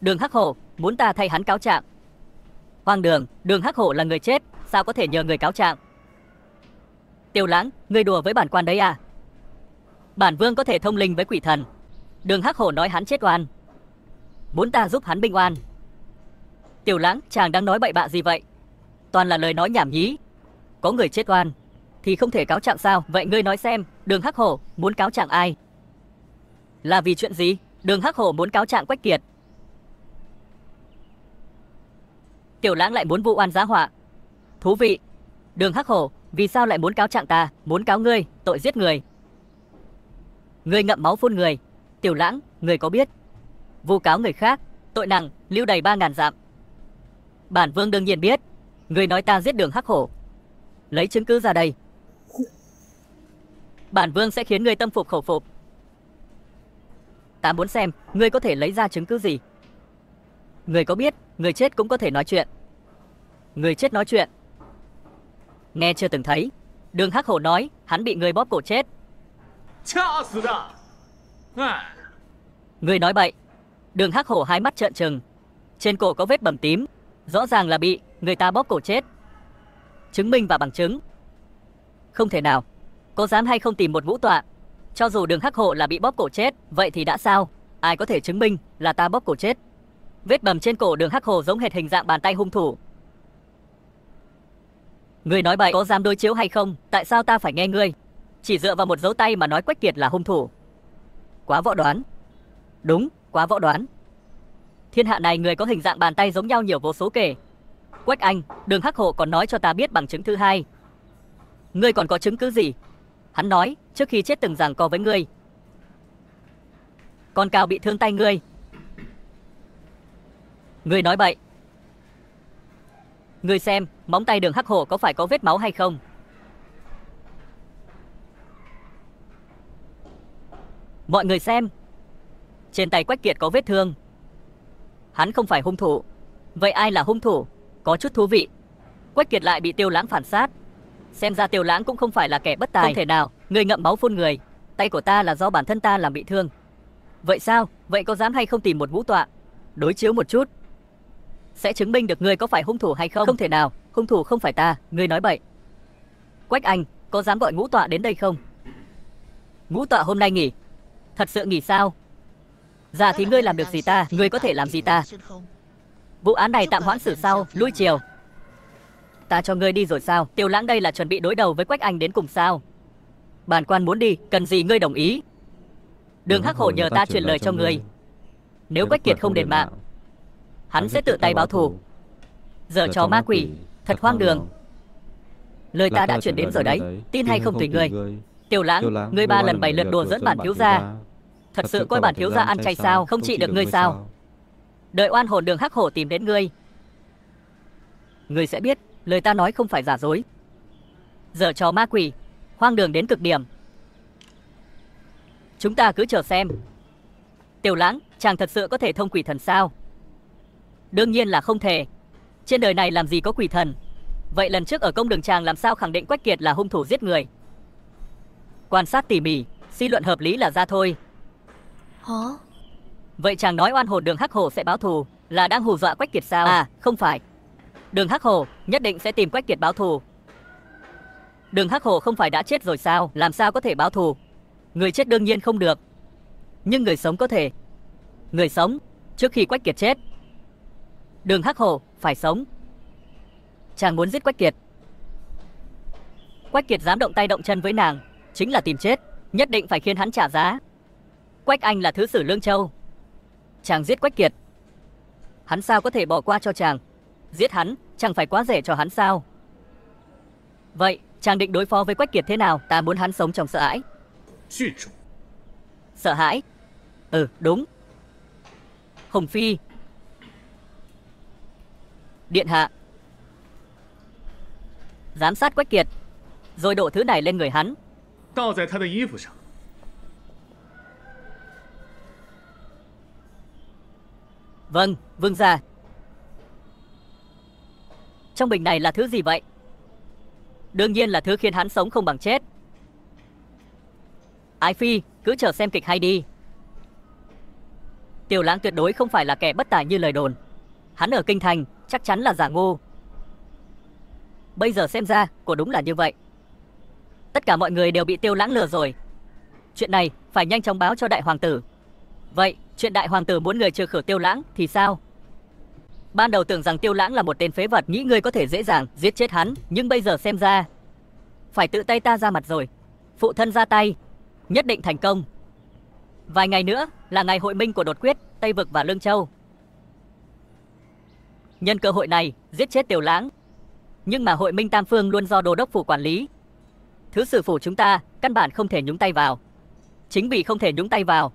B: Đường Hắc Hổ muốn ta thay hắn cáo trạng. Hoang đường, Đường Hắc Hổ là người chết, sao có thể nhờ người cáo trạng? Tiểu Lãng, ngươi đùa với bản quan đấy à? Bản vương có thể thông linh với quỷ thần. Đường Hắc Hổ nói hắn chết oan, muốn ta giúp hắn bình oan. Tiểu Lãng, chàng đang nói bậy bạ gì vậy? Toàn là lời nói nhảm nhí. Có người chết oan thì không thể cáo trạng sao? Vậy ngươi nói xem, Đường Hắc Hổ muốn cáo trạng ai? Là vì chuyện gì? Đường Hắc Hổ muốn cáo trạng Quách Kiệt. Tiểu Lãng lại muốn vụ oan giá họa. Thú vị. Đường Hắc Hổ vì sao lại muốn cáo trạng ta? Muốn cáo ngươi tội giết người. Ngươi ngậm máu phun người. Tiểu Lãng, ngươi có biết vu cáo người khác tội nặng, lưu đày 3000 dặm. Bản vương đương nhiên biết. Ngươi nói ta giết Đường Hắc Hổ, lấy chứng cứ ra đây. Bản vương sẽ khiến ngươi tâm phục khẩu phục. Ta muốn xem ngươi có thể lấy ra chứng cứ gì. Ngươi có biết người chết cũng có thể nói chuyện? Người chết nói chuyện? Nghe chưa từng thấy. Đường Hắc Hổ nói hắn bị người bóp cổ chết. Ngươi nói bậy. Đường Hắc Hổ hai mắt trợn trừng. Trên cổ có vết bầm tím, rõ ràng là bị người ta bóp cổ chết. Chứng minh và bằng chứng? Không thể nào. Có dám hay không tìm một vũ tọa? Cho dù Đường Hắc Hổ là bị bóp cổ chết, vậy thì đã sao? Ai có thể chứng minh là ta bóp cổ chết? Vết bầm trên cổ Đường Hắc Hổ giống hệt hình dạng bàn tay hung thủ. Ngươi nói bậy, có dám đối chiếu hay không? Tại sao ta phải nghe ngươi? Chỉ dựa vào một dấu tay mà nói Quách Kiệt là hung thủ. Quá võ đoán. Đúng, quá võ đoán. Thiên hạ này người có hình dạng bàn tay giống nhau nhiều vô số kể. Quách Anh, Đường Hắc Hổ còn nói cho ta biết bằng chứng thứ hai. Ngươi còn có chứng cứ gì? Hắn nói trước khi chết từng giằng co với ngươi. Con Cao bị thương tay ngươi. Ngươi nói bậy. Ngươi xem, móng tay Đường Hắc Hổ có phải có vết máu hay không? Mọi người xem. Trên tay Quách Kiệt có vết thương. Hắn không phải hung thủ. Vậy ai là hung thủ? Có chút thú vị. Quách Kiệt lại bị Tiêu Lãng phản sát. Xem ra Tiêu Lãng cũng không phải là kẻ bất tài. Không thể nào, người ngậm máu phun người. Tay của ta là do bản thân ta làm bị thương. Vậy sao? Vậy có dám hay không tìm một vũ tọa đối chiếu một chút, sẽ chứng minh được ngươi có phải hung thủ hay không? Không thể nào, hung thủ không phải ta. Ngươi nói bậy. Quách Anh, có dám gọi ngũ tọa đến đây không? Ngũ tọa hôm nay nghỉ. Thật sự nghỉ sao? Dạ thì ngươi làm được gì ta? Ngươi có thể làm gì ta? Vụ án này tạm hoãn xử sau, lui chiều. Ta cho ngươi đi rồi sao? Tiêu Lãng đây là chuẩn bị đối đầu với Quách Anh đến cùng sao? Bản quan muốn đi, cần gì ngươi đồng ý? Đường Hắc Hổ nhờ ta truyền lời cho ngươi. Nếu Quách Kiệt không đền mạng, hắn sẽ tự tay báo thù. Giờ trò ma quỷ, thật hoang đường. Lời ta đã truyền đến rồi đấy, tin hay không tùy ngươi. Tiêu Lãng, ngươi 3 lần 7 lượt đùa dẫn bản thiếu gia. Thật sự coi bản thiếu gia ăn chay sao? Không trị được ngươi sao? Đợi oan hồn Đường Hắc Hổ tìm đến ngươi, ngươi sẽ biết lời ta nói không phải giả dối. Giờ trò ma quỷ, hoang đường đến cực điểm. Chúng ta cứ chờ xem. Tiêu Lãng, chàng thật sự có thể thông quỷ thần sao? Đương nhiên là không thể. Trên đời này làm gì có quỷ thần. Vậy lần trước ở công đường chàng làm sao khẳng định Quách Kiệt là hung thủ giết người? Quan sát tỉ mỉ, suy luận hợp lý là ra thôi.
E: Hả?
B: Vậy chàng nói oan hồn Đường Hắc Hổ sẽ báo thù là đang hù dọa Quách Kiệt sao? À, không phải. Đường Hắc Hổ nhất định sẽ tìm Quách Kiệt báo thù. Đường Hắc Hổ không phải đã chết rồi sao? Làm sao có thể báo thù? Người chết đương nhiên không được, nhưng người sống có thể. Người sống trước khi Quách Kiệt chết. Đường Hắc Hổ phải sống. Chàng muốn giết Quách Kiệt. Quách Kiệt dám động tay động chân với nàng chính là tìm chết, nhất định phải khiến hắn trả giá. Quách Anh là thứ sử Lương Châu. Chàng giết Quách Kiệt, hắn sao có thể bỏ qua cho chàng? Giết hắn chẳng phải quá rẻ cho hắn sao? Vậy chàng định đối phó với Quách Kiệt thế nào? Ta muốn hắn sống trong sợ hãi. Sợ hãi? Ừ, đúng. Hồng Phi, điện hạ, giám sát Quách Kiệt, rồi đổ thứ này lên người hắn.
C: 倒在他的衣服上。
B: Vâng, vương gia. Trong bình này là thứ gì vậy? Đương nhiên là thứ khiến hắn sống không bằng chết. Ái phi, cứ chờ xem kịch hay đi. Tiêu Lãng tuyệt đối không phải là kẻ bất tài như lời đồn. Hắn ở kinh thành chắc chắn là giả ngu. Bây giờ xem ra, quả đúng là như vậy. Tất cả mọi người đều bị Tiêu Lãng lừa rồi. Chuyện này phải nhanh chóng báo cho đại hoàng tử. Vậy, chuyện đại hoàng tử muốn người trừ khử Tiêu Lãng thì sao? Ban đầu tưởng rằng Tiêu Lãng là một tên phế vật, nghĩ người có thể dễ dàng giết chết hắn, nhưng bây giờ xem ra phải tự tay ta ra mặt rồi. Phụ thân ra tay, nhất định thành công. Vài ngày nữa là ngày hội minh của Đột Quyết, Tây Vực và Lương Châu. Nhân cơ hội này giết chết Tiêu Lãng. Nhưng mà hội minh Tam Phương luôn do Đô đốc phủ quản lý. Thứ sử phủ chúng ta căn bản không thể nhúng tay vào. Chính vì không thể nhúng tay vào,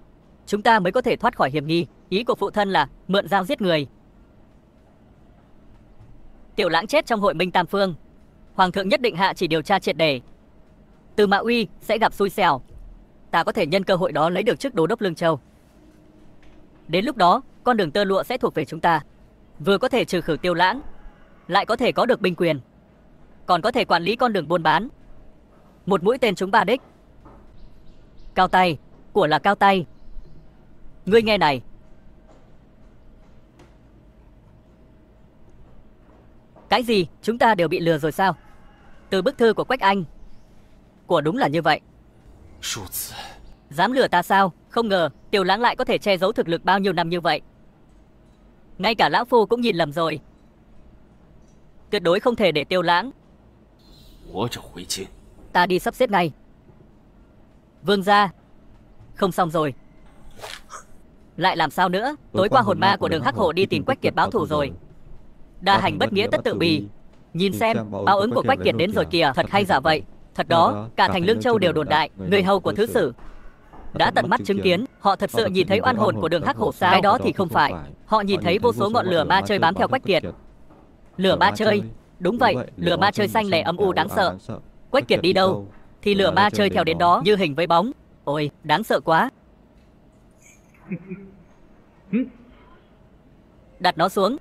B: chúng ta mới có thể thoát khỏi hiểm nghi. Ý của phụ thân là mượn dao giết người. Tiêu Lãng chết trong hội minh Tam Phương, hoàng thượng nhất định hạ chỉ điều tra triệt để. Từ Mã Uy sẽ gặp xui xẻo. Ta có thể nhân cơ hội đó lấy được chức đô đốc Lương Châu. Đến lúc đó, con đường tơ lụa sẽ thuộc về chúng ta. Vừa có thể trừ khử Tiêu Lãng, lại có thể có được binh quyền, còn có thể quản lý con đường buôn bán. Một mũi tên trúng 3 đích. Cao tay, của là cao tay. Ngươi nghe này. Cái gì? Chúng ta đều bị lừa rồi sao? Từ bức thư của Quách Anh. Của đúng là như vậy. Dám lừa ta sao? Không ngờ Tiêu Lãng lại có thể che giấu thực lực bao nhiêu năm như vậy. Ngay cả lão phu cũng nhìn lầm rồi. Tuyệt đối không thể để Tiêu Lãng. Ta đi sắp xếp ngay. Vương gia. Không xong rồi. Lại làm sao nữa? Tối qua hồn ma của Đường Hắc Hổ đi tìm Quách Kiệt báo thù rồi. Đa hành bất nghĩa tất tự bì. Nhìn xem, báo ứng của Quách Kiệt đến rồi kìa. Thật hay giả vậy? Thật đó, cả thành Lương Châu đều đồn đại. Người hầu của thứ sử đã tận mắt chứng kiến. Họ thật sự nhìn thấy oan hồn của Đường Hắc Hổ sao? Cái đó thì không phải. Họ nhìn thấy vô số ngọn lửa ma chơi bám theo Quách Kiệt. Lửa ma chơi? Đúng vậy, lửa ma chơi xanh lẻ âm u đáng sợ. Quách Kiệt đi đâu thì lửa ma chơi theo đến đó, như hình với bóng. Ôi, đáng sợ quá. Đặt nó xuống.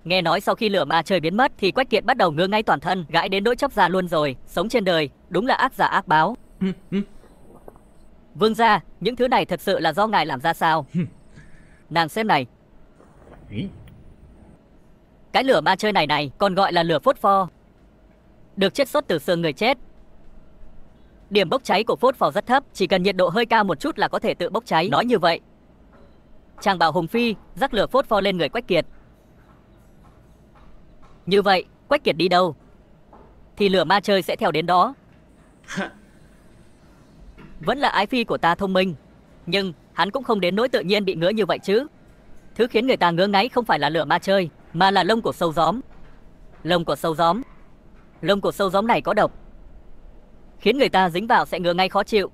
B: Nghe nói sau khi lửa ma chơi biến mất thì Quách Kiệt bắt đầu ngứa ngay toàn thân, gãi đến nỗi chóc da luôn rồi. Sống trên đời đúng là ác giả ác báo. Vương gia, những thứ này thật sự là do ngài làm ra sao? Nàng xem này. Cái lửa ma chơi này còn gọi là lửa phốt pho, được chiết xuất từ xương người chết. Điểm bốc cháy của phốt phò rất thấp, chỉ cần nhiệt độ hơi cao một chút là có thể tự bốc cháy. Nói như vậy, chàng bảo Hùng Phi rắc lửa phốt pho lên người Quách Kiệt. Như vậy, Quách Kiệt đi đâu thì lửa ma chơi sẽ theo đến đó. Vẫn là ái phi của ta thông minh, nhưng hắn cũng không đến nỗi tự nhiên bị ngứa như vậy chứ. Thứ khiến người ta ngứa ngáy không phải là lửa ma chơi, mà là lông của sâu gióm. Lông của sâu gióm. Lông của sâu gióm này có độc, khiến người ta dính vào sẽ ngứa ngay khó chịu.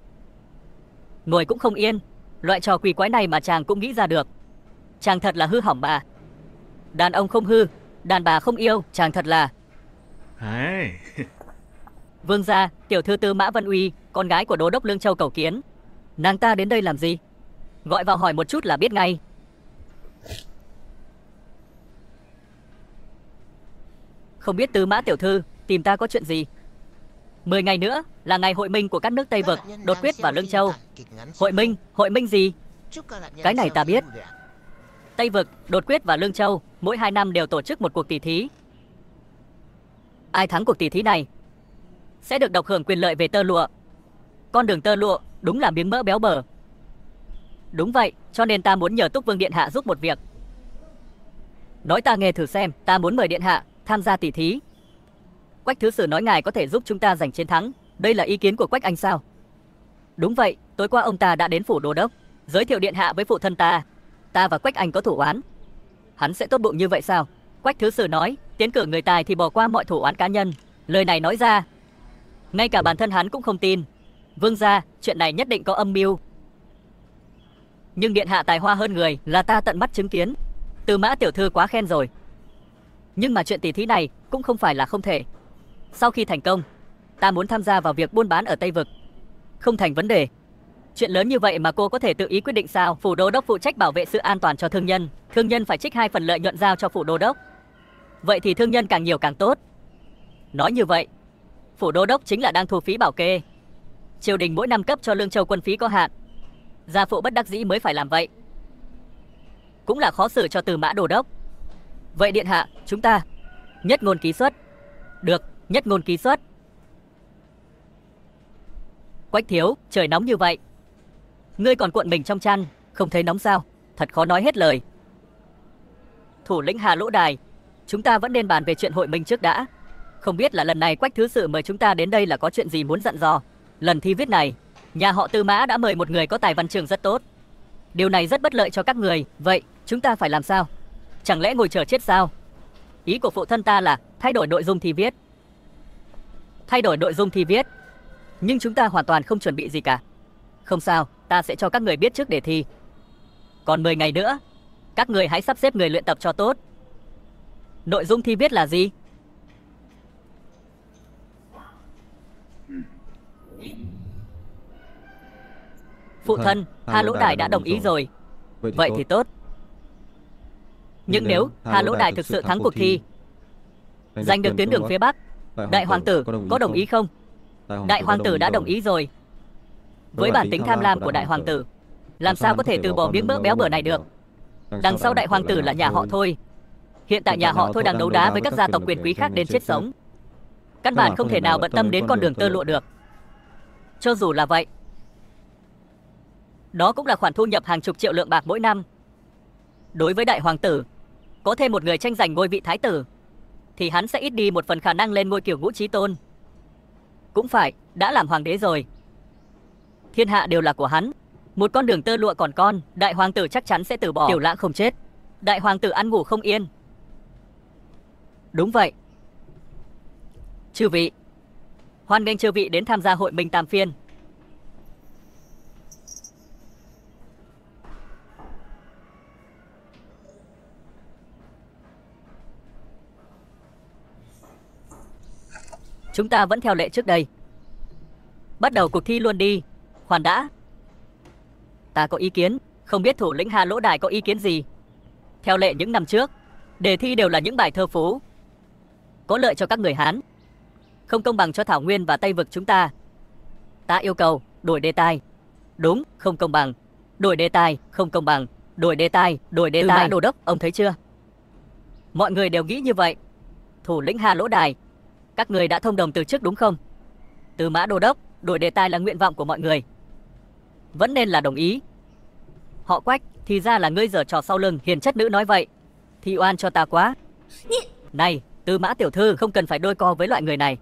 B: Ngồi cũng không yên, loại trò quỷ quái này mà chàng cũng nghĩ ra được. Chàng thật là hư hỏng bà. Đàn ông không hư, đàn bà không yêu, chàng thật là...
C: Ai.
B: Vương gia, tiểu thư Tư Mã Vân Uy, con gái của đô đốc Lương Châu cầu kiến. Nàng ta đến đây làm gì? Gọi vào hỏi một chút là biết ngay. Không biết Tư Mã tiểu thư tìm ta có chuyện gì? 10 ngày nữa là ngày hội minh của các nước Tây Vực, Đột Quyết và Lương Châu. Hội minh gì? Cái này ta biết. Tây Vực, Đột Quyết và Lương Châu mỗi 2 năm đều tổ chức một cuộc tỷ thí. Ai thắng cuộc tỷ thí này sẽ được độc hưởng quyền lợi về tơ lụa. Con đường tơ lụa đúng là miếng mỡ béo bở. Đúng vậy, cho nên ta muốn nhờ Túc Vương điện hạ giúp một việc. Nói ta nghe thử xem. Ta muốn mời điện hạ tham gia tỷ thí. Quách thứ sử nói ngài có thể giúp chúng ta giành chiến thắng. Đây là ý kiến của Quách anh sao? Đúng vậy, tối qua ông ta đã đến phủ đô đốc, giới thiệu điện hạ với phụ thân ta. Ta và Quách anh có thủ oán. Hắn sẽ tốt bụng như vậy sao? Quách thứ sử nói, tiến cử người tài thì bỏ qua mọi thủ oán cá nhân. Lời này nói ra, ngay cả bản thân hắn cũng không tin. Vương gia, chuyện này nhất định có âm mưu. Nhưng điện hạ tài hoa hơn người là ta tận mắt chứng kiến. Tư Mã tiểu thư quá khen rồi. Nhưng mà chuyện tỷ thí này cũng không phải là không thể. Sau khi thành công, ta muốn tham gia vào việc buôn bán ở Tây Vực. Không thành vấn đề. Chuyện lớn như vậy mà cô có thể tự ý quyết định sao? Phủ đô đốc phụ trách bảo vệ sự an toàn cho thương nhân. Thương nhân phải trích 2 phần lợi nhuận giao cho phủ đô đốc. Vậy thì thương nhân càng nhiều càng tốt. Nói như vậy, phủ đô đốc chính là đang thu phí bảo kê. Triều đình mỗi năm cấp cho Lương Châu quân phí có hạn. Gia phụ bất đắc dĩ mới phải làm vậy. Cũng là khó xử cho Tư Mã đô đốc. Vậy điện hạ, chúng ta nhất ngôn ký xuất. Được, nhất ngôn ký xuất. Quách thiếu, trời nóng như vậy, ngươi còn cuộn mình trong chăn, không thấy nóng sao? Thật khó nói hết lời. Thủ lĩnh Hà Lỗ Đài, chúng ta vẫn nên bàn về chuyện hội minh trước đã. Không biết là lần này Quách thứ sử mời chúng ta đến đây là có chuyện gì muốn dặn dò. Lần thi viết này, nhà họ Tư Mã đã mời một người có tài văn chương rất tốt. Điều này rất bất lợi cho các người. Vậy chúng ta phải làm sao? Chẳng lẽ ngồi chờ chết sao? Ý của phụ thân ta là thay đổi nội dung thi viết. Thay đổi nội dung thi viết. Nhưng chúng ta hoàn toàn không chuẩn bị gì cả. Không sao, ta sẽ cho các người biết trước để thi. Còn 10 ngày nữa, các người hãy sắp xếp người luyện tập cho tốt. Nội dung thi viết là gì? Phụ thân, Hà Lỗ Đài đã đồng ý rồi. Vậy thì tốt. Nhưng nếu Hà Lỗ Đài thực sự thắng cuộc thi, giành được tuyến đường phía Bắc, Đại Hoàng tử có đồng ý không? Đại Hoàng tử đã đồng ý rồi. Với bản tính tham lam của Đại Hoàng tử, làm sao có thể từ bỏ miếng mỡ béo bở này được? Đằng sau Đại Hoàng tử là nhà họ Thôi. Hiện tại nhà họ Thôi đang đấu đá với các gia tộc quyền quý khác đến chết sống. Căn bản không thể nào bận tâm đến con đường tơ lụa được. Cho dù là vậy, đó cũng là khoản thu nhập hàng chục triệu lượng bạc mỗi năm. Đối với Đại Hoàng tử, có thêm một người tranh giành ngôi vị thái tử, thì hắn sẽ ít đi một phần khả năng lên ngôi Kiểu Ngũ Chí Tôn. Cũng phải, đã làm hoàng đế rồi, thiên hạ đều là của hắn. Một con đường tơ lụa còn con, Đại Hoàng tử chắc chắn sẽ từ bỏ. Tiểu Lãng không chết, Đại Hoàng tử ăn ngủ không yên. Đúng vậy. Chư vị, hoan nghênh chư vị đến tham gia hội minh tam phiên. Chúng ta vẫn theo lệ trước đây. Bắt đầu cuộc thi luôn đi. Khoan đã. Ta có ý kiến, không biết thủ lĩnh Hà Lỗ Đài có ý kiến gì. Theo lệ những năm trước, đề thi đều là những bài thơ phú, có lợi cho các người Hán, không công bằng cho Thảo Nguyên và Tây Vực chúng ta. Ta yêu cầu đổi đề tài. Đúng, không công bằng. Đổi đề tài, không công bằng. Đổi đề tài, đổi đề tài. Tư Mã đô đốc, ông thấy chưa? Mọi người đều nghĩ như vậy. Thủ lĩnh Hà Lỗ Đài, các người đã thông đồng từ trước đúng không? Tư Mã đô đốc, Đổi đề tài là nguyện vọng của mọi người. Vẫn nên là đồng ý. Họ Quách, thì ra là ngươi giở trò sau lưng. Hiền chất nữ nói vậy thì oan cho ta quá. Này, Tư Mã tiểu thư không cần phải đôi co với loại người này.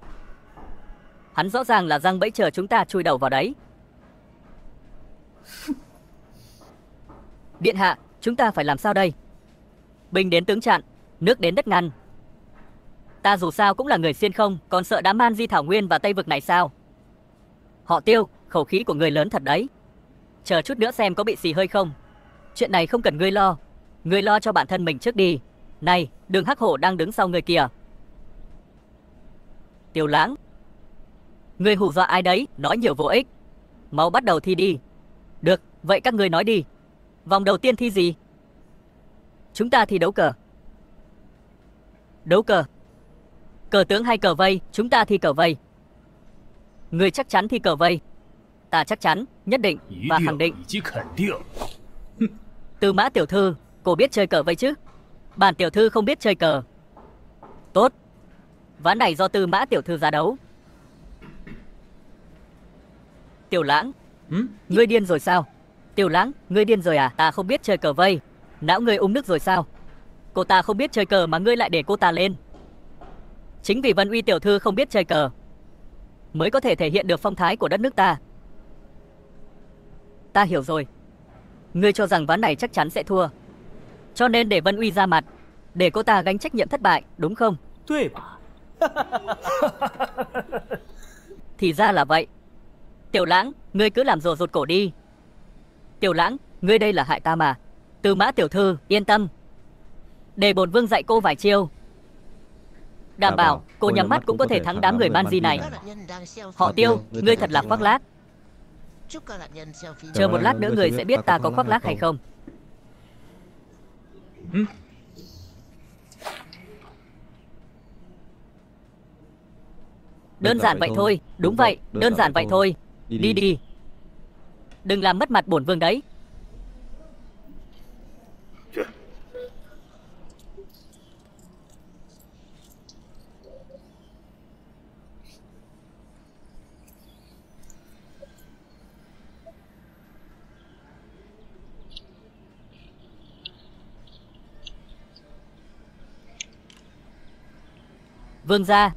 B: Hắn rõ ràng là răng bẫy chờ chúng ta chui đầu vào đấy. Điện hạ, chúng ta phải làm sao đây? Binh đến tướng chặn, nước đến đất ngăn. Ta dù sao cũng là người xuyên không, còn sợ đám man di thảo nguyên và Tây vực này sao? Họ Tiêu, khẩu khí của người lớn thật đấy. Chờ chút nữa xem có bị xì hơi không. Chuyện này không cần ngươi lo. Ngươi lo cho bản thân mình trước đi. Này, Đường Hắc Hổ đang đứng sau người kìa. Tiêu Lãng, ngươi hù dọa ai đấy? Nói nhiều vô ích. Mau bắt đầu thi đi. Được, vậy các ngươi nói đi. Vòng đầu tiên thi gì? Chúng ta thi đấu cờ. Đấu cờ? Cờ tướng hay cờ vây? Chúng ta thi cờ vây. Ngươi chắc chắn thi cờ vây? Ta chắc chắn, nhất định và khẳng định. Tư Mã tiểu thư, cô biết chơi cờ vây chứ? Bản tiểu thư không biết chơi cờ. Tốt. Ván này do Tư Mã tiểu thư ra đấu. Tiểu Lãng, ngươi điên rồi sao? Tiểu Lãng, ngươi điên rồi à? Ta không biết chơi cờ vây. Não ngươi uống nước rồi sao? Cô ta không biết chơi cờ mà ngươi lại để cô ta lên. Chính vì Vân Uy tiểu thư không biết chơi cờ mới có thể thể hiện được phong thái của đất nước ta. Ta hiểu rồi. Ngươi cho rằng ván này chắc chắn sẽ thua, cho nên để Vân Uy ra mặt, để cô ta gánh trách nhiệm thất bại, đúng không? Thì ra là vậy. Tiểu Lãng, ngươi cứ làm rồ rụt cổ đi. Tiểu Lãng, ngươi đây là hại ta mà. Tư Mã tiểu thư, yên tâm. Để bổn vương dạy cô vài chiêu. Đảm bảo cô nhắm mắt cũng có thể thắng đám người man di này. Họ Tiêu, ngươi thật là khoác lác. Chờ một lát nữa người sẽ biết ta có khoác lác hay không. Đơn giản vậy thôi. Đúng vậy, đơn giản vậy thôi. Đi đi. Đừng làm mất mặt bổn vương đấy. Vương gia,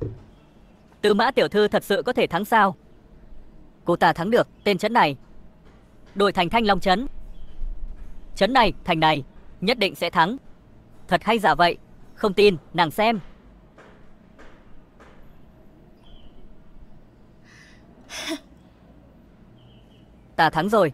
B: Tư Mã tiểu thư thật sự có thể thắng sao? Cô ta thắng được, tên trấn này đổi thành Thanh Long trấn. Trấn này, thành này nhất định sẽ thắng. Thật hay giả vậy? Không tin, nàng xem. Ta thắng rồi.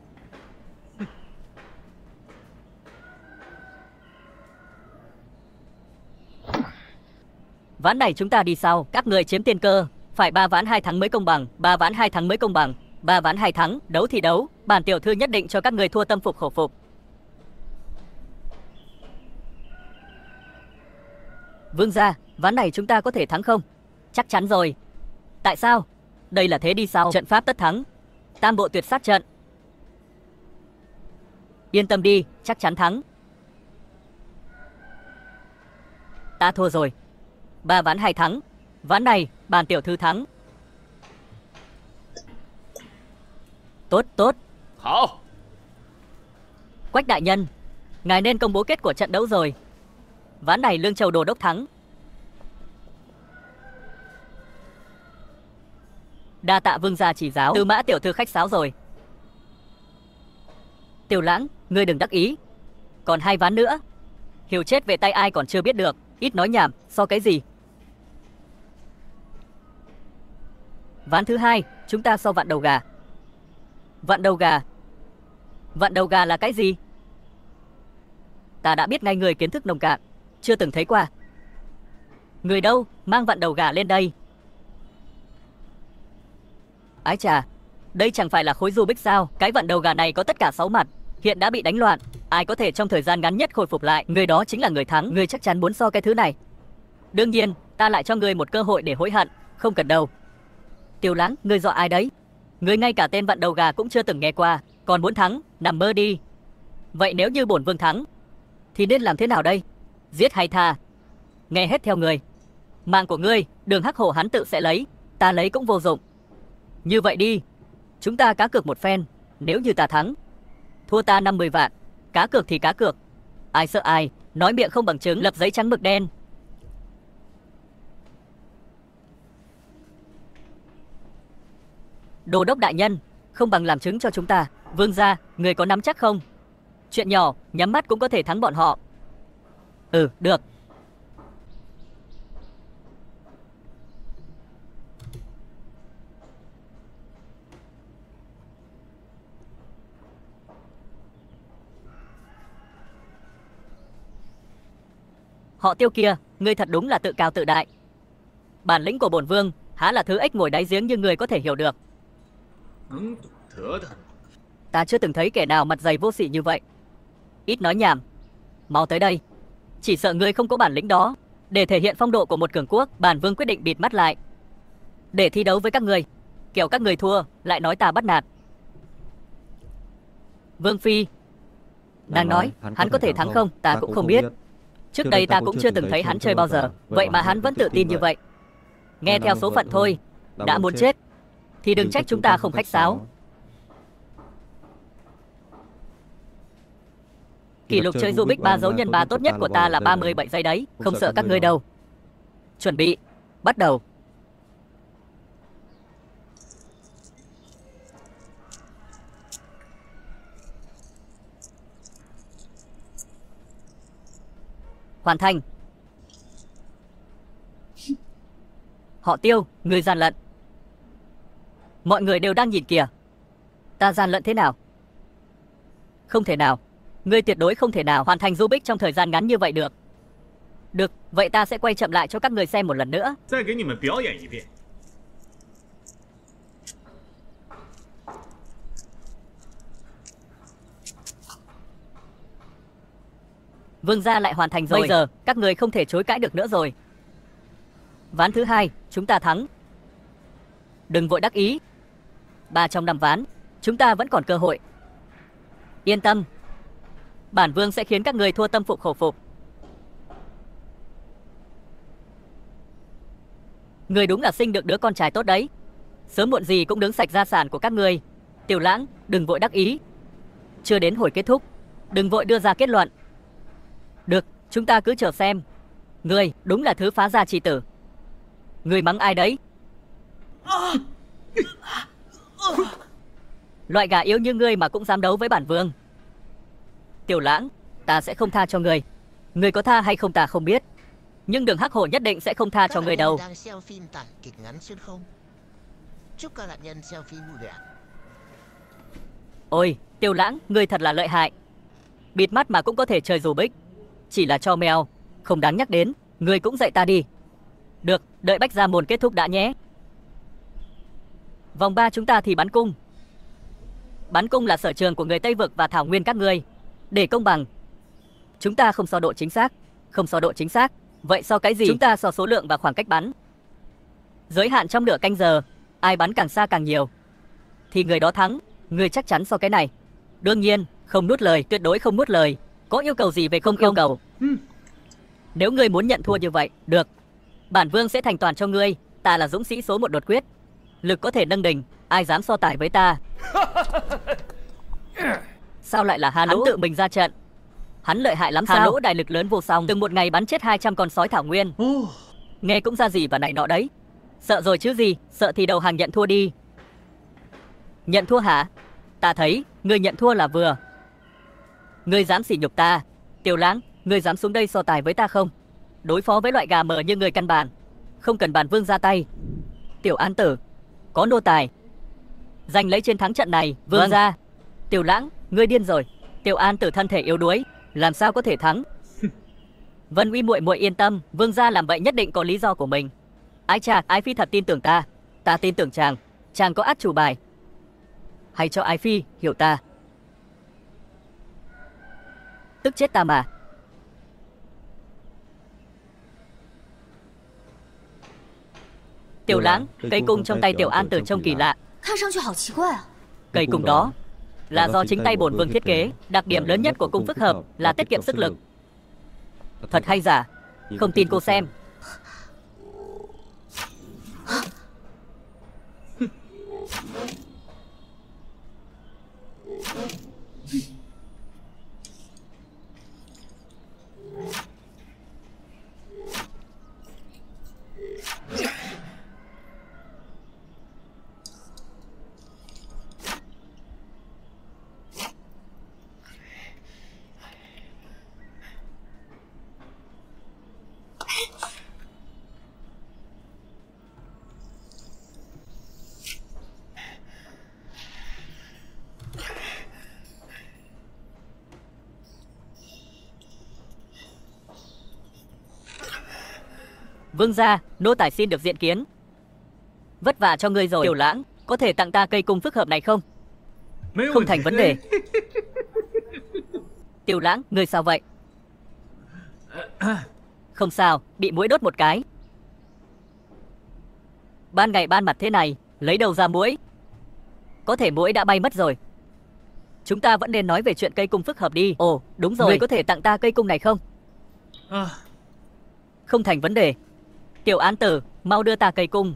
B: Ván này chúng ta đi sau, các người chiếm tiên cơ. Phải 3 ván 2 thắng mới công bằng, 3 ván 2 thắng mới công bằng. 3 ván 2 thắng, đấu thì đấu. Bản tiểu thư nhất định cho các người thua tâm phục khẩu phục. Vương gia, ván này chúng ta có thể thắng không? Chắc chắn rồi. Tại sao? Đây là thế đi sau, trận pháp tất thắng. Tam bộ tuyệt sát trận. Yên tâm đi, chắc chắn thắng. Ta thua rồi. 3 ván 2 thắng. Ván này, bản tiểu thư thắng. Tốt, tốt.
D: Hảo.
B: Quách đại nhân, ngài nên công bố kết của trận đấu rồi. Ván này Lương Châu Đô đốc thắng. Đa tạ vương gia chỉ giáo. Tư Mã tiểu thư khách sáo rồi. Tiểu Lãng, ngươi đừng đắc ý. Còn 2 ván nữa. Hiểu chết về tay ai còn chưa biết được. Ít nói nhảm, so cái gì? Ván thứ 2, chúng ta so vặn đầu gà. Vặn đầu gà? Vặn đầu gà là cái gì? Ta đã biết ngay người kiến thức nông cạn, chưa từng thấy qua. Người đâu, mang vặn đầu gà lên đây. Ái chà, đây chẳng phải là khối Rubik sao? Cái vặn đầu gà này có tất cả 6 mặt, hiện đã bị đánh loạn. Ai có thể trong thời gian ngắn nhất khôi phục lại, người đó chính là người thắng. Người chắc chắn muốn so cái thứ này. Đương nhiên, ta lại cho người một cơ hội để hối hận. Không cần đâu. Tiêu Lãng, ngươi dọa ai đấy? Ngươi ngay cả tên vặn đầu gà cũng chưa từng nghe qua, còn muốn thắng, nằm mơ đi. Vậy nếu như bổn vương thắng, thì nên làm thế nào đây? Giết hay tha? Nghe hết theo người. Mạng của ngươi, Đường Hắc Hổ hắn tự sẽ lấy, ta lấy cũng vô dụng. Như vậy đi, Chúng ta cá cược một phen. Nếu như ta thắng, thua ta 50 vạn. Cá cược thì cá cược. Ai sợ ai, nói miệng không bằng chứng, lập giấy trắng mực đen. Đô đốc đại nhân, không bằng làm chứng cho chúng ta. Vương gia, người có nắm chắc không? Chuyện nhỏ, nhắm mắt cũng có thể thắng bọn họ. Ừ, được. Họ Tiêu kia, ngươi thật đúng là tự cao tự đại. Bản lĩnh của bổn vương há là thứ ếch ngồi đáy giếng như ngươi có thể hiểu được. Ta chưa từng thấy kẻ nào mặt dày vô sỉ như vậy. Ít nói nhảm, mau tới đây. Chỉ sợ ngươi không có bản lĩnh đó. Để thể hiện phong độ của một cường quốc, bản vương quyết định bịt mắt lại để thi đấu với các ngươi. Kiểu các người thua lại nói ta bắt nạt. Vương phi, nàng nói hắn có thể thắng không? Ta cũng không biết. Trước đây ta cũng chưa từng thấy hắn chơi bao giờ. Vậy mà hắn vẫn tự tin như vậy. Nghe theo số phận thôi. Đã muốn chết thì đừng trách chúng ta không khách sáo. Kỷ lục chơi Rubik 3 dấu nhân 3 tốt nhất của ta là 37 giây đấy. Không sợ các ngươi đâu. Chuẩn bị, bắt đầu. Hoàn thành. Họ Tiêu, người gian lận. Mọi người đều đang nhìn kìa. Ta gian lận thế nào? Không thể nào. Ngươi tuyệt đối không thể nào hoàn thành Rubik trong thời gian ngắn như vậy được. Được, vậy ta sẽ quay chậm lại cho các người xem một lần nữa. Vương gia lại hoàn thành rồi. Bây giờ, các người không thể chối cãi được nữa rồi. Ván thứ hai, chúng ta thắng. Đừng vội đắc ý. 3 trong 5 ván, chúng ta vẫn còn cơ hội. Yên tâm. Bản vương sẽ khiến các người thua tâm phục khẩu phục. Người đúng là sinh được đứa con trai tốt đấy. Sớm muộn gì cũng đứng sạch gia sản của các người. Tiểu Lãng, đừng vội đắc ý. Chưa đến hồi kết thúc, đừng vội đưa ra kết luận. Được, chúng ta cứ chờ xem. Ngươi đúng là thứ phá gia chi tử. Ngươi mắng ai đấy? Loại gà yếu như ngươi mà cũng dám đấu với bản vương. Tiểu Lãng, ta sẽ không tha cho ngươi. Ngươi có tha hay không ta không biết, nhưng Đường Hắc Hổ nhất định sẽ không tha cho ngươi đâu. Ôi, Tiểu Lãng, ngươi thật là lợi hại. Bịt mắt mà cũng có thể chơi Rubik. Chỉ là cho mèo, không đáng nhắc đến. Ngươi cũng dạy ta đi. Được, đợi Bách Gia Môn kết thúc đã nhé. Vòng 3 chúng ta thì bắn cung. Bắn cung là sở trường của người Tây Vực và Thảo Nguyên các ngươi. Để công bằng, chúng ta không so độ chính xác. Không so độ chính xác. Vậy so cái gì? Chúng ta so số lượng và khoảng cách bắn. Giới hạn trong nửa canh giờ. Ai bắn càng xa càng nhiều thì người đó thắng. Ngươi chắc chắn so cái này. Đương nhiên, không nuốt lời, tuyệt đối không nuốt lời. Có yêu cầu gì về không yêu cầu? Nếu ngươi muốn nhận thua như vậy, được. Bản vương sẽ thành toàn cho ngươi. Ta là dũng sĩ số 1 đột quyết. Lực có thể nâng đỉnh. Ai dám so tải với ta? Sao lại là Hà Lỗ? Hắn tự mình ra trận. Hắn lợi hại lắm sao? Hà Lỗ đại lực lớn vô song, từng một ngày bắn chết 200 con sói Thảo Nguyên. Nghe cũng ra gì và này nọ đấy. Sợ rồi chứ gì, sợ thì đầu hàng nhận thua đi. Nhận thua hả? Ta thấy, ngươi nhận thua là vừa. Ngươi dám sỉ nhục ta. Tiểu Lãng, ngươi dám xuống đây so tài với ta không? Đối phó với loại gà mờ như người căn bản, không cần bản vương ra tay. Tiểu An Tử, có nô tài giành lấy chiến thắng trận này. Vương gia. Tiểu Lãng, ngươi điên rồi. Tiểu An Tử thân thể yếu đuối, làm sao có thể thắng? Vân Uy muội muội yên tâm, vương gia làm vậy nhất định có lý do của mình. Ái chà, Ái Phi thật tin tưởng ta. Ta tin tưởng chàng. Chàng có át chủ bài. Hãy cho Ái Phi hiểu ta. Tức chết ta mà. Tiểu Lãng, cây cung trong tay Tiểu An Tử trông kỳ lạ. Cây cung đó là do chính tay bổn vương thiết kế. Đặc điểm lớn nhất của cung phức hợp là tiết kiệm sức lực. Thật hay giả? Không tin cô xem. Vương gia, nô tài xin được diện kiến. Vất vả cho ngươi rồi. Tiểu Lãng, có thể tặng ta cây cung phức hợp này không? Không thành vấn đề. Tiểu Lãng, ngươi sao vậy? Không sao, bị muỗi đốt một cái. Ban ngày ban mặt thế này, lấy đâu ra muỗi? Có thể muỗi đã bay mất rồi. Chúng ta vẫn nên nói về chuyện cây cung phức hợp đi. Ồ, đúng rồi, ngươi có thể tặng ta cây cung này không? Không thành vấn đề. Tiểu An Tử, mau đưa ta cây cung.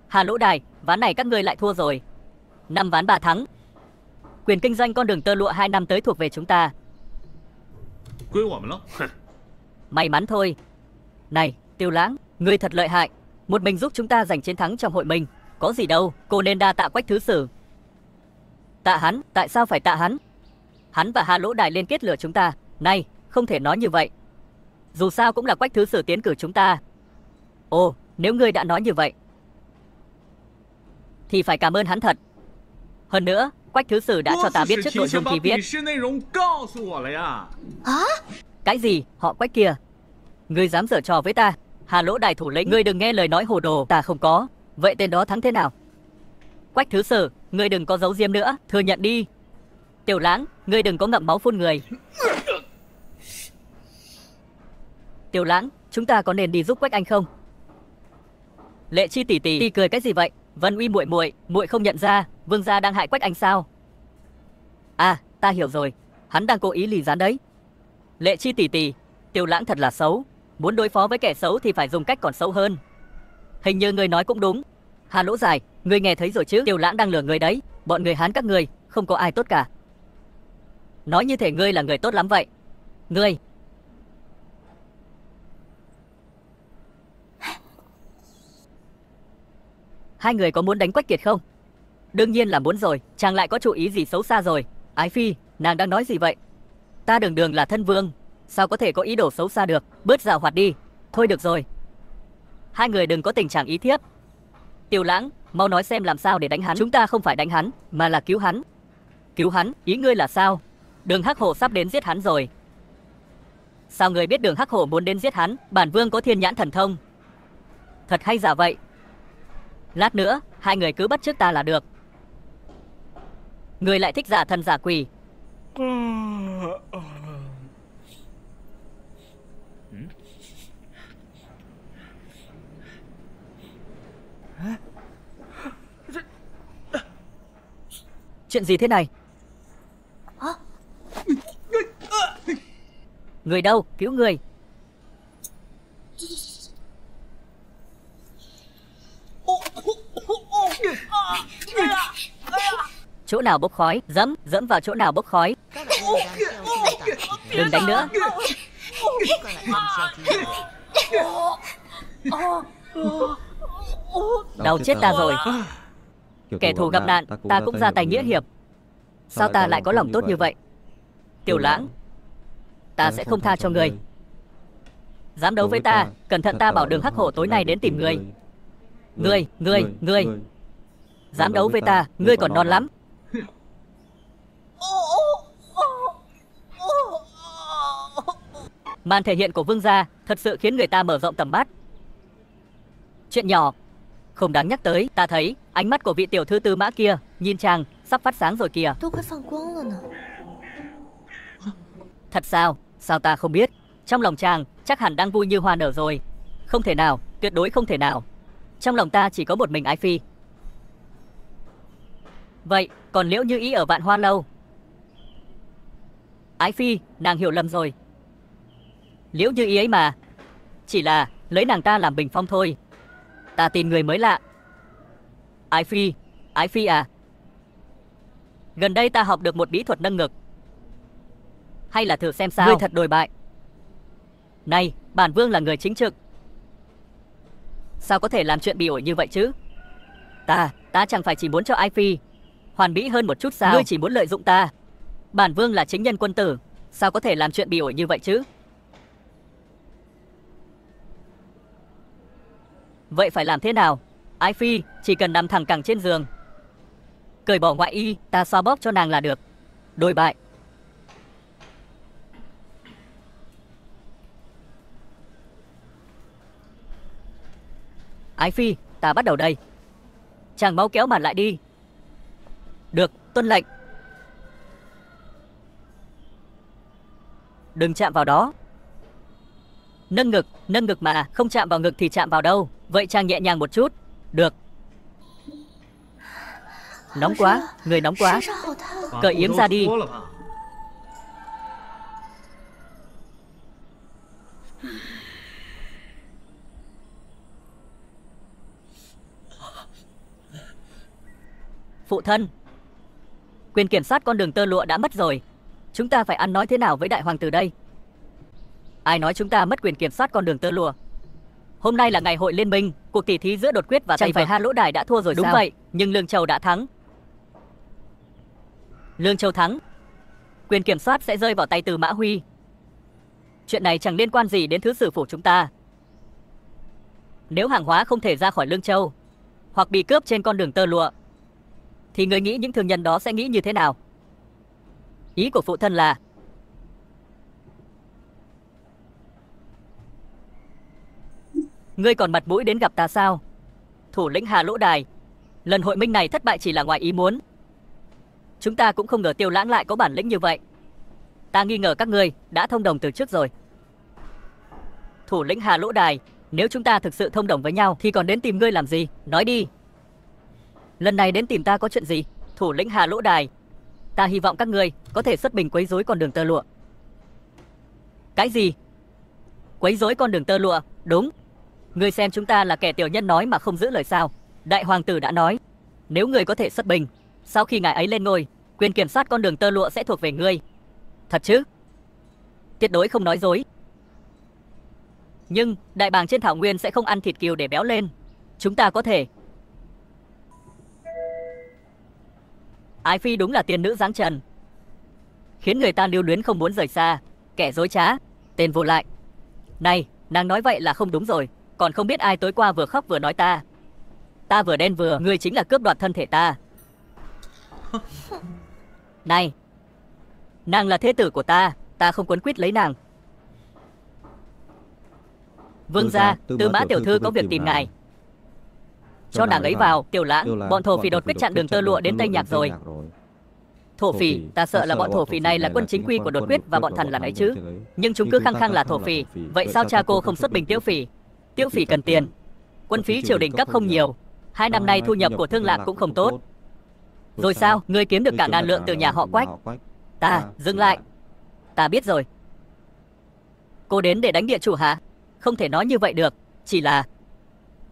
B: Hà Lỗ Đài, ván này các ngươi lại thua rồi. 5 ván 3 thắng. Quyền kinh doanh con đường tơ lụa 2 năm tới thuộc về chúng ta. May mắn thôi. Này, Tiêu Lãng, ngươi thật lợi hại. Một mình giúp chúng ta giành chiến thắng trong hội mình. Có gì đâu, cô nên đa tạ Quách Thứ Sử. Tạ hắn, tại sao phải tạ hắn? Hắn và Hà Lỗ Đài liên kết lừa chúng ta. Này, không thể nói như vậy. Dù sao cũng là Quách Thứ Sử tiến cử chúng ta. Ồ, nếu ngươi đã nói như vậy thì phải cảm ơn hắn thật. Hơn nữa, Quách Thứ Sử đã cho ta biết trước nội dung thi viết. Cái gì? Họ Quách kia. Ngươi dám giở trò với ta? Hà Lỗ Đài thủ lĩnh, ngươi đừng nghe lời nói hồ đồ. Ta không có. Vậy tên đó thắng thế nào? Quách Thứ Sử, ngươi đừng có giấu diếm nữa, thừa nhận đi. Tiểu Lãng, ngươi đừng có ngậm máu phun người. Tiểu Lãng, chúng ta có nên đi giúp Quách anh không? Lệ Chi tỷ tỷ cười cái gì vậy? Vân Uy muội muội, muội không nhận ra Vương gia đang hại Quách anh sao? À, ta hiểu rồi, hắn đang cố ý lì gián đấy. Lệ Chi tỷ tỷ, Tiểu Lãng thật là xấu, muốn đối phó với kẻ xấu thì phải dùng cách còn xấu hơn. Hình như ngươi nói cũng đúng. Hà Lỗ Dài, ngươi nghe thấy rồi chứ? Tiểu Lãng đang lừa ngươi đấy. Bọn người Hán các ngươi không có ai tốt cả. Nói như thể ngươi là người tốt lắm vậy. Ngươi. Hai người có muốn đánh Quách Kiệt không? Đương nhiên là muốn rồi. Chàng lại có chủ ý gì xấu xa rồi? Ái phi, nàng đang nói gì vậy? Ta đường đường là thân vương, sao có thể có ý đồ xấu xa được? Bớt giảo hoạt đi. Thôi được rồi, hai người đừng có tình trạng ý thiếp. Tiểu Lãng, mau nói xem làm sao để đánh hắn. Chúng ta không phải đánh hắn, mà là cứu hắn. Cứu hắn? Ý ngươi là sao? Đường Hắc Hổ sắp đến giết hắn rồi. Sao ngươi biết Đường Hắc Hổ muốn đến giết hắn? Bản vương có thiên nhãn thần thông. Thật hay giả vậy? Lát nữa, hai người cứ bắt chước ta là được. Ngươi lại thích giả thần giả quỷ. Chuyện gì thế này? Người đâu? Cứu người. Chỗ nào bốc khói? Dẫm vào chỗ nào bốc khói. Đừng đánh nữa. Đau chết ta rồi. Kẻ thù gặp nạn, ta cũng ra tay nghĩa hiệp. Sao ta lại có lòng tốt như vậy? Tiểu Lãng, ta sẽ không tha cho người. Dám đấu với ta, cẩn thận ta bảo Đường Hắc Hổ tối nay đến tìm người. Ngươi dám đấu với ta, ngươi còn non lắm. Màn thể hiện của Vương gia thật sự khiến người ta mở rộng tầm mắt. Chuyện nhỏ không đáng nhắc tới. Ta thấy ánh mắt của vị tiểu thư Tư Mã kia nhìn chàng sắp phát sáng rồi kìa. Thật sao? Sao ta không biết? Trong lòng chàng chắc hẳn đang vui như hoa nở rồi. Không thể nào, tuyệt đối không thể nào. Trong lòng ta chỉ có một mình Ái phi. Vậy còn Liễu Như Ý ở Vạn Hoa Lâu? Ái phi, nàng hiểu lầm rồi. Liễu Như Ý ấy mà, chỉ là lấy nàng ta làm bình phong thôi. Ta tin người mới lạ. Ái phi à, gần đây ta học được một bí thuật nâng ngực. Hay là thử xem sao? Ngươi thật đồi bại. Này, bản vương là người chính trực, sao có thể làm chuyện bị ổi như vậy chứ? Ta chẳng phải chỉ muốn cho Ái phi hoàn mỹ hơn một chút sao? Ngươi chỉ muốn lợi dụng ta. Bản vương là chính nhân quân tử, sao có thể làm chuyện bị ổi như vậy chứ? Vậy phải làm thế nào? Ái phi chỉ cần nằm thẳng cẳng trên giường, cởi bỏ ngoại y, ta xoa bóp cho nàng là được. Đồi bại. Ái phi, ta bắt đầu đây. Chàng mau kéo màn lại đi. Được, tuân lệnh. Đừng chạm vào đó. Nâng ngực mà, không chạm vào ngực thì chạm vào đâu? Vậy chàng nhẹ nhàng một chút. Được. Nóng quá, người nóng quá. Cởi yếm ra đi. Phụ thân, quyền kiểm soát con đường tơ lụa đã mất rồi. Chúng ta phải ăn nói thế nào với đại hoàng tử đây? Ai nói chúng ta mất quyền kiểm soát con đường tơ lụa? Hôm nay là ngày hội liên minh, cuộc tỷ thí giữa đột quyết và Tây Vực. Hà Lỗ Đài đã thua rồi. Đúng sao? Vậy, nhưng Lương Châu đã thắng. Lương Châu thắng, quyền kiểm soát sẽ rơi vào tay Từ Mã Huy. Chuyện này chẳng liên quan gì đến thứ sử phủ chúng ta. Nếu hàng hóa không thể ra khỏi Lương Châu, hoặc bị cướp trên con đường tơ lụa, thì người nghĩ những thương nhân đó sẽ nghĩ như thế nào? Ý của phụ thân là ngươi còn mặt mũi đến gặp ta sao? Thủ lĩnh Hà Lỗ Đài, lần hội minh này thất bại chỉ là ngoài ý muốn. Chúng ta cũng không ngờ Tiêu Lãng lại có bản lĩnh như vậy. Ta nghi ngờ các ngươi đã thông đồng từ trước rồi. Thủ lĩnh Hà Lỗ Đài, nếu chúng ta thực sự thông đồng với nhau thì còn đến tìm ngươi làm gì? Nói đi. Lần này đến tìm ta có chuyện gì? Thủ lĩnh Hà Lỗ Đài, ta hy vọng các ngươi có thể xuất binh quấy rối con đường tơ lụa. Cái gì? Quấy rối con đường tơ lụa? Đúng. Ngươi xem chúng ta là kẻ tiểu nhân nói mà không giữ lời sao? Đại hoàng tử đã nói, nếu ngươi có thể xuất binh, sau khi ngài ấy lên ngôi, quyền kiểm soát con đường tơ lụa sẽ thuộc về ngươi. Thật chứ? Tuyệt đối không nói dối. Nhưng đại bàng trên thảo nguyên sẽ không ăn thịt cừu để béo lên. Chúng ta có thể. Ái phi đúng là tiên nữ dáng trần, khiến người ta lưu luyến không muốn rời xa. Kẻ dối trá, tên vô lại. Này, nàng nói vậy là không đúng rồi. Còn không biết ai tối qua vừa khóc vừa nói ta. Ta vừa đen vừa, ngươi chính là cướp đoạt thân thể ta. Này, nàng là thế tử của ta, ta không quấn quýt lấy nàng. Vương gia, Tư Mã tiểu thư có việc tìm ngài. Cho nàng ấy vào. Tiểu Lãng, bọn thổ phỉ đột quyết chặn đường tơ lụa đến Tây Nhạc rồi. Thổ phỉ, ta sợ là bọn thổ phỉ này là quân chính quy của đột quyết và bọn thần là ấy chứ. Nhưng chúng cứ khăng khăng là thổ phỉ. Vậy sao cha cô không xuất binh tiêu phỉ? Tiêu phỉ cần tiền, quân phí triều đình cấp không nhiều. 2 năm nay thu nhập của thương lạc cũng không tốt. Rồi sao, ngươi kiếm được cả ngàn lượng từ nhà họ Quách. Dừng lại. Ta biết rồi. Cô đến để đánh địa chủ hả? Không thể nói như vậy được. Chỉ là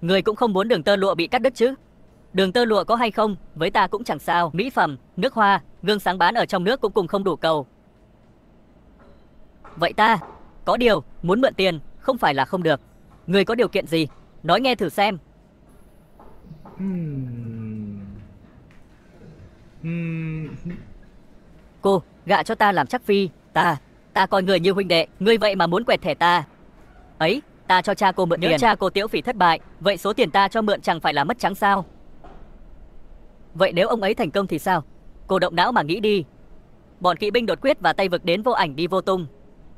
B: người cũng không muốn đường tơ lụa bị cắt đứt chứ. Đường tơ lụa có hay không, với ta cũng chẳng sao. Mỹ phẩm, nước hoa, gương sáng bán ở trong nước cũng cùng không đủ cầu. Vậy ta có điều muốn mượn tiền, không phải là không được. Người có điều kiện gì? Nói nghe thử xem. Cô, gạ cho ta làm chắc phi. Ta coi người như huynh đệ. Ngươi vậy mà muốn quẹt thẻ ta. Ấy, ta cho cha cô mượn tiền. Nếu cha cô Tiễu Phỉ thất bại, vậy số tiền ta cho mượn chẳng phải là mất trắng sao? Vậy nếu ông ấy thành công thì sao? Cô động não mà nghĩ đi. Bọn kỵ binh đột quyết và Tây Vực đến vô ảnh đi vô tung.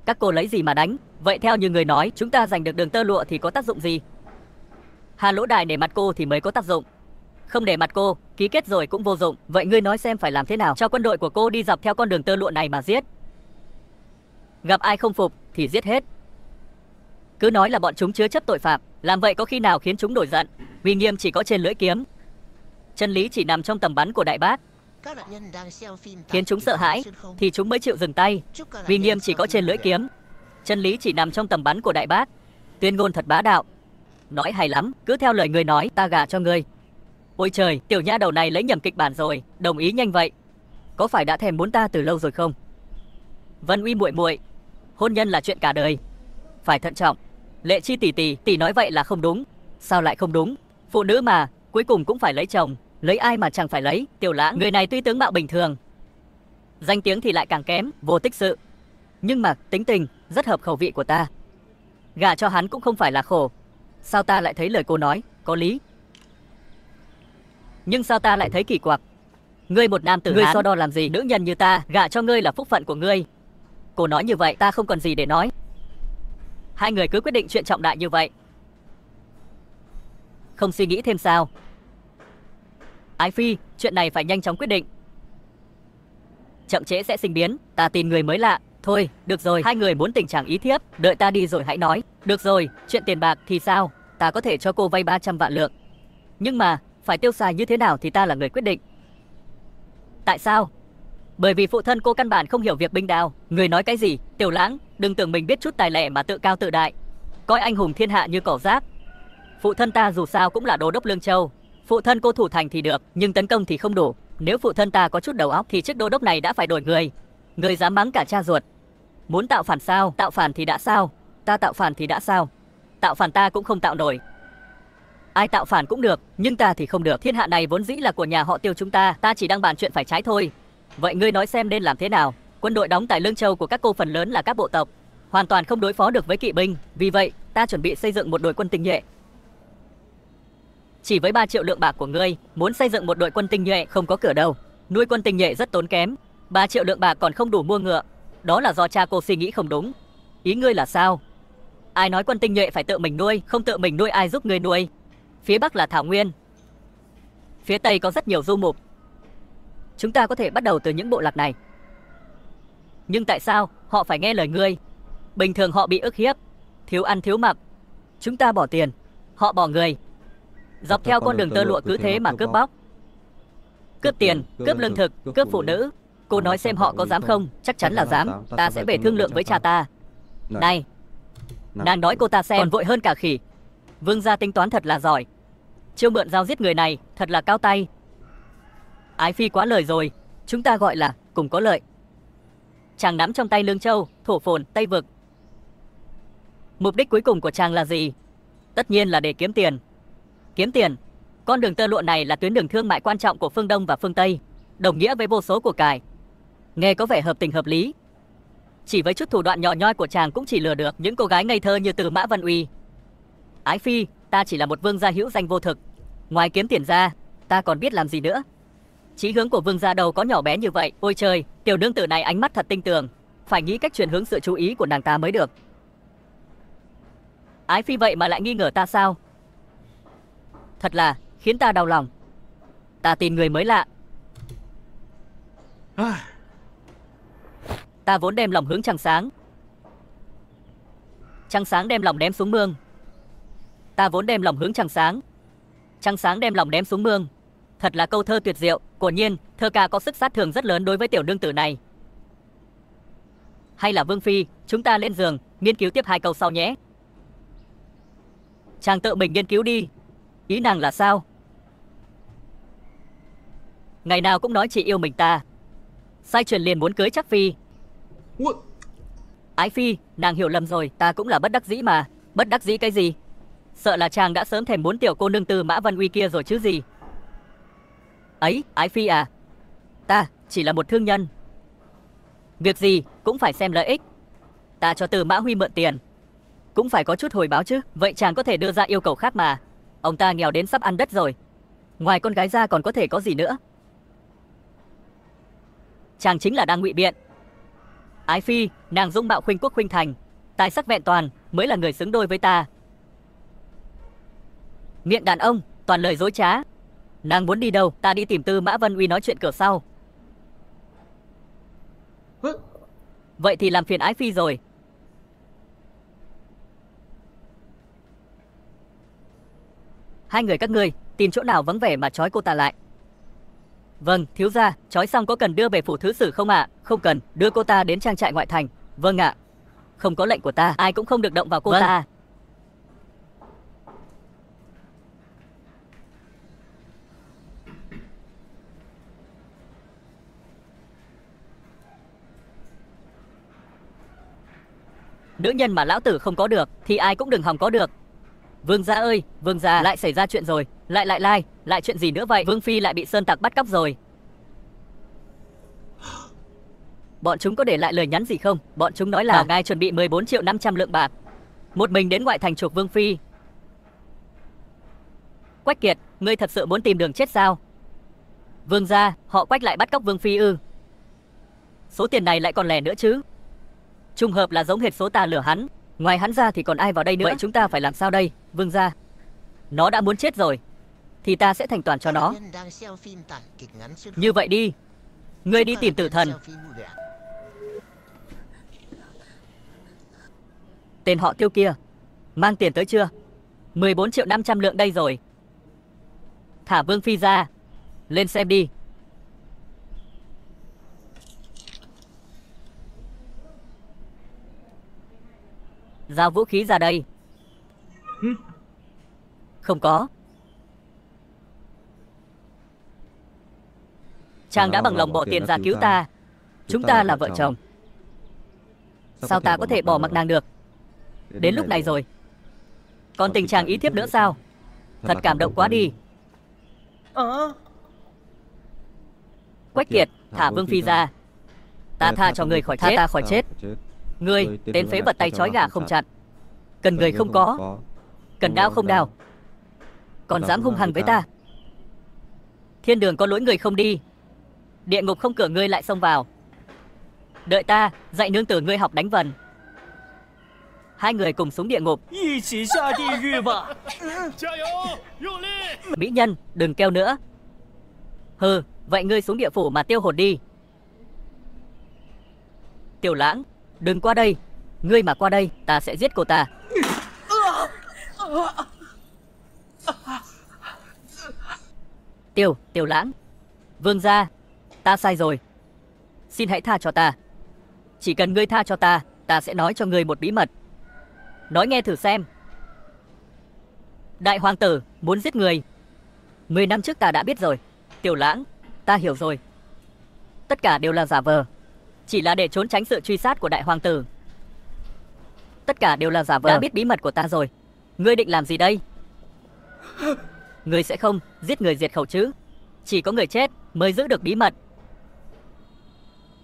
B: Các cô lấy gì mà đánh? Vậy theo như người nói, chúng ta giành được đường tơ lụa thì có tác dụng gì? Hà Lỗ Đài để mặt cô thì mới có tác dụng. Không để mặt cô, ký kết rồi cũng vô dụng. Vậy ngươi nói xem phải làm thế nào cho quân đội của cô đi dọc theo con đường tơ lụa này mà giết? Gặp ai không phục thì giết hết. Cứ nói là bọn chúng chứa chấp tội phạm. Làm vậy có khi nào khiến chúng nổi giận? Uy nghiêm chỉ có trên lưỡi kiếm, chân lý chỉ nằm trong tầm bắn của đại bác. Khiến chúng sợ hãi thì chúng mới chịu dừng tay. Uy nghiêm chỉ có trên lưỡi kiếm, chân lý chỉ nằm trong tầm bắn của đại bác. Tuyên ngôn thật bá đạo. Nói hay lắm, cứ theo lời ngươi nói, ta gả cho ngươi. Ôi trời, tiểu nha đầu này lấy nhầm kịch bản rồi. Đồng ý nhanh vậy. Có phải đã thèm muốn ta từ lâu rồi không? Vân Uy muội muội, hôn nhân là chuyện cả đời, phải thận trọng. Lệ Chi tỷ nói vậy là không đúng. Sao lại không đúng? Phụ nữ mà, cuối cùng cũng phải lấy chồng. Lấy ai mà chẳng phải lấy. Tiểu Lãng, người này tuy tướng mạo bình thường, danh tiếng thì lại càng kém, vô tích sự. Nhưng mà tính tình rất hợp khẩu vị của ta. Gả cho hắn cũng không phải là khổ. Sao ta lại thấy lời cô nói có lý? Nhưng sao ta lại thấy kỳ quặc? Ngươi một nam tử Hán, ngươi so đo làm gì? Nữ nhân như ta, gả cho ngươi là phúc phận của ngươi. Cô nói như vậy ta không còn gì để nói. Hai người cứ quyết định chuyện trọng đại như vậy. Không suy nghĩ thêm sao? Ái phi, chuyện này phải nhanh chóng quyết định. Chậm trễ sẽ sinh biến, ta tin người mới lạ. Thôi, được rồi, hai người muốn tình trạng ý thiếp, đợi ta đi rồi hãy nói. Được rồi, chuyện tiền bạc thì sao? Ta có thể cho cô vay 300 vạn lượng. Nhưng mà, phải tiêu xài như thế nào thì ta là người quyết định. Tại sao? Bởi vì phụ thân cô căn bản không hiểu việc binh đao. Người nói cái gì? Tiểu Lãng, đừng tưởng mình biết chút tài lẻ mà tự cao tự đại, coi anh hùng thiên hạ như cỏ rác. Phụ thân ta dù sao cũng là đô đốc Lương Châu. Phụ thân cô thủ thành thì được, nhưng tấn công thì không đủ. Nếu phụ thân ta có chút đầu óc thì chiếc đô đốc này đã phải đổi người. Người dám mắng cả cha ruột. Muốn tạo phản sao? Tạo phản thì đã sao? Ta tạo phản thì đã sao? Tạo phản ta cũng không tạo nổi. Ai tạo phản cũng được, nhưng ta thì không được. Thiên hạ này vốn dĩ là của nhà họ Tiêu chúng ta, ta chỉ đang bàn chuyện phải trái thôi. Vậy ngươi nói xem nên làm thế nào? Quân đội đóng tại Lương Châu của các cô phần lớn là các bộ tộc, hoàn toàn không đối phó được với kỵ binh. Vì vậy, ta chuẩn bị xây dựng một đội quân tinh nhuệ. Chỉ với 3 triệu lượng bạc của ngươi, muốn xây dựng một đội quân tinh nhuệ không có cửa đâu. Nuôi quân tinh nhuệ rất tốn kém. 3 triệu lượng bạc còn không đủ mua ngựa. Đó là do cha cô suy nghĩ không đúng. Ý ngươi là sao? Ai nói quân tinh nhuệ phải tự mình nuôi? Không tự mình nuôi ai giúp ngươi nuôi? Phía Bắc là thảo nguyên, phía Tây có rất nhiều du mục. Chúng ta có thể bắt đầu từ những bộ lạc này. Nhưng tại sao họ phải nghe lời ngươi? Bình thường họ bị ức hiếp, thiếu ăn thiếu mặc. Chúng ta bỏ tiền, họ bỏ người. Dọc theo con đường tơ lụa cứ thế mà cướp bóc. Cướp tiền, cướp lương thực, cướp phụ nữ. Cô nói xem họ có dám không? Chắc chắn là dám. Ta sẽ về thương lượng với cha ta. Này, nàng nói cô ta xem, còn vội hơn cả khỉ. Vương gia tính toán thật là giỏi. Chiêu mượn dao giết người này thật là cao tay. Ái phi quá lời rồi. Chúng ta gọi là cùng có lợi. Chàng nắm trong tay Lương Châu, Thổ Phồn, Tây Vực. Mục đích cuối cùng của chàng là gì? Tất nhiên là để kiếm tiền. Kiếm tiền. Con đường tơ lụa này là tuyến đường thương mại quan trọng của phương Đông và phương Tây, đồng nghĩa với vô số của cải. Nghe có vẻ hợp tình hợp lý. Chỉ với chút thủ đoạn nhỏ nhoi của chàng cũng chỉ lừa được những cô gái ngây thơ như Từ Mã Văn Uy. Ái phi, ta chỉ là một vương gia hữu danh vô thực. Ngoài kiếm tiền ra, ta còn biết làm gì nữa. Chí hướng của vương gia đâu có nhỏ bé như vậy. Ôi trời, tiểu nương tử này ánh mắt thật tinh tường. Phải nghĩ cách chuyển hướng sự chú ý của nàng ta mới được. Ái phi vậy mà lại nghi ngờ ta sao? Thật là khiến ta đau lòng. Ta tin người mới lạ. Ta vốn đem lòng hướng trăng sáng. Trăng sáng đem lòng ném xuống mương. Ta vốn đem lòng hướng trăng sáng. Trăng sáng đem lòng ném xuống mương. Thật là câu thơ tuyệt diệu. Quả nhiên, thơ ca có sức sát thương rất lớn đối với tiểu nương tử này. Hay là Vương phi, chúng ta lên giường nghiên cứu tiếp 2 câu sau nhé. Chàng tự mình nghiên cứu đi. Ý nàng là sao? Ngày nào cũng nói chị yêu mình ta. Sai truyền liền muốn cưới chắc phi. Ái phi, nàng hiểu lầm rồi. Ta cũng là bất đắc dĩ mà. Bất đắc dĩ cái gì? Sợ là chàng đã sớm thèm muốn tiểu cô nương Từ Mã Văn Uy kia rồi chứ gì. Ấy, Ái phi à, ta chỉ là một thương nhân. Việc gì cũng phải xem lợi ích. Ta cho Từ Mã Huy mượn tiền, cũng phải có chút hồi báo chứ. Vậy chàng có thể đưa ra yêu cầu khác mà. Ông ta nghèo đến sắp ăn đất rồi. Ngoài con gái ra còn có thể có gì nữa? Chàng chính là đang ngụy biện. Ái phi, nàng dung mạo khuynh quốc khuynh thành, tài sắc vẹn toàn, mới là người xứng đôi với ta. Miệng đàn ông toàn lời dối trá. Nàng muốn đi đâu? Ta đi tìm Tư Mã Văn Uy nói chuyện cửa sau. Vậy thì làm phiền Ái phi rồi. Hai người các ngươi tìm chỗ nào vắng vẻ mà trói cô ta lại. Vâng, thiếu gia, trói xong có cần đưa về phủ thứ sử không ạ? Không cần, đưa cô ta đến trang trại ngoại thành. Vâng ạ. Không có lệnh của ta, ai cũng không được động vào cô ta. Nữ nhân mà lão tử không có được thì ai cũng đừng hòng có được. Vương gia ơi, vương gia, lại xảy ra chuyện rồi. Lại chuyện gì nữa vậy? Vương phi lại bị sơn tặc bắt cóc rồi. Bọn chúng có để lại lời nhắn gì không? Bọn chúng nói là ngài chuẩn bị 14 triệu 500 lượng bạc, một mình đến ngoại thành chuộc vương phi. Quách Kiệt, ngươi thật sự muốn tìm đường chết sao? Vương gia, họ Quách lại bắt cóc vương phi ư? Số tiền này lại còn lẻ nữa chứ? Trùng hợp là giống hệt số ta lừa hắn. Ngoài hắn ra thì còn ai vào đây nữa? Vậy chúng ta phải làm sao đây, vương gia? Nó đã muốn chết rồi, thì ta sẽ thành toàn cho nó. Như vậy đi, ngươi đi tìm tử thần. Tên họ Tiêu kia, mang tiền tới chưa? 14.500.000 lượng đây rồi. Thả Vương Phi ra, lên xem đi. Giao vũ khí ra đây. Không có. Chàng đã bằng lòng bỏ tiền ra cứu ta. Chúng ta là vợ chồng. Sao ta có thể bỏ mặc nàng được? Đến lúc này rồi, còn tình trạng ý thiếp nữa sao? Thật cảm động quá đi. Quách Kiệt, thả Vương Phi ra. Ta tha cho người khỏi chết. Ta khỏi chết. Ngươi, tên phế vật tay trói gà không chặt. Cần người không có, cần đao không đao, còn dám hung hăng với ta. Thiên đường có lối người không đi, địa ngục không cửa ngươi lại xông vào. Đợi ta dạy nương tử ngươi học đánh vần. Hai người cùng xuống địa ngục. Mỹ nhân, đừng kêu nữa. Hừ, vậy ngươi xuống địa phủ mà tiêu hồn đi. Tiểu Lãng, đừng qua đây. Ngươi mà qua đây, ta sẽ giết cô ta. Tiểu Lãng, vương gia, ta sai rồi. Xin hãy tha cho ta. Chỉ cần ngươi tha cho ta, ta sẽ nói cho ngươi một bí mật. Nói nghe thử xem. Đại hoàng tử muốn giết người. 10 năm trước ta đã biết rồi. Tiểu Lãng, ta hiểu rồi. Tất cả đều là giả vờ, chỉ là để trốn tránh sự truy sát của đại hoàng tử. Tất cả đều là giả vờ. Đã biết bí mật của ta rồi. Ngươi định làm gì đây? Ngươi sẽ không giết người diệt khẩu chứ? Chỉ có người chết mới giữ được bí mật.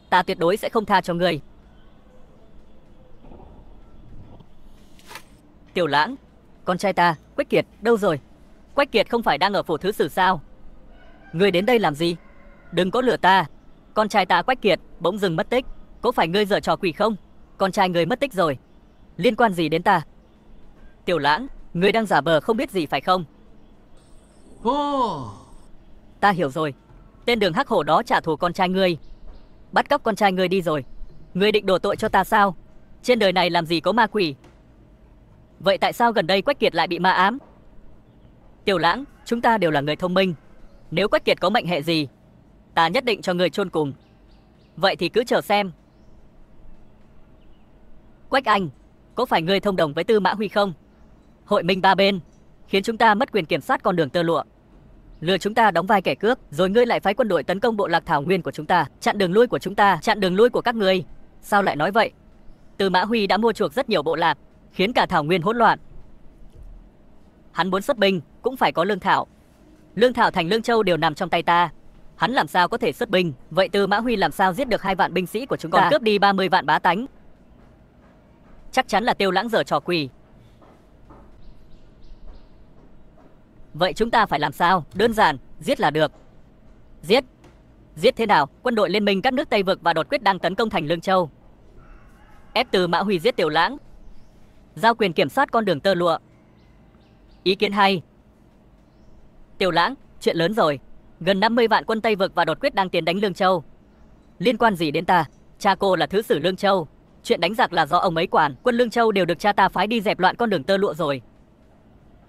B: Ta tuyệt đối sẽ không tha cho ngươi. Tiểu Lãng, con trai ta, Quách Kiệt, đâu rồi? Quách Kiệt không phải đang ở phủ thứ sử sao? Ngươi đến đây làm gì? Đừng có lừa ta. Con trai ta Quách Kiệt bỗng dưng mất tích. Có phải ngươi giở trò quỷ không? Con trai ngươi mất tích rồi, liên quan gì đến ta? Tiểu Lãng, ngươi đang giả vờ không biết gì phải không? Ta hiểu rồi. Tên Đường Hắc Hổ đó trả thù con trai ngươi, bắt cóc con trai ngươi đi rồi. Ngươi định đổ tội cho ta sao? Trên đời này làm gì có ma quỷ. Vậy tại sao gần đây Quách Kiệt lại bị ma ám? Tiểu Lãng, chúng ta đều là người thông minh. Nếu Quách Kiệt có mệnh hệ gì, ta nhất định cho ngươi chôn cùng. Vậy thì cứ chờ xem. Quách Anh, có phải ngươi thông đồng với Tư Mã Huy không? Hội minh ba bên khiến chúng ta mất quyền kiểm soát con đường tơ lụa, lừa chúng ta đóng vai kẻ cướp, rồi ngươi lại phái quân đội tấn công bộ lạc thảo nguyên của chúng ta, chặn đường lui của chúng ta, chặn đường lui của các ngươi. Sao lại nói vậy? Tư Mã Huy đã mua chuộc rất nhiều bộ lạc, khiến cả thảo nguyên hỗn loạn. Hắn muốn xuất binh cũng phải có lương thảo. Lương thảo thành Lương Châu đều nằm trong tay ta. Hắn làm sao có thể xuất binh? Vậy Tư Mã Huy làm sao giết được 2 vạn binh sĩ của chúng ta, còn cướp đi 30 vạn bá tánh? Chắc chắn là Tiêu Lãng giở trò quỷ. Vậy chúng ta phải làm sao? Đơn giản, giết là được. Giết? Giết thế nào? Quân đội liên minh các nước Tây Vực và đột quyết đang tấn công thành Lương Châu. Ép Tư Mã Huy giết Tiểu Lãng, giao quyền kiểm soát con đường tơ lụa. Ý kiến hay. Tiểu Lãng, chuyện lớn rồi. Gần 50 vạn quân Tây Vực và đột quyết đang tiến đánh Lương Châu. Liên quan gì đến ta? Cha cô là thứ sử Lương Châu. Chuyện đánh giặc là do ông ấy quản. Quân Lương Châu đều được cha ta phái đi dẹp loạn con đường tơ lụa rồi.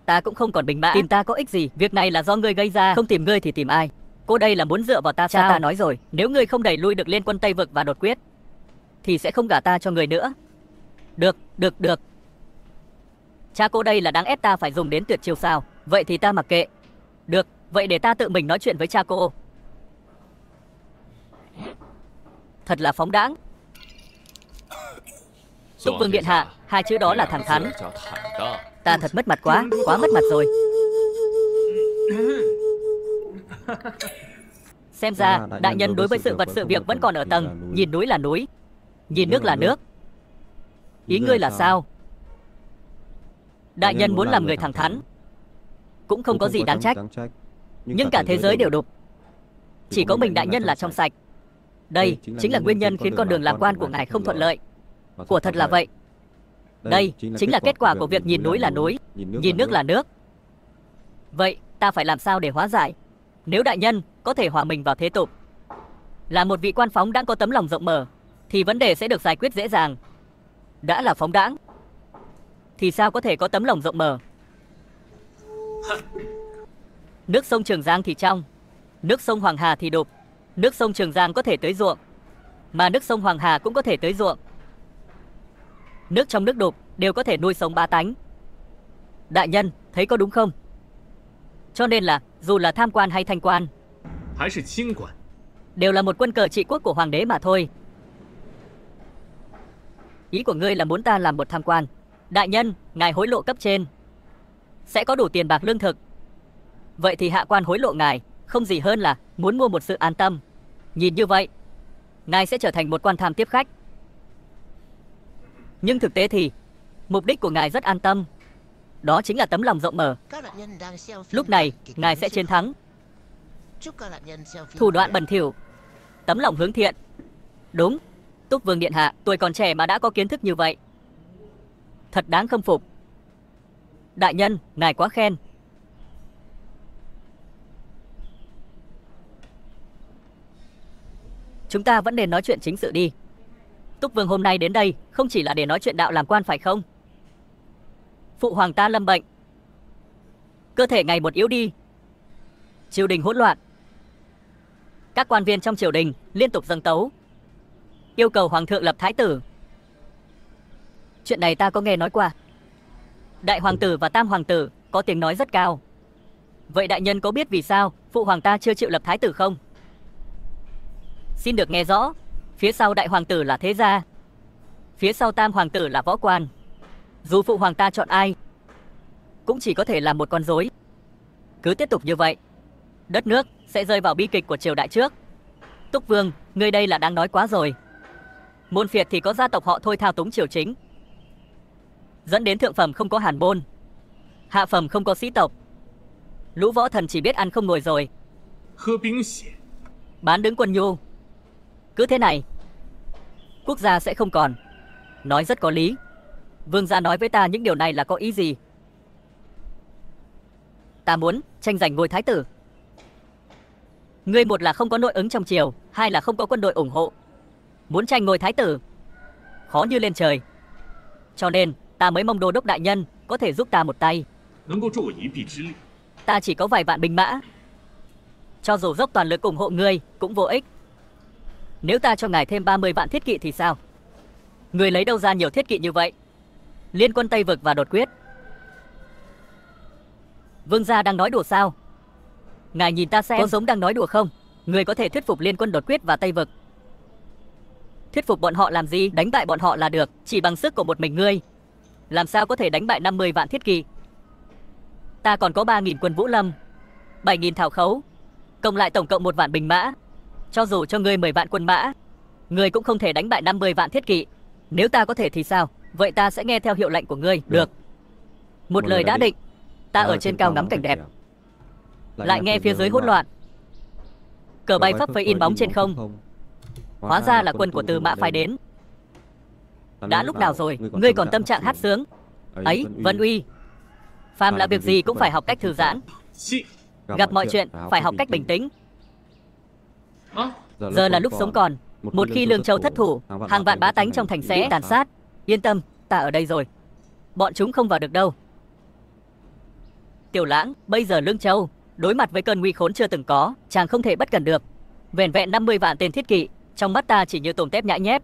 B: Ta cũng không còn bình mã. Tìm ta có ích gì? Việc này là do ngươi gây ra. Không tìm ngươi thì tìm ai? Cô đây là muốn dựa vào ta sao? Cha ta nói rồi, nếu ngươi không đẩy lui được liên quân Tây Vực và đột quyết thì sẽ không gả ta cho người nữa. Được. Cha cô đây là đang ép ta phải dùng đến tuyệt chiêu sao? Vậy thì ta mặc kệ. Được, vậy để ta tự mình nói chuyện với cha cô. Thật là phóng đãng. Túc Vương điện hạ, 2 chữ đó là thẳng thắn. Ta thật mất mặt quá mất mặt rồi. Xem ra đại nhân đối với sự vật sự việc vẫn còn ở tầng nhìn núi là núi, nhìn nước là nước. Ý ngươi là sao? Đại nhân muốn làm người thẳng thắn cũng không có gì đáng trách. Nhưng cả thế giới đều đục, chỉ có mình đại nhân là trong sạch. Đây chính là nguyên nhân khiến con đường làm quan của ngài không thuận lợi. Của thật là vậy. Đây chính là kết quả của việc nhìn núi là núi, nhìn nước là nước. Vậy ta phải làm sao để hóa giải? Nếu đại nhân có thể hòa mình vào thế tục, là một vị quan phóng đãng có tấm lòng rộng mở, thì vấn đề sẽ được giải quyết dễ dàng. Đã là phóng đãng thì sao có thể có tấm lòng rộng mở? Nước sông Trường Giang thì trong, nước sông Hoàng Hà thì đục. Nước sông Trường Giang có thể tưới ruộng, mà nước sông Hoàng Hà cũng có thể tưới ruộng. Nước trong nước đục đều có thể nuôi sống bá tánh. Đại nhân thấy có đúng không? Cho nên là dù là tham quan hay thanh quan,
C: 还是清官，
B: đều là một quân cờ trị quốc của hoàng đế mà thôi. Ý của ngươi là muốn ta làm một tham quan. Đại nhân, ngài hối lộ cấp trên sẽ có đủ tiền bạc lương thực. Vậy thì hạ quan hối lộ ngài không gì hơn là muốn mua một sự an tâm. Nhìn như vậy, ngài sẽ trở thành một quan tham tiếp khách. Nhưng thực tế thì mục đích của ngài rất an tâm, đó chính là tấm lòng rộng mở. Lúc này ngài sẽ chiến thắng. Thủ đoạn bẩn thỉu, tấm lòng hướng thiện. Đúng, Túc Vương điện hạ tuổi còn trẻ mà đã có kiến thức như vậy, thật đáng khâm phục. Đại nhân, ngài quá khen. Chúng ta vẫn nên nói chuyện chính sự đi. Túc Vương hôm nay đến đây không chỉ là để nói chuyện đạo làm quan phải không? Phụ hoàng ta lâm bệnh, cơ thể ngày một yếu đi, triều đình hỗn loạn. Các quan viên trong triều đình liên tục dâng tấu, yêu cầu hoàng thượng lập thái tử. Chuyện này ta có nghe nói qua. Đại hoàng tử và tam hoàng tử có tiếng nói rất cao. Vậy đại nhân có biết vì sao phụ hoàng ta chưa chịu lập thái tử không? Xin được nghe rõ. Phía sau đại hoàng tử là thế gia, phía sau tam hoàng tử là võ quan. Dù phụ hoàng ta chọn ai, cũng chỉ có thể là một con rối. Cứ tiếp tục như vậy, đất nước sẽ rơi vào bi kịch của triều đại trước. Túc Vương, ngươi đây là đang nói quá rồi. Môn phiệt thì có gia tộc họ thôi thao túng triều chính, dẫn đến thượng phẩm không có hàn môn, hạ phẩm không có sĩ tộc. Lũ võ thần chỉ biết ăn không ngồi rồi,
C: 喝冰血，
B: bán đứng quân nhu. Cứ thế này, quốc gia sẽ không còn. Nói rất có lý. Vương gia nói với ta những điều này là có ý gì? Ta muốn tranh giành ngôi thái tử. Ngươi một là không có nội ứng trong triều, hai là không có quân đội ủng hộ. Muốn tranh ngôi thái tử khó như lên trời. Cho nên ta mới mong đô đốc đại nhân có thể giúp ta một tay.
C: 能够助我一臂之力。
B: Ta chỉ có vài vạn binh mã, cho dù dốc toàn lực ủng hộ ngươi cũng vô ích. Nếu ta cho ngài thêm 30 vạn thiết kỵ thì sao? Ngươi lấy đâu ra nhiều thiết kỵ như vậy? Liên quân Tây Vực và đột quyết. Vương gia đang nói đùa sao? Ngài nhìn ta xem có giống đang nói đùa không? Ngươi có thể thuyết phục liên quân đột quyết và Tây Vực. Thuyết phục bọn họ làm gì? Đánh bại bọn họ là được. Chỉ bằng sức của một mình ngươi, làm sao có thể đánh bại 50 vạn thiết kỵ? Ta còn có 3.000 quân vũ lâm, 7.000 thảo khấu, cộng lại tổng cộng 1 vạn binh mã. Cho dù cho ngươi 10 vạn quân mã, ngươi cũng không thể đánh bại 50 vạn thiết kỵ. Nếu ta có thể thì sao? Vậy ta sẽ nghe theo hiệu lệnh của ngươi. Được. Một lời đã định. Ta ở trên cao ngắm cảnh đẹp, lại nghe phía dưới hỗn loạn. Cờ bay phấp phới in bóng trên không. Hóa ra là quân của Tư Mã phái đến. Đã lúc nào rồi, ngươi còn tâm trạng hát sướng? Ấy, Vân Uy, phàm là việc gì cũng phải học cách thư giãn.
C: 气
B: Gặp mọi chuyện phải học cách bình tĩnh.
C: 啊！
B: Giờ là lúc sống còn. Một khi Lương Châu thất thủ, hàng vạn bá tánh trong thành sẽ tàn sát. Yên tâm, ta ở đây rồi. Bọn chúng không vào được đâu. Tiểu Lãng, bây giờ Lương Châu đối mặt với cơn nguy khốn chưa từng có, chàng không thể bất cẩn được. Vẻn vẹn 50 vạn tên thiết kỵ, trong mắt ta chỉ như tôm tép nhãi nhép.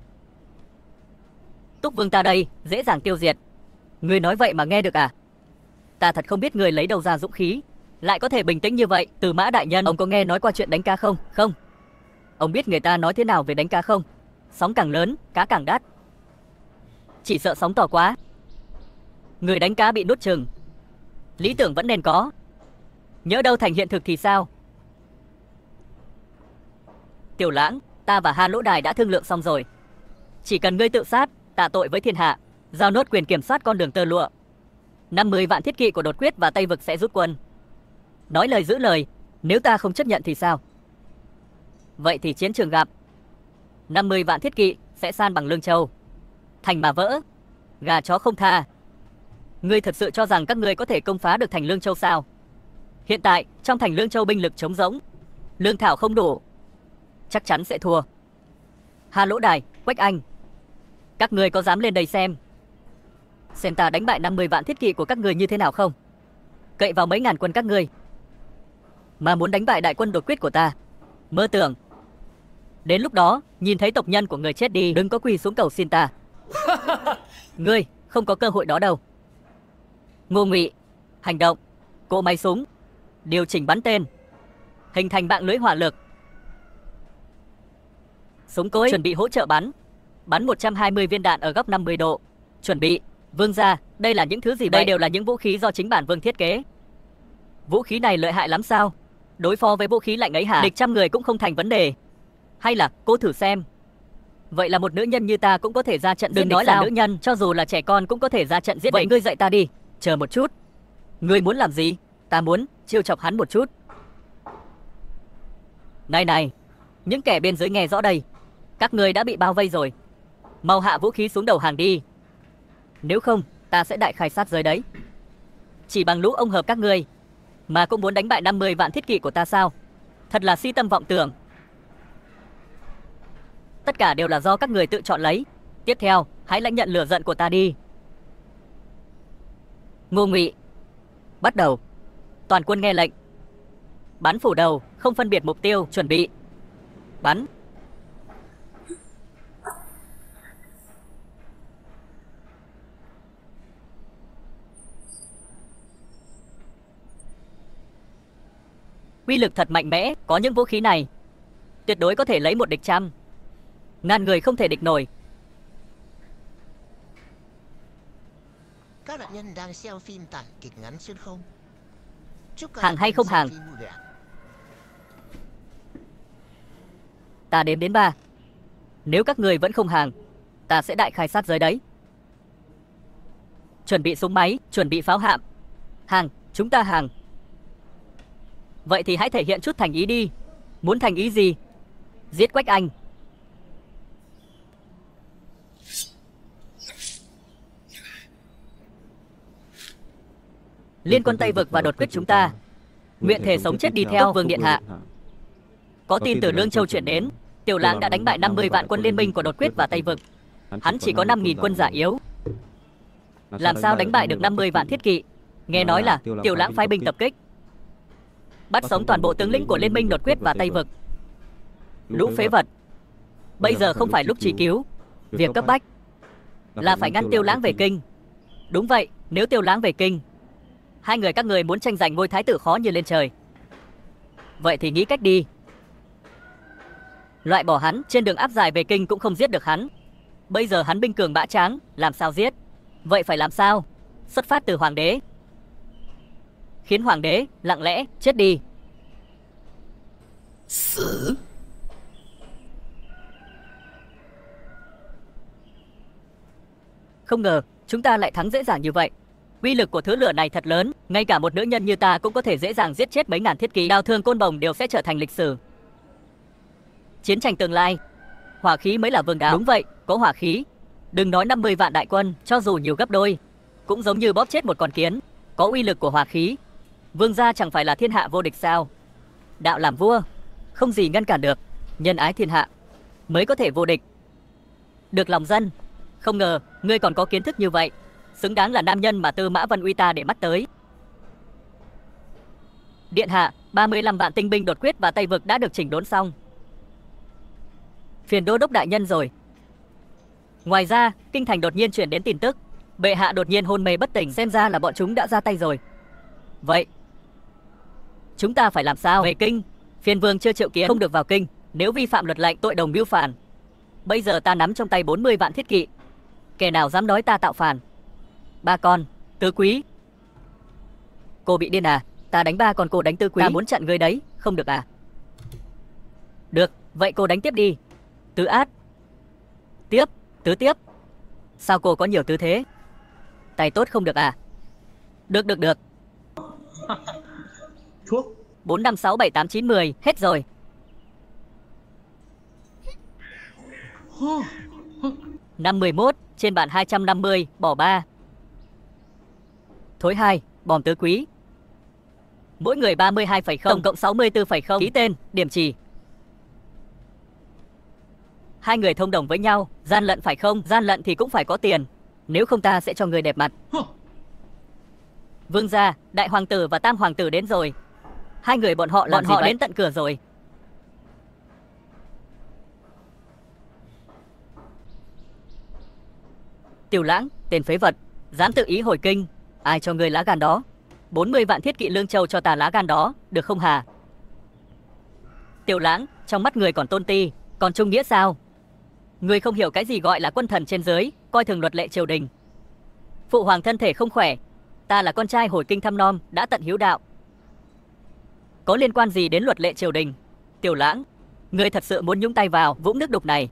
B: Túc Vương ta đây dễ dàng tiêu diệt. Ngươi nói vậy mà nghe được à? Ta thật không biết ngươi lấy đâu ra dũng khí, lại có thể bình tĩnh như vậy. Từ Mã đại nhân, ông có nghe nói qua chuyện đánh cá không? Không. Ông biết người ta nói thế nào về đánh cá không? Sóng càng lớn, cá càng đắt. Chỉ sợ sóng to quá, người đánh cá bị nuốt chừng. Lý tưởng vẫn nên có, nhỡ đâu thành hiện thực thì sao? Tiểu Lãng, ta và Hà Lỗ Đài đã thương lượng xong rồi. Chỉ cần ngươi tự sát, tạ tội với thiên hạ, giao nốt quyền kiểm soát con đường tơ lụa. 50 vạn thiết kỵ của đột quyết và Tây Vực sẽ rút quân. Nói lời giữ lời, nếu ta không chấp nhận thì sao? Vậy thì chiến trường gặp, 50 vạn thiết kỵ sẽ san bằng Lương Châu, thành mà vỡ, gà chó không tha. Ngươi thật sự cho rằng các ngươi có thể công phá được thành Lương Châu sao? Hiện tại, trong thành Lương Châu binh lực trống rỗng, lương thảo không đủ, chắc chắn sẽ thua. Hà Lỗ Đài, Quách Anh, các người có dám lên đây xem ta đánh bại 50 vạn thiết kỵ của các người như thế nào không? Cậy vào mấy ngàn quân các ngươi mà muốn đánh bại đại quân đột quyết của ta, mơ tưởng. Đến lúc đó, nhìn thấy tộc nhân của người chết đi, đừng có quỳ xuống cầu xin ta. Ngươi không có cơ hội đó đâu. Ngô Ngụy, hành động, cỗ máy súng, điều chỉnh bắn tên, hình thành mạng lưới hỏa lực. Súng cối chuẩn bị hỗ trợ bắn 120 viên đạn ở góc 50 độ. Chuẩn bị. Vương gia, đây là những thứ gì vậy? Đây đều là những vũ khí do chính bản vương thiết kế. Vũ khí này lợi hại lắm sao? Đối phó với vũ khí lạnh ấy hả? Địch trăm người cũng không thành vấn đề. Hay là cô thử xem. Vậy là một nữ nhân như ta cũng có thể ra trận. Đừng nói là nữ nhân, cho dù là trẻ con cũng có thể ra trận giết. Vậy ngươi dạy ta đi. Chờ một chút. Ngươi muốn làm gì? Ta muốn chiêu chọc hắn một chút. Này, những kẻ bên dưới nghe rõ đây. Các ngươi đã bị bao vây rồi. Mau hạ vũ khí xuống đầu hàng đi. Nếu không, ta sẽ đại khai sát giới đấy. Chỉ bằng lũ ông hợp các ngươi mà cũng muốn đánh bại 50 vạn thiết kỵ của ta sao? Thật là si tâm vọng tưởng. Tất cả đều là do các người tự chọn lấy. Tiếp theo, hãy lãnh nhận lửa giận của ta đi. Ngô Ngụy, bắt đầu. Toàn quân nghe lệnh. Bắn phủ đầu, không phân biệt mục tiêu, chuẩn bị. Bắn. Uy lực thật mạnh mẽ, có những vũ khí này tuyệt đối có thể lấy một địch trăm. Ngàn người không thể địch nổi.
E: Các nạn nhân đang xem phim tản kịch ngắn xuyên không?
B: Hàng hay không hàng? Ta đếm đến 3. Nếu các người vẫn không hàng, ta sẽ đại khai sát giới đấy. Chuẩn bị súng máy, chuẩn bị pháo hạm. Hàng, chúng ta hàng. Vậy thì hãy thể hiện chút thành ý đi. Muốn thành ý gì? Giết Quách Anh. Liên quân Tây Vực và đột quyết chúng ta nguyện thể sống chết đi theo Vương Điện Hạ. Có tin từ Lương Châu chuyển đến, Tiểu Lãng đã đánh bại 50 vạn quân liên minh của đột quyết và Tây Vực. Hắn chỉ có 5.000 quân giả yếu, làm sao đánh bại được 50 vạn thiết kỵ? Nghe nói là Tiểu Lãng phái binh tập kích, bắt sống toàn bộ tướng lĩnh của liên minh đột quyết và Tây Vực. Lũ phế vật. Bây giờ không phải lúc chỉ cứu. Việc cấp bách là phải ngăn Tiêu Lãng về kinh. Đúng vậy, nếu Tiêu Lãng về kinh, hai người các người muốn tranh giành ngôi thái tử khó như lên trời. Vậy thì nghĩ cách đi. Loại bỏ hắn, trên đường áp giải về kinh cũng không giết được hắn. Bây giờ hắn binh cường mã tráng, làm sao giết? Vậy phải làm sao? Xuất phát từ hoàng đế, khiến hoàng đế lặng lẽ chết đi.
E: Xử.
B: Không ngờ chúng ta lại thắng dễ dàng như vậy. Uy lực của thứ lửa này thật lớn, ngay cả một nữ nhân như ta cũng có thể dễ dàng giết chết mấy ngàn thiết kỵ. Đao thương côn bồng đều sẽ trở thành lịch sử. Chiến tranh tương lai, hỏa khí mới là vương đạo. Đúng vậy, có hỏa khí, đừng nói 50 vạn đại quân, cho dù nhiều gấp đôi, cũng giống như bóp chết một con kiến. Có uy lực của hỏa khí, vương gia chẳng phải là thiên hạ vô địch sao? Đạo làm vua, không gì ngăn cản được. Nhân ái thiên hạ mới có thể vô địch, được lòng dân. Không ngờ ngươi còn có kiến thức như vậy, xứng đáng là nam nhân mà Tư Mã Vân Uy ta để mắt tới. Điện hạ, 35 vạn tinh binh đột quyết và Tây Vực đã được chỉnh đốn xong. Phiền đô đốc đại nhân rồi. Ngoài ra, kinh thành đột nhiên truyền đến tin tức, bệ hạ đột nhiên hôn mê bất tỉnh, xem ra là bọn chúng đã ra tay rồi. Vậy chúng ta phải làm sao? Về kinh, phiên vương chưa triệu kiến, không được vào kinh. Nếu vi phạm luật lệnh, tội đồng mưu phản. Bây giờ ta nắm trong tay 40 vạn thiết kỵ, kẻ nào dám nói ta tạo phản? Ba con, Tứ Quý. Cô bị điên à? Ta đánh ba còn cô đánh Tứ Quý. Ta muốn chặn ngươi đấy, không được à? Được, vậy cô đánh tiếp đi. Tứ Át. Tiếp, Tứ Tiếp. Sao cô có nhiều tứ thế? Tay tốt không được à? Được. 4, 5, 6, 7, 8, 9, 10. Hết rồi. 51, trên bàn 250, bỏ 3. Thối 2, bòm Tứ Quý. Mỗi người 32,0, tổng cộng 64,0 ký tên, điểm trì. Hai người thông đồng với nhau, gian lận phải không? Gian lận thì cũng phải có tiền. Nếu không ta sẽ cho người đẹp mặt. Vương gia, đại hoàng tử và tam hoàng tử đến rồi. Hai người bọn họ đến tận cửa rồi. Tiểu Lãng, tên phế vật, dám tự ý hồi kinh. Ai cho ngươi lá gan đó? 40 vạn thiết kỵ Lương Châu cho ta lá gan đó, được không hả? Tiểu Lãng, trong mắt người còn tôn ti, còn trung nghĩa sao? Người không hiểu cái gì gọi là quân thần trên dưới, coi thường luật lệ triều đình. Phụ hoàng thân thể không khỏe, ta là con trai hồi kinh thăm nom, đã tận hiếu đạo. Có liên quan gì đến luật lệ triều đình? Tiểu Lãng, ngươi thật sự muốn nhúng tay vào vũng nước đục này?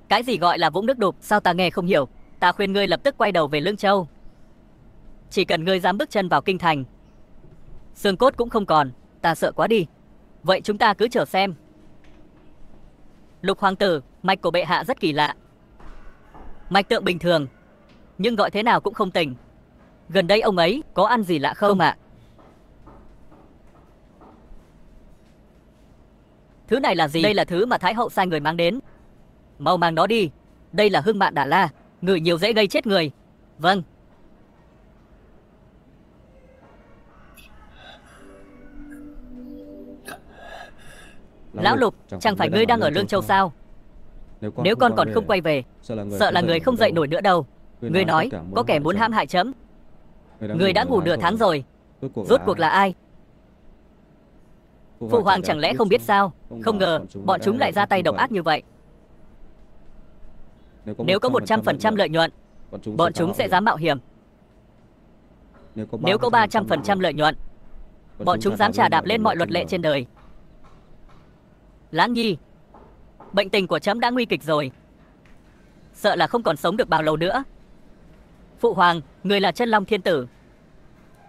B: Cái gì gọi là vũng nước đục? Sao ta nghe không hiểu? Ta khuyên ngươi lập tức quay đầu về Lương Châu. Chỉ cần ngươi dám bước chân vào kinh thành, xương cốt cũng không còn, ta sợ quá đi. Vậy chúng ta cứ chờ xem. Lục hoàng tử, mạch của bệ hạ rất kỳ lạ. Mạch tượng bình thường, nhưng gọi thế nào cũng không tỉnh. Gần đây ông ấy có ăn gì lạ không ạ? Thứ này là gì? Đây là thứ mà Thái hậu sai người mang đến. Mau mang nó đi. Đây là hương mạn Đà La, ngửi nhiều dễ gây chết người. Vâng. Lão Lục, chẳng phải ngươi đang ở Lương Châu sao? Nếu con còn không quay về, sợ là người không dậy nổi nữa đâu. Ngươi nói có kẻ muốn hãm hại chấm. Ngươi đã ngủ nửa tháng rồi. Rốt cuộc là ai? Phụ hoàng chẳng lẽ không biết sao? Không ngờ bọn chúng lại ra tay độc ác như vậy. Nếu có 100% lợi nhuận, bọn chúng sẽ dám mạo hiểm. Nếu có 300% lợi nhuận, bọn chúng dám chà đạp lên mọi luật lệ trên đời. Lãng Nhi, bệnh tình của chấm đã nguy kịch rồi, sợ là không còn sống được bao lâu nữa. Phụ hoàng, người là chân long thiên tử,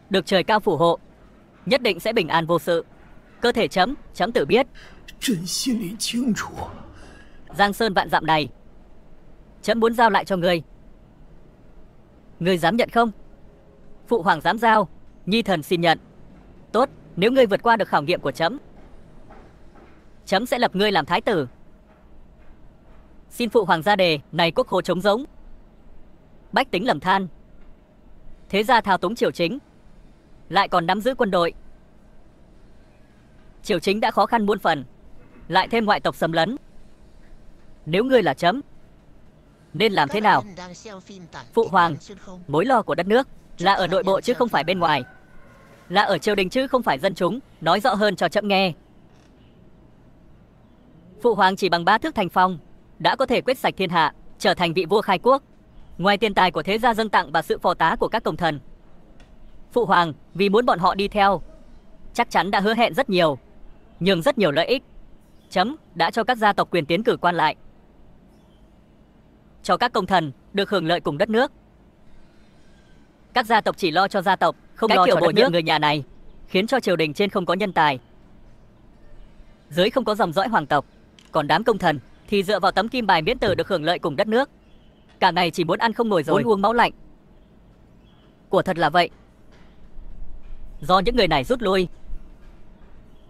B: được trời cao phù hộ, nhất định sẽ bình an vô sự. Cơ thể chấm tự biết. Giang sơn vạn dặm này, chấm muốn giao lại cho ngươi. Ngươi dám nhận không? Phụ hoàng dám giao, nhi thần xin nhận. Tốt, nếu ngươi vượt qua được khảo nghiệm của chấm sẽ lập ngươi làm thái tử. Xin phụ hoàng ra đề, này quốc khố trống rỗng, bách tính lầm than, thế gia thao túng triều chính, lại còn nắm giữ quân đội. Triều chính đã khó khăn muôn phần, lại thêm ngoại tộc xâm lấn. Nếu ngươi là chấm, nên làm thế nào? Phụ hoàng, mối lo của đất nước là ở nội bộ chứ không phải bên ngoài, là ở triều đình chứ không phải dân chúng. Nói rõ hơn cho chấm nghe. Phụ hoàng chỉ bằng 3 thước thành phong đã có thể quyết sạch thiên hạ, trở thành vị vua khai quốc. Ngoài tiền tài của thế gia dâng tặng và sự phò tá của các công thần, phụ hoàng vì muốn bọn họ đi theo, chắc chắn đã hứa hẹn rất nhiều, nhường rất nhiều lợi ích. Chấm đã cho các gia tộc quyền tiến cử quan lại, cho các công thần được hưởng lợi cùng đất nước. Các gia tộc chỉ lo cho gia tộc, không lo cho đất nước. Người nhà này khiến cho triều đình trên không có nhân tài, dưới không có dòng dõi hoàng tộc, còn đám công thần thì dựa vào tấm kim bài miễn tử được hưởng lợi cùng đất nước. Cả ngày chỉ muốn ăn không ngồi rồi, muốn uống máu lạnh. Của thật là vậy. Do những người này rút lui,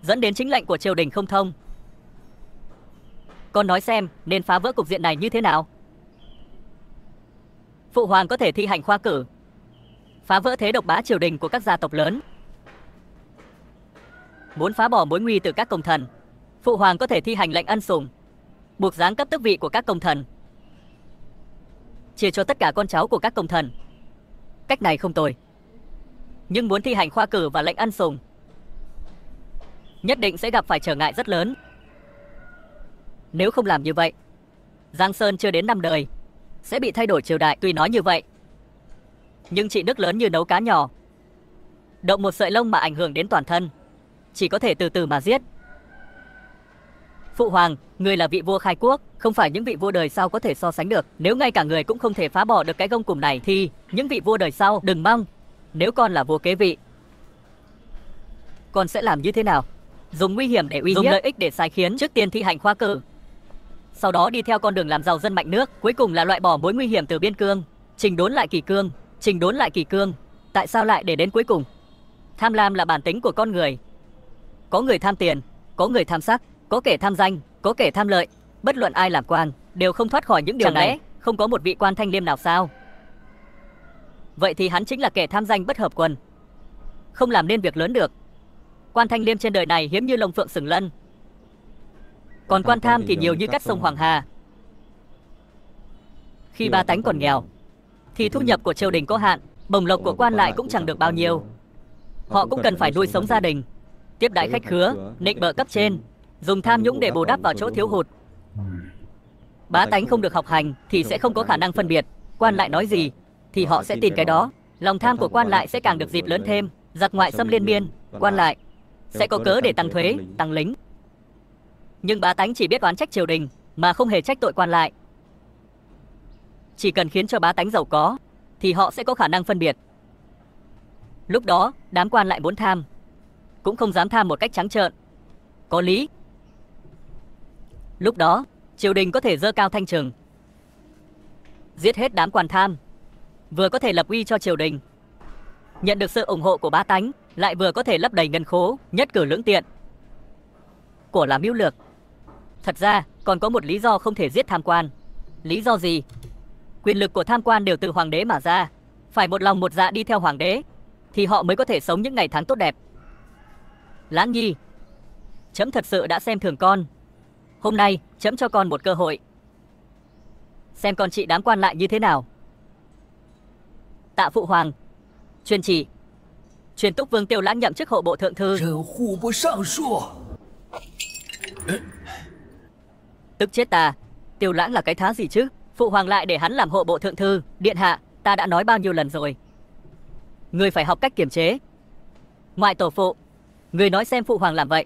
B: dẫn đến chính lệnh của triều đình không thông. Con nói xem nên phá vỡ cục diện này như thế nào? Phụ hoàng có thể thi hành khoa cử, phá vỡ thế độc bá triều đình của các gia tộc lớn. Muốn phá bỏ mối nguy từ các công thần, phụ hoàng có thể thi hành lệnh ân sủng, buộc giáng cấp tước vị của các công thần, chia cho tất cả con cháu của các công thần. Cách này không tồi. Nhưng muốn thi hành khoa cử và lệnh ân sủng, nhất định sẽ gặp phải trở ngại rất lớn. Nếu không làm như vậy, Giang Sơn chưa đến 5 đời sẽ bị thay đổi triều đại. Tuy nói như vậy, nhưng trị nước lớn như nấu cá nhỏ, động một sợi lông mà ảnh hưởng đến toàn thân, chỉ có thể từ từ mà giết. Phụ hoàng, người là vị vua khai quốc, không phải những vị vua đời sau có thể so sánh được. Nếu ngay cả người cũng không thể phá bỏ được cái gông cùm này thì những vị vua đời sau đừng mong. Nếu con là vua kế vị, con sẽ làm như thế nào? Dùng nguy hiểm để uy hiếp, dùng lợi ích để sai khiến. Trước tiên thi hành khoa cử, sau đó đi theo con đường làm giàu dân mạnh nước, cuối cùng là loại bỏ mối nguy hiểm từ biên cương, chỉnh đốn lại kỷ cương. Tại sao lại để đến cuối cùng? Tham lam là bản tính của con người. Có người tham tiền, có người tham sắc, có kẻ tham danh, có kẻ tham lợi. Bất luận ai làm quan đều không thoát khỏi những điều này. Chẳng lẽ không có một vị quan thanh liêm nào sao? Vậy thì hắn chính là kẻ tham danh bất hợp quần, không làm nên việc lớn được. Quan thanh liêm trên đời này hiếm như lông phượng sừng lân, còn quan tham thì nhiều như cát sông Hoàng Hà. Khi bá tánh còn nghèo thì thu nhập của triều đình có hạn, bổng lộc của quan lại cũng chẳng được bao nhiêu. Họ cũng cần phải nuôi sống gia đình, tiếp đãi khách khứa, nịnh bợ cấp trên, dùng tham nhũng để bù đắp vào chỗ thiếu hụt. Bá tánh không được học hành thì sẽ không có khả năng phân biệt quan lại nói gì thì họ sẽ tin cái đó. Lòng tham của quan lại sẽ càng được dịp lớn thêm. Giặc ngoại xâm liên miên, quan lại sẽ có cớ để tăng thuế, tăng lính. Nhưng bá tánh chỉ biết oán trách triều đình mà không hề trách tội quan lại. Chỉ cần khiến cho bá tánh giàu có thì họ sẽ có khả năng phân biệt. Lúc đó đám quan lại muốn tham cũng không dám tham một cách trắng trợn, có lý. Lúc đó triều đình có thể giơ cao thanh trừng, giết hết đám quan tham, vừa có thể lập uy cho triều đình, nhận được sự ủng hộ của bá tánh, lại vừa có thể lấp đầy ngân khố, nhất cử lưỡng tiện. Của là mưu lược. Thật ra còn có một lý do không thể giết tham quan. Lý do gì? Quyền lực của tham quan đều từ hoàng đế mà ra. Phải một lòng một dạ đi theo hoàng đế thì họ mới có thể sống những ngày tháng tốt đẹp. Lãng Nhi, trẫm thật sự đã xem thường con. Hôm nay trẫm cho con một cơ hội, xem con trị đám quan lại như thế nào. Tạ phụ hoàng, truyền chỉ truyền túc vương Tiêu Lãng nhậm chức hộ bộ thượng thư. Tức chết ta, Tiêu Lãng là cái thá gì chứ? Phụ hoàng lại để hắn làm hộ bộ thượng thư. Điện hạ, ta đã nói bao nhiêu lần rồi, người phải học cách kiềm chế. Ngoại tổ phụ, người nói xem phụ hoàng làm vậy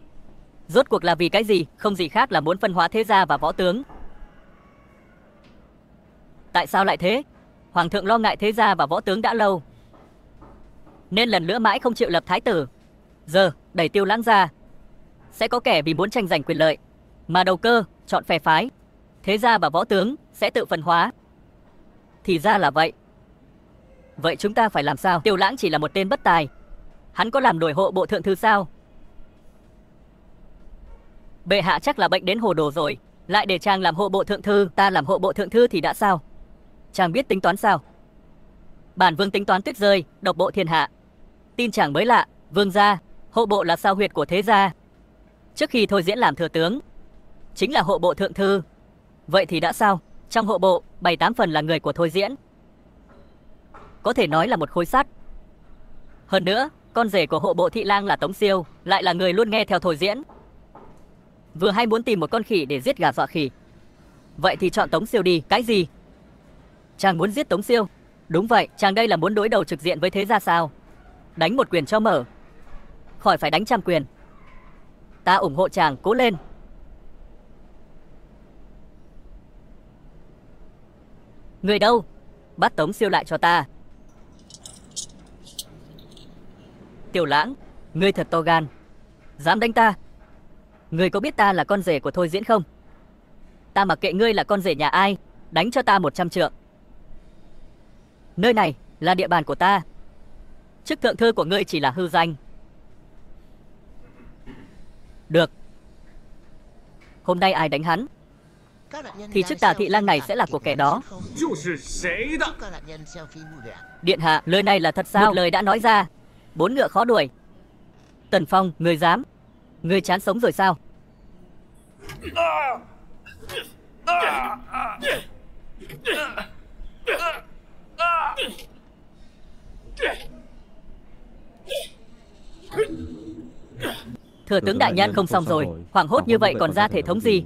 B: rốt cuộc là vì cái gì? Không gì khác là muốn phân hóa thế gia và võ tướng. Tại sao lại thế? Hoàng thượng lo ngại thế gia và võ tướng đã lâu, nên lần nữa mãi không chịu lập thái tử. Giờ đẩy Tiêu Lãng ra, sẽ có kẻ vì muốn tranh giành quyền lợi mà đầu cơ chọn phe phái, thế gia và võ tướng sẽ tự phân hóa. Thì ra là vậy. Vậy chúng ta phải làm sao? Tiêu Lãng chỉ là một tên bất tài, hắn có làm nổi hộ bộ thượng thư sao? Bệ hạ chắc là bệnh đến hồ đồ rồi, lại để chàng làm hộ bộ thượng thư. Ta làm hộ bộ thượng thư thì đã sao? Chàng biết tính toán sao? Bản vương tính toán tuyết rơi, độc bộ thiên hạ. Tin chàng mới lạ. Vương gia, hộ bộ là sao huyệt của thế gia. Trước khi Thôi Diễn làm thừa tướng, chính là hộ bộ thượng thư. Vậy thì đã sao? Trong hộ bộ 7-8 phần là người của Thôi Diễn, có thể nói là một khối sắt. Hơn nữa, con rể của hộ bộ thị lang là Tống Siêu lại là người luôn nghe theo Thôi Diễn, vừa hay muốn tìm một con khỉ để giết gà dọa khỉ. Vậy thì chọn Tống Siêu đi. Cái gì? Chàng muốn giết Tống Siêu? Đúng vậy, chàng đây là muốn đối đầu trực diện với thế gia sao? Đánh một quyền cho mở, khỏi phải đánh trăm quyền. Ta ủng hộ chàng, cố lên. Người đâu? Bắt Tống Siêu lại cho ta. Tiểu Lãng, ngươi thật to gan, dám đánh ta. Ngươi có biết ta là con rể của Thôi Diễn không? Ta mặc kệ ngươi là con rể nhà ai, đánh cho ta 100 trượng. Nơi này là địa bàn của ta, chức thượng thư của ngươi chỉ là hư danh. Được, hôm nay ai đánh hắn thì chức Tà Thị Lang này sẽ là của kẻ đó. Điện hạ, lời này là thật sao? Một lời đã nói ra, 4 ngựa khó đuổi. Tần Phong, ngươi dám? Ngươi chán sống rồi sao? Thừa tướng đại nhân, không xong rồi. Hoảng hốt như vậy còn ra thể thống gì?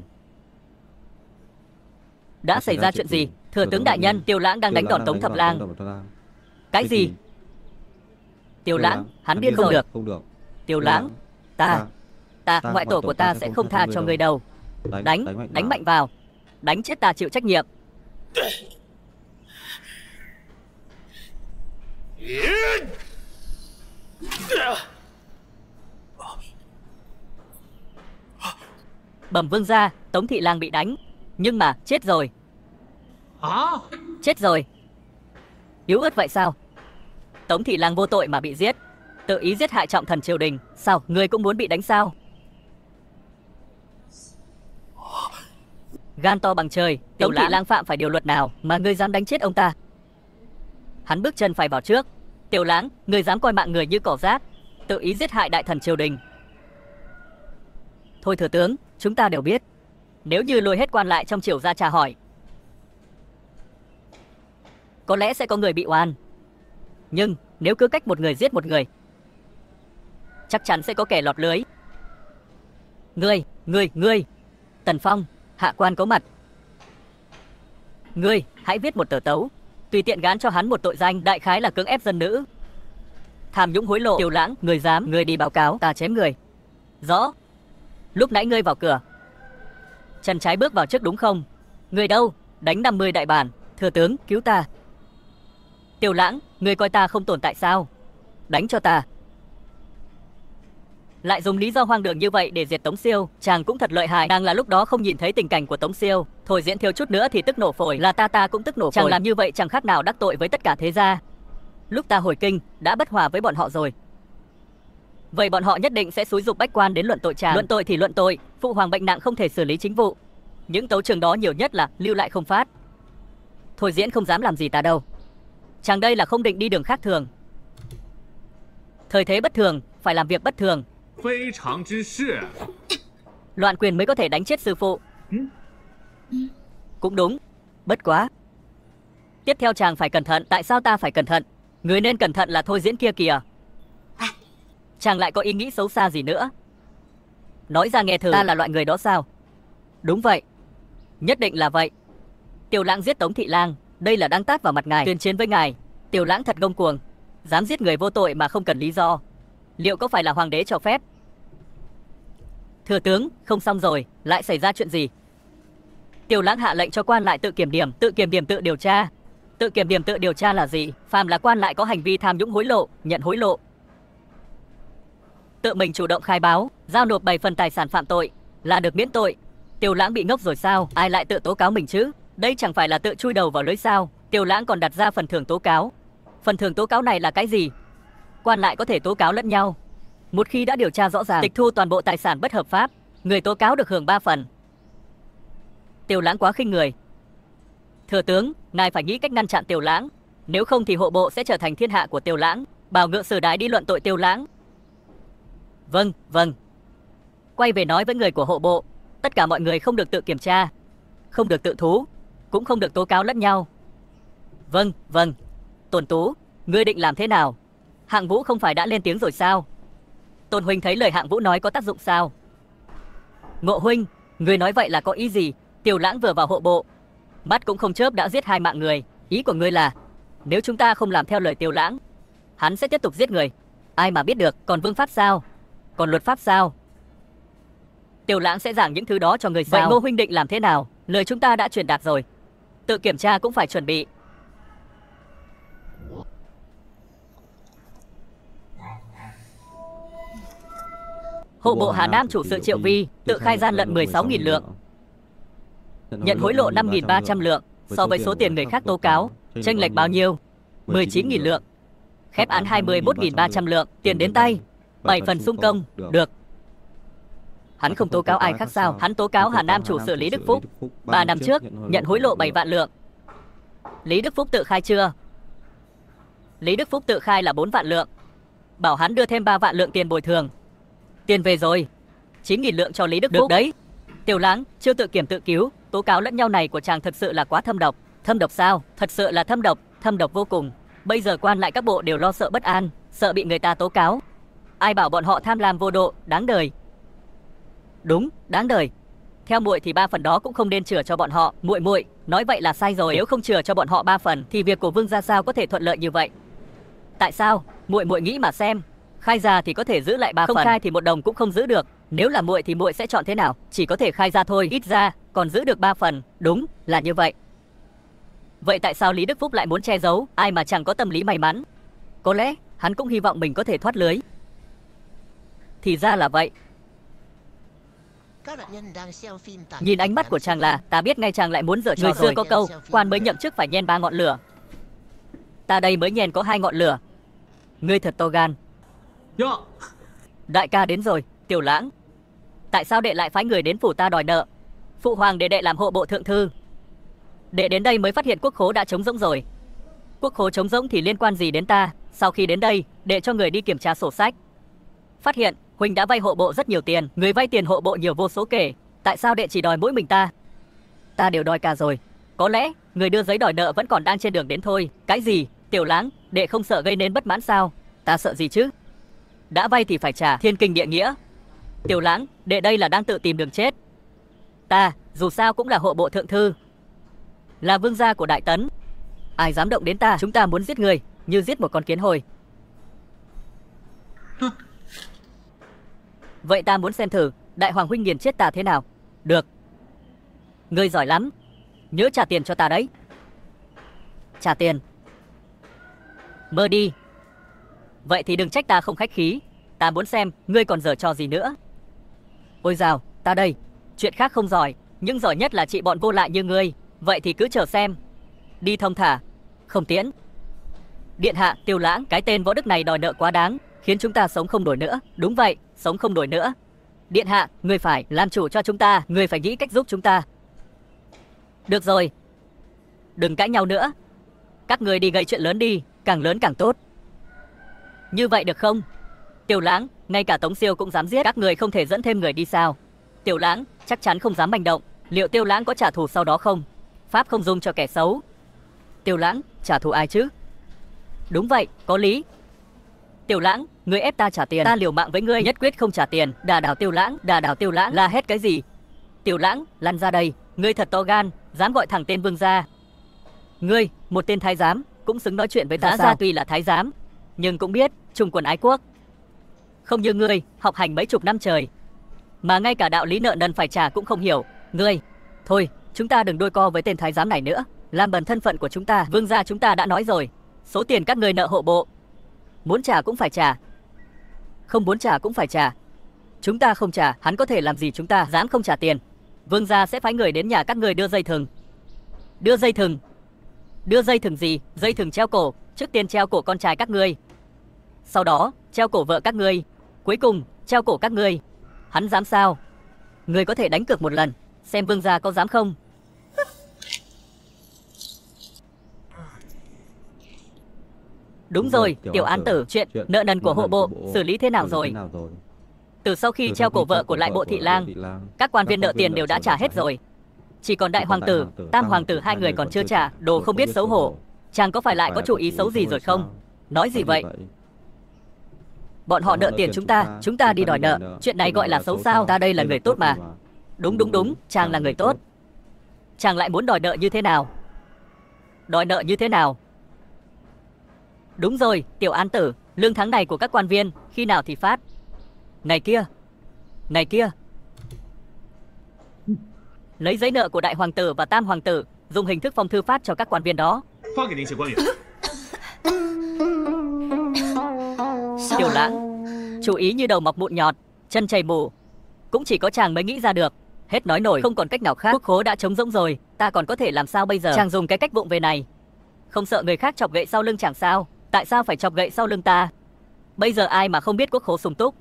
B: Đã xảy ra chuyện gì? Thừa tướng đại nhân, Tiêu Lãng đang đánh đòn Tống Thập Lang. Cái gì? Tiêu Lãng, hắn điên rồi. Không được. Tiêu Lãng, ta, ngoại tổ của ta sẽ không tha cho người đâu. Đánh mạnh vào, đánh chết ta chịu trách nhiệm. Bẩm vương gia, Tống Thị Lang bị đánh, nhưng mà chết rồi. Chết rồi? Yếu ớt vậy sao? Tống Thị Lang vô tội mà bị giết, Tự ý giết hại trọng thần triều đình. Sao, ngươi cũng muốn bị đánh sao? Gan to bằng trời, Tống thị lang phạm phải điều luật nào mà ngươi dám đánh chết ông ta? Hắn bước chân phải vào trước. Tiểu Lãng, ngươi dám coi mạng người như cỏ rác, tự ý giết hại đại thần triều đình. Thôi thừa tướng, chúng ta đều biết, nếu như lôi hết quan lại trong triều ra tra hỏi, có lẽ sẽ có người bị oan. Nhưng nếu cứ cách một người giết một người, chắc chắn sẽ có kẻ lọt lưới. Ngươi, Tần Phong, hạ quan có mặt. Ngươi, hãy viết một tờ tấu, tùy tiện gán cho hắn một tội danh, đại khái là cưỡng ép dân nữ, tham nhũng hối lộ. Tiểu Lãng, ngươi dám, ngươi đi báo cáo, ta chém người. Rõ. Lúc nãy ngươi vào cửa, chân trái bước vào trước đúng không? Ngươi đâu? Đánh 50 đại bản. Thừa tướng, cứu ta. Tiểu Lãng, ngươi coi ta không tồn tại sao? Đánh cho ta. Lại dùng lý do hoang đường như vậy để diệt Tống Siêu, chàng cũng thật lợi hại. Nàng là lúc đó không nhìn thấy tình cảnh của Tống Siêu, thôi diễn thiếu chút nữa thì tức nổ phổi, là ta cũng tức nổ phổi. Chàng làm như vậy chẳng khác nào đắc tội với tất cả thế gia. Lúc ta hồi kinh đã bất hòa với bọn họ rồi, vậy bọn họ nhất định sẽ xúi giục bách quan đến luận tội chàng. Luận tội thì luận tội, phụ hoàng bệnh nặng không thể xử lý chính vụ, những tấu trường đó nhiều nhất là lưu lại không phát. Thôi diễn không dám làm gì ta đâu. Chàng đây là không định đi đường khác thường. Thời thế bất thường, phải làm việc bất thường. Loạn quyền mới có thể đánh chết sư phụ. Cũng đúng, bất quá. Tiếp theo chàng phải cẩn thận. Tại sao ta phải cẩn thận? Người nên cẩn thận là thôi diễn kia kìa. Chàng lại có ý nghĩ xấu xa gì nữa? Nói ra nghe thử. Ta là loại người đó sao? Đúng vậy, nhất định là vậy. Tiểu Lãng giết Tống thị lang, đây là đang tát vào mặt ngài, tuyên chiến với ngài. Tiểu Lãng thật ngông cuồng, dám giết người vô tội mà không cần lý do. Liệu có phải là hoàng đế cho phép? Thừa tướng, không xong rồi, lại xảy ra chuyện gì? Tiểu Lãng hạ lệnh cho quan lại tự kiểm điểm, tự điều tra. Tự kiểm điểm tự điều tra là gì? Phàm là quan lại có hành vi tham nhũng hối lộ, nhận hối lộ, tự mình chủ động khai báo, giao nộp 7 phần tài sản phạm tội là được miễn tội. Tiểu Lãng bị ngốc rồi sao? Ai lại tự tố cáo mình chứ? Đây chẳng phải là tự chui đầu vào lưới sao? Tiểu Lãng còn đặt ra phần thưởng tố cáo. Phần thưởng tố cáo này là cái gì? Quan lại có thể tố cáo lẫn nhau. Một khi đã điều tra rõ ràng, tịch thu toàn bộ tài sản bất hợp pháp, người tố cáo được hưởng 3 phần. Tiểu Lãng quá khinh người. Thừa tướng, ngài phải nghĩ cách ngăn chặn Tiểu Lãng, nếu không thì hộ bộ sẽ trở thành thiên hạ của Tiểu Lãng. Bảo Ngự Sử Đái đi luận tội Tiểu Lãng. Vâng. Quay về nói với người của hộ bộ, tất cả mọi người không được tự kiểm tra, không được tự thú, cũng không được tố cáo lẫn nhau. Vâng. Tôn Tú, ngươi định làm thế nào? Hạng Vũ không phải đã lên tiếng rồi sao? Tôn huynh thấy lời Hạng Vũ nói có tác dụng sao? Ngộ huynh, ngươi nói vậy là có ý gì? Tiểu Lãng vừa vào hộ bộ, mắt cũng không chớp đã giết 2 mạng người. Ý của ngươi là nếu chúng ta không làm theo lời Tiểu Lãng, hắn sẽ tiếp tục giết người. Ai mà biết được. Còn vương pháp sao? Còn luật pháp sao? Tiểu Lãng sẽ giảng những thứ đó cho người sao? Vậy Ngô huynh định làm thế nào? Lời chúng ta đã truyền đạt rồi, tự kiểm tra cũng phải chuẩn bị. Hộ bộ Hà Nam chủ sự Triệu Vi tự khai gian lận 16.000 lượng, nhận hối lộ 5.300 lượng. So với số tiền người khác tố cáo, chênh lệch bao nhiêu? 19.000 lượng. Khép án 21.300 lượng. Tiền đến tay 7 phần sung công. Được. Hắn không tố cáo ai khác sao? Hắn tố cáo Hà Nam chủ sự Lý Đức Phúc 3 năm trước nhận hối lộ 7 vạn lượng. Lý Đức Phúc tự khai chưa? Lý Đức Phúc tự khai là 4 vạn lượng, bảo hắn đưa thêm 3 vạn lượng tiền bồi thường. Tiền về rồi, 9.000 lượng cho Lý Đức Phúc. Được đấy. Tiểu Lãng, chưa tự kiểm tự cứu, tố cáo lẫn nhau này của chàng thật sự là quá thâm độc. Thâm độc sao? Thật sự là thâm độc vô cùng. Bây giờ quan lại các bộ đều lo sợ bất an, sợ bị người ta tố cáo. Ai bảo bọn họ tham lam vô độ, đáng đời. Đúng, đáng đời. Theo muội thì 3 phần đó cũng không nên chừa cho bọn họ. Muội nói vậy là sai rồi. Nếu không chừa cho bọn họ 3 phần thì việc của vương gia sao có thể thuận lợi như vậy? Tại sao? Muội nghĩ mà xem. Khai ra thì có thể giữ lại 3 phần, không khai thì 1 đồng cũng không giữ được. Nếu là muội thì muội sẽ chọn thế nào? Chỉ có thể khai ra thôi, ít ra còn giữ được 3 phần. Đúng, là như vậy. Vậy tại sao Lý Đức Phúc lại muốn che giấu? Ai mà chẳng có tâm lý may mắn. Có lẽ hắn cũng hy vọng mình có thể thoát lưới. Thì ra là vậy. Nhìn ánh mắt của chàng là ta biết ngay chàng lại muốn giở trò. Người xưa có câu, quan mới nhậm chức phải nhen 3 ngọn lửa. Ta đây mới nhen có 2 ngọn lửa. Ngươi thật to gan.
C: 哟，
B: Đại ca đến rồi, Tiểu Lãng. Tại sao đệ lại phái người đến phủ ta đòi nợ? Phụ hoàng để đệ làm hộ bộ thượng thư. Đệ đến đây mới phát hiện quốc khố đã trống rỗng rồi. Quốc khố trống rỗng thì liên quan gì đến ta? Sau khi đến đây, đệ cho người đi kiểm tra sổ sách. Phát hiện, huynh đã vay hộ bộ rất nhiều tiền. Người vay tiền hộ bộ nhiều vô số kể. Tại sao đệ chỉ đòi mỗi mình ta? Ta đều đòi cả rồi. Có lẽ, người đưa giấy đòi nợ vẫn còn đang trên đường đến thôi. Cái gì? Tiểu Lãng, đệ không sợ gây nên bất mãn sao? Ta sợ gì chứ? Đã vay thì phải trả, thiên kinh địa nghĩa. Tiểu Lãng, đệ đây là đang tự tìm đường chết. Ta, dù sao cũng là hộ bộ thượng thư, là vương gia của Đại Tấn. Ai dám động đến ta, chúng ta muốn giết người, như giết một con kiến hồi. Vậy ta muốn xem thử, đại hoàng huynh nghiền chết ta thế nào. Được. Ngươi giỏi lắm. Nhớ trả tiền cho ta đấy. Trả tiền. Mơ đi. Vậy thì đừng trách ta không khách khí. Ta muốn xem ngươi còn giở trò gì nữa. Ôi dào, ta đây. Chuyện khác không giỏi, nhưng giỏi nhất là trị bọn vô lại như ngươi. Vậy thì cứ chờ xem. Đi thông thả, không tiễn. Điện hạ, Tiêu Lãng, cái tên võ đức này đòi nợ quá đáng, khiến chúng ta sống không nổi nữa. Đúng vậy, sống không nổi nữa. Điện hạ, ngươi phải làm chủ cho chúng ta, ngươi phải nghĩ cách giúp chúng ta. Được rồi, đừng cãi nhau nữa. Các ngươi đi gây chuyện lớn đi, càng lớn càng tốt. Như vậy được không? Tiêu Lãng, ngay cả Tống Siêu cũng dám giết, các người không thể dẫn thêm người đi sao? Tiểu Lãng chắc chắn không dám manh động. Liệu Tiêu Lãng có trả thù sau đó không? Pháp không dung cho kẻ xấu. Tiêu Lãng, trả thù ai chứ? Đúng vậy, có lý. Tiểu Lãng, ngươi ép ta trả tiền, ta liều mạng với ngươi, nhất quyết không trả tiền. Đà đảo Tiêu Lãng, đà đảo Tiêu Lãng, la hét cái gì? Tiểu Lãng, lăn ra đây, ngươi thật to gan, dám gọi thẳng tên vương gia. Ngươi, một tên thái giám, cũng xứng nói chuyện với ta sao? Gia tuy là thái giám, nhưng cũng biết trung quân ái quốc. Không như ngươi, học hành mấy chục năm trời, mà ngay cả đạo lý nợ nần phải trả cũng không hiểu. Ngươi, thôi, chúng ta đừng đôi co với tên thái giám này nữa, làm bẩn thân phận của chúng ta. Vương gia chúng ta đã nói rồi, số tiền các ngươi nợ hộ bộ, muốn trả cũng phải trả, không muốn trả cũng phải trả. Chúng ta không trả, hắn có thể làm gì chúng ta? Dám không trả tiền, vương gia sẽ phái người đến nhà các ngươi đưa dây thừng. Đưa dây thừng? Đưa dây thừng gì? Dây thừng treo cổ. Trước tiên treo cổ con trai các ngươi, sau đó treo cổ vợ các ngươi, cuối cùng treo cổ các ngươi. Hắn dám sao? Ngươi có thể đánh cược một lần, xem vương gia có dám không? Đúng rồi, Tiểu An Tử, chuyện nợ nần của hộ bộ xử lý thế nào rồi? Từ sau khi treo cổ vợ của lại bộ thị lang, các quan viên nợ tiền đều đã trả hết rồi. Chỉ còn đại hoàng tử, tam hoàng tử hai người còn chưa trả. Đồ không biết xấu hổ. Chàng có phải lại có chủ ý xấu gì rồi không? Nói gì vậy? Bọn họ nợ tiền chúng ta đi đòi nợ. Chuyện này gọi là xấu sao? Ta đây là người tốt mà. Đúng, chàng là người tốt. Chàng lại muốn đòi nợ như thế nào? Đòi nợ như thế nào? Đúng rồi, Tiểu An Tử, lương tháng này của các quan viên khi nào thì phát? Ngày kia. Lấy giấy nợ của đại hoàng tử và tam hoàng tử, dùng hình thức phong thư phát cho các quan viên đó.
C: Phát给那些官员。
B: Tiểu Lãng, chú ý như đầu mọc mụn nhọt, chân chảy mủ, cũng chỉ có chàng mới nghĩ ra được. Hết nói nổi, không còn cách nào khác. Quốc khố đã trống rỗng rồi, ta còn có thể làm sao bây giờ? Chàng dùng cái cách vụng về này, không sợ người khác chọc gậy sau lưng chàng sao? Tại sao phải chọc gậy sau lưng ta? Bây giờ ai mà không biết quốc khố sung túc,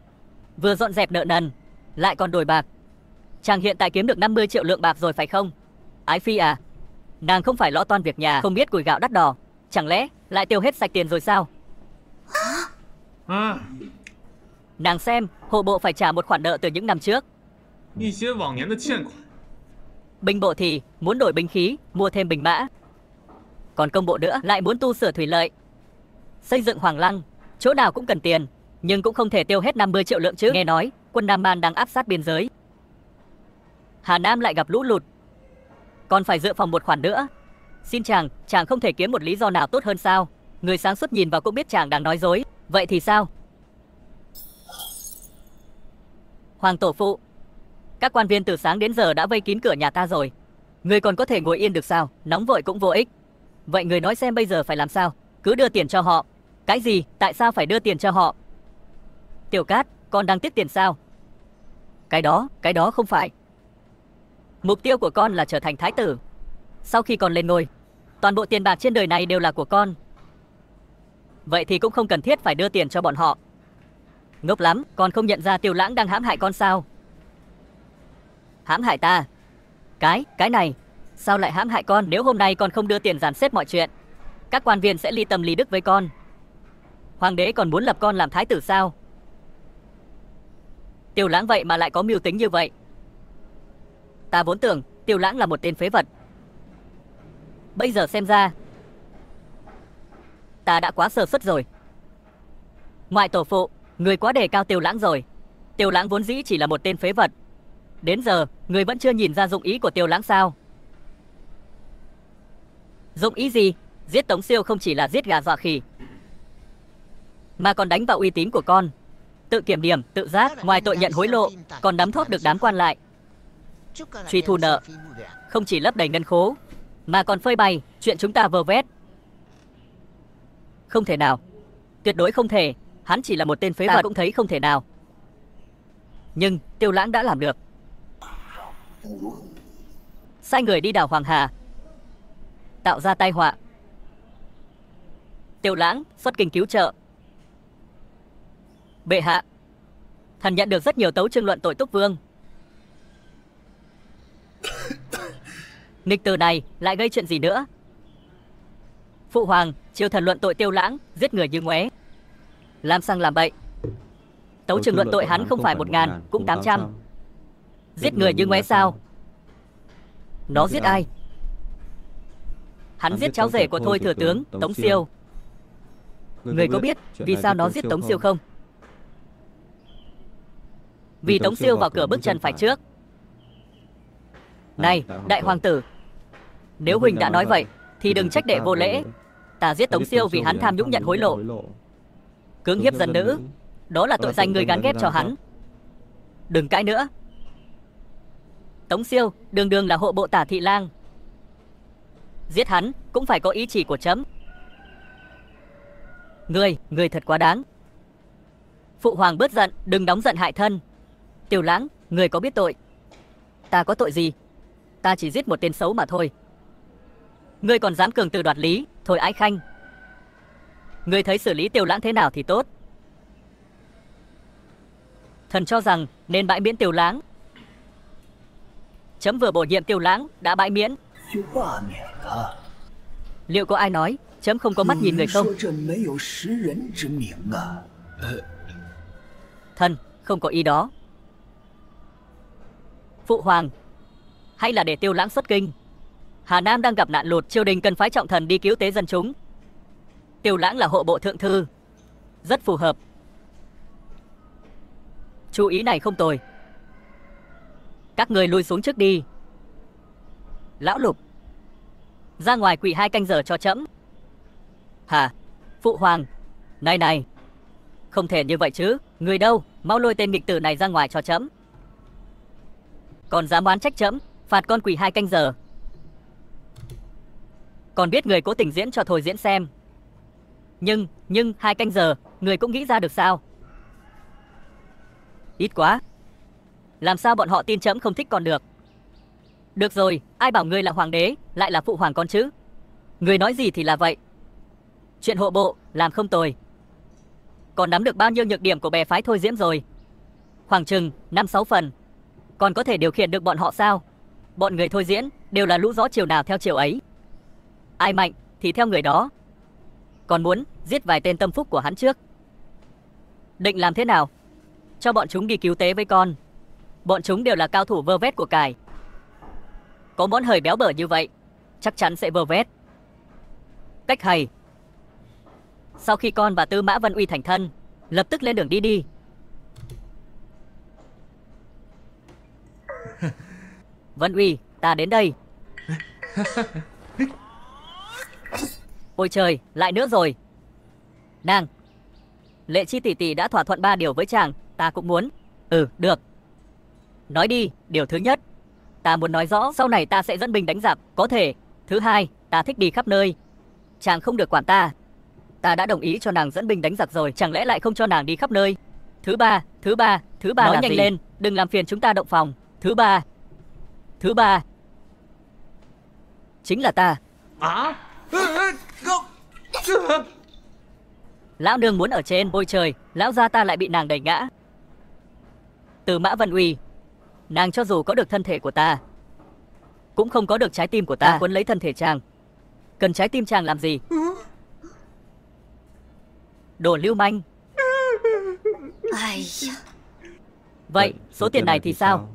B: vừa dọn dẹp nợ nần, lại còn đổi bạc. Chàng hiện tại kiếm được 50 triệu lượng bạc rồi phải không? Ái phi à, nàng không phải lo toan việc nhà, không biết củi gạo đắt đỏ, chẳng lẽ lại tiêu hết sạch tiền rồi sao? Nàng xem, hộ bộ phải trả một khoản nợ từ những năm trước. Binh bộ thì muốn đổi binh khí, mua thêm binh mã. Còn công bộ nữa lại muốn tu sửa thủy lợi, xây dựng hoàng lăng, chỗ nào cũng cần tiền, nhưng cũng không thể tiêu hết 50 triệu lượng chứ. Nghe nói quân Nam Man đang áp sát biên giới, Hà Nam lại gặp lũ lụt, còn phải dự phòng một khoản nữa. Xin chàng không thể kiếm một lý do nào tốt hơn sao? Người sáng suốt nhìn vào cũng biết chàng đang nói dối. Vậy thì sao? Hoàng tổ phụ, các quan viên từ sáng đến giờ đã vây kín cửa nhà ta rồi, người còn có thể ngồi yên được sao? Nóng vội cũng vô ích. Vậy người nói xem bây giờ phải làm sao? Cứ đưa tiền cho họ. Cái gì? Tại sao phải đưa tiền cho họ? Tiểu Cát, con đang tiếc tiền sao? Cái đó không phải. Mục tiêu của con là trở thành thái tử. Sau khi con lên ngôi, toàn bộ tiền bạc trên đời này đều là của con. Vậy thì cũng không cần thiết phải đưa tiền cho bọn họ. Ngốc lắm, còn không nhận ra Tiêu Lãng đang hãm hại con sao? Hãm hại ta? Cái này, sao lại hãm hại con? Nếu hôm nay con không đưa tiền dàn xếp mọi chuyện, các quan viên sẽ ly tâm ly đức với con. Hoàng đế còn muốn lập con làm thái tử sao? Tiêu Lãng vậy mà lại có mưu tính như vậy. Ta vốn tưởng Tiêu Lãng là một tên phế vật. Bây giờ xem ra, ta đã quá sơ suất rồi. Ngoại tổ phụ, người quá đề cao Tiêu Lãng rồi. Tiêu Lãng vốn dĩ chỉ là một tên phế vật. Đến giờ, người vẫn chưa nhìn ra dụng ý của Tiêu Lãng sao? Dụng ý gì? Giết Tống Siêu không chỉ là giết gà dọa khỉ, mà còn đánh vào uy tín của con. Tự kiểm điểm, tự giác, ngoài tội nhận hối lộ, còn đắm thóp được đám quan lại. Truy thu nợ, không chỉ lấp đầy ngân khố, mà còn phơi bày chuyện chúng ta vơ vét. Không thể nào, tuyệt đối không thể. Hắn chỉ là một tên phế vật, cũng thấy không thể nào. Nhưng Tiêu Lãng đã làm được. Sai người đi đào Hoàng Hà, tạo ra tai họa. Tiêu Lãng xuất kình cứu trợ. Bệ hạ, thần nhận được rất nhiều tấu chương luận tội Túc Vương. Nghịch tử này lại gây chuyện gì nữa? Phụ hoàng, triều thần luận tội Tiêu Lãng giết người như ngoé, làm sang làm bậy. Tấu chương luận tội hắn không phải 1000 cũng 800. Giết người như ngoé sao? Nó giết ai? Hắn giết cháu rể của Thôi thừa tướng Tống Siêu. Người có biết vì sao nó giết Tống Siêu không? Vì Tống Siêu vào cửa bước chân phải trước. Này, đại hoàng tử, nếu huynh đã nói vậy thì đừng trách đệ vô lễ. Ta giết Tống Siêu vì hắn tham nhũng nhận hối lộ, cưỡng hiếp dân nữ. Đó là tội danh người gán ghép cho hắn. Đừng cãi nữa. Tống Siêu đường đường là hộ bộ tả thị lang. Giết hắn cũng phải có ý chỉ của chấm. Người thật quá đáng. Phụ hoàng bớt giận, đừng nóng giận hại thân. Tiêu Lãng, người có biết tội? Ta có tội gì? Ta chỉ giết một tên xấu mà thôi. Ngươi còn dám cường từ đoạt lý, thôi Ái Khanh. Ngươi thấy xử lý Tiêu Lãng thế nào thì tốt. Thần cho rằng nên bãi miễn Tiêu Lãng. Chấm vừa bổ nhiệm Tiêu Lãng đã bãi miễn. Liệu có ai nói chấm không có mắt nhìn người không? Thần không có ý đó. Phụ hoàng, hay là để Tiêu Lãng xuất kinh. Hà Nam đang gặp nạn lụt, triều đình cần phái trọng thần đi cứu tế dân chúng. Tiêu Lãng là hộ bộ thượng thư, rất phù hợp. Chú ý này không tồi. Các người lui xuống trước đi. Lão Lục, ra ngoài quỳ 2 canh giờ cho chấm. Hả? Phụ hoàng. Này, không thể như vậy chứ. Người đâu, mau lôi tên nghịch tử này ra ngoài cho chấm. Còn dám oán trách chấm, phạt con quỳ 2 canh giờ. Còn biết người cố tình diễn cho thôi diễn xem. Nhưng 2 canh giờ, người cũng nghĩ ra được sao? Ít quá. Làm sao bọn họ tin chấm không thích con được? Được rồi, ai bảo ngươi là hoàng đế, lại là phụ hoàng con chứ? Ngươi nói gì thì là vậy. Chuyện hộ bộ làm không tồi. Còn nắm được bao nhiêu nhược điểm của bè phái Thôi Diễm rồi? Khoảng chừng 5-6 phần. Còn có thể điều khiển được bọn họ sao? Bọn người Thôi Diễn đều là lũ gió chiều nào theo chiều ấy. Ai mạnh thì theo người đó. Còn muốn giết vài tên tâm phúc của hắn trước. Định làm thế nào? Cho bọn chúng đi cứu tế với con. Bọn chúng đều là cao thủ vơ vét của cải. Có món hời béo bở như vậy, chắc chắn sẽ vơ vét. Cách hay. Sau khi con và Tư Mã Vân Uy thành thân, lập tức lên đường đi. Vân Uy, ta đến đây. Ôi trời, lại nữa rồi. Nàng, Lệ Chi tỷ tỷ đã thỏa thuận 3 điều với chàng, ta cũng muốn. Ừ, được. Nói đi, điều thứ nhất, ta muốn nói rõ sau này ta sẽ dẫn binh đánh giặc, có thể. Thứ hai, ta thích đi khắp nơi, chàng không được quản ta. Ta đã đồng ý cho nàng dẫn binh đánh giặc rồi, chẳng lẽ lại không cho nàng đi khắp nơi? Thứ ba nói là nhanh gì? Lên, đừng làm phiền chúng ta động phòng. Thứ ba chính là ta. Lão nương muốn ở trên. Ôi trời, lão gia ta lại bị nàng đẩy ngã. Từ Mã Vân Uy, nàng cho dù có được thân thể của ta, cũng không có được trái tim của ta. Quấn lấy thân thể chàng, cần trái tim chàng làm gì? Đồ lưu manh. Vậy số tiền này thì sao?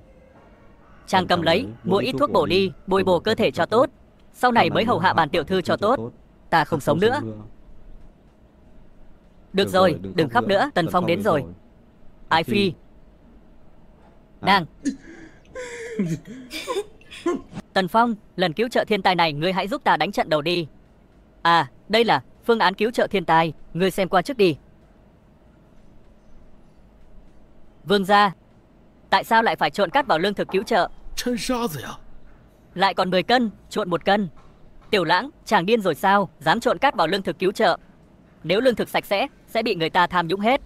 B: Chàng cầm lấy, mua ít thuốc bổ đi, bồi bổ cơ thể cho tốt, sau này mới hầu hạ bản tiểu thư cho tốt. Ta không sống nữa. Được rồi, đừng khóc nữa, Tần Phong đến rồi. Ái Phi, nàng. Tần Phong, lần cứu trợ thiên tai này ngươi hãy giúp ta đánh trận đầu đi. À, đây là phương án cứu trợ thiên tai, ngươi xem qua trước đi. Vương gia, tại sao lại phải trộn cát vào lương thực cứu trợ? Lại còn 10 cân, trộn 1 cân. Tiểu Lãng, chàng điên rồi sao, dám trộn cát vào lương thực cứu trợ? Nếu lương thực sạch sẽ bị người ta tham nhũng hết.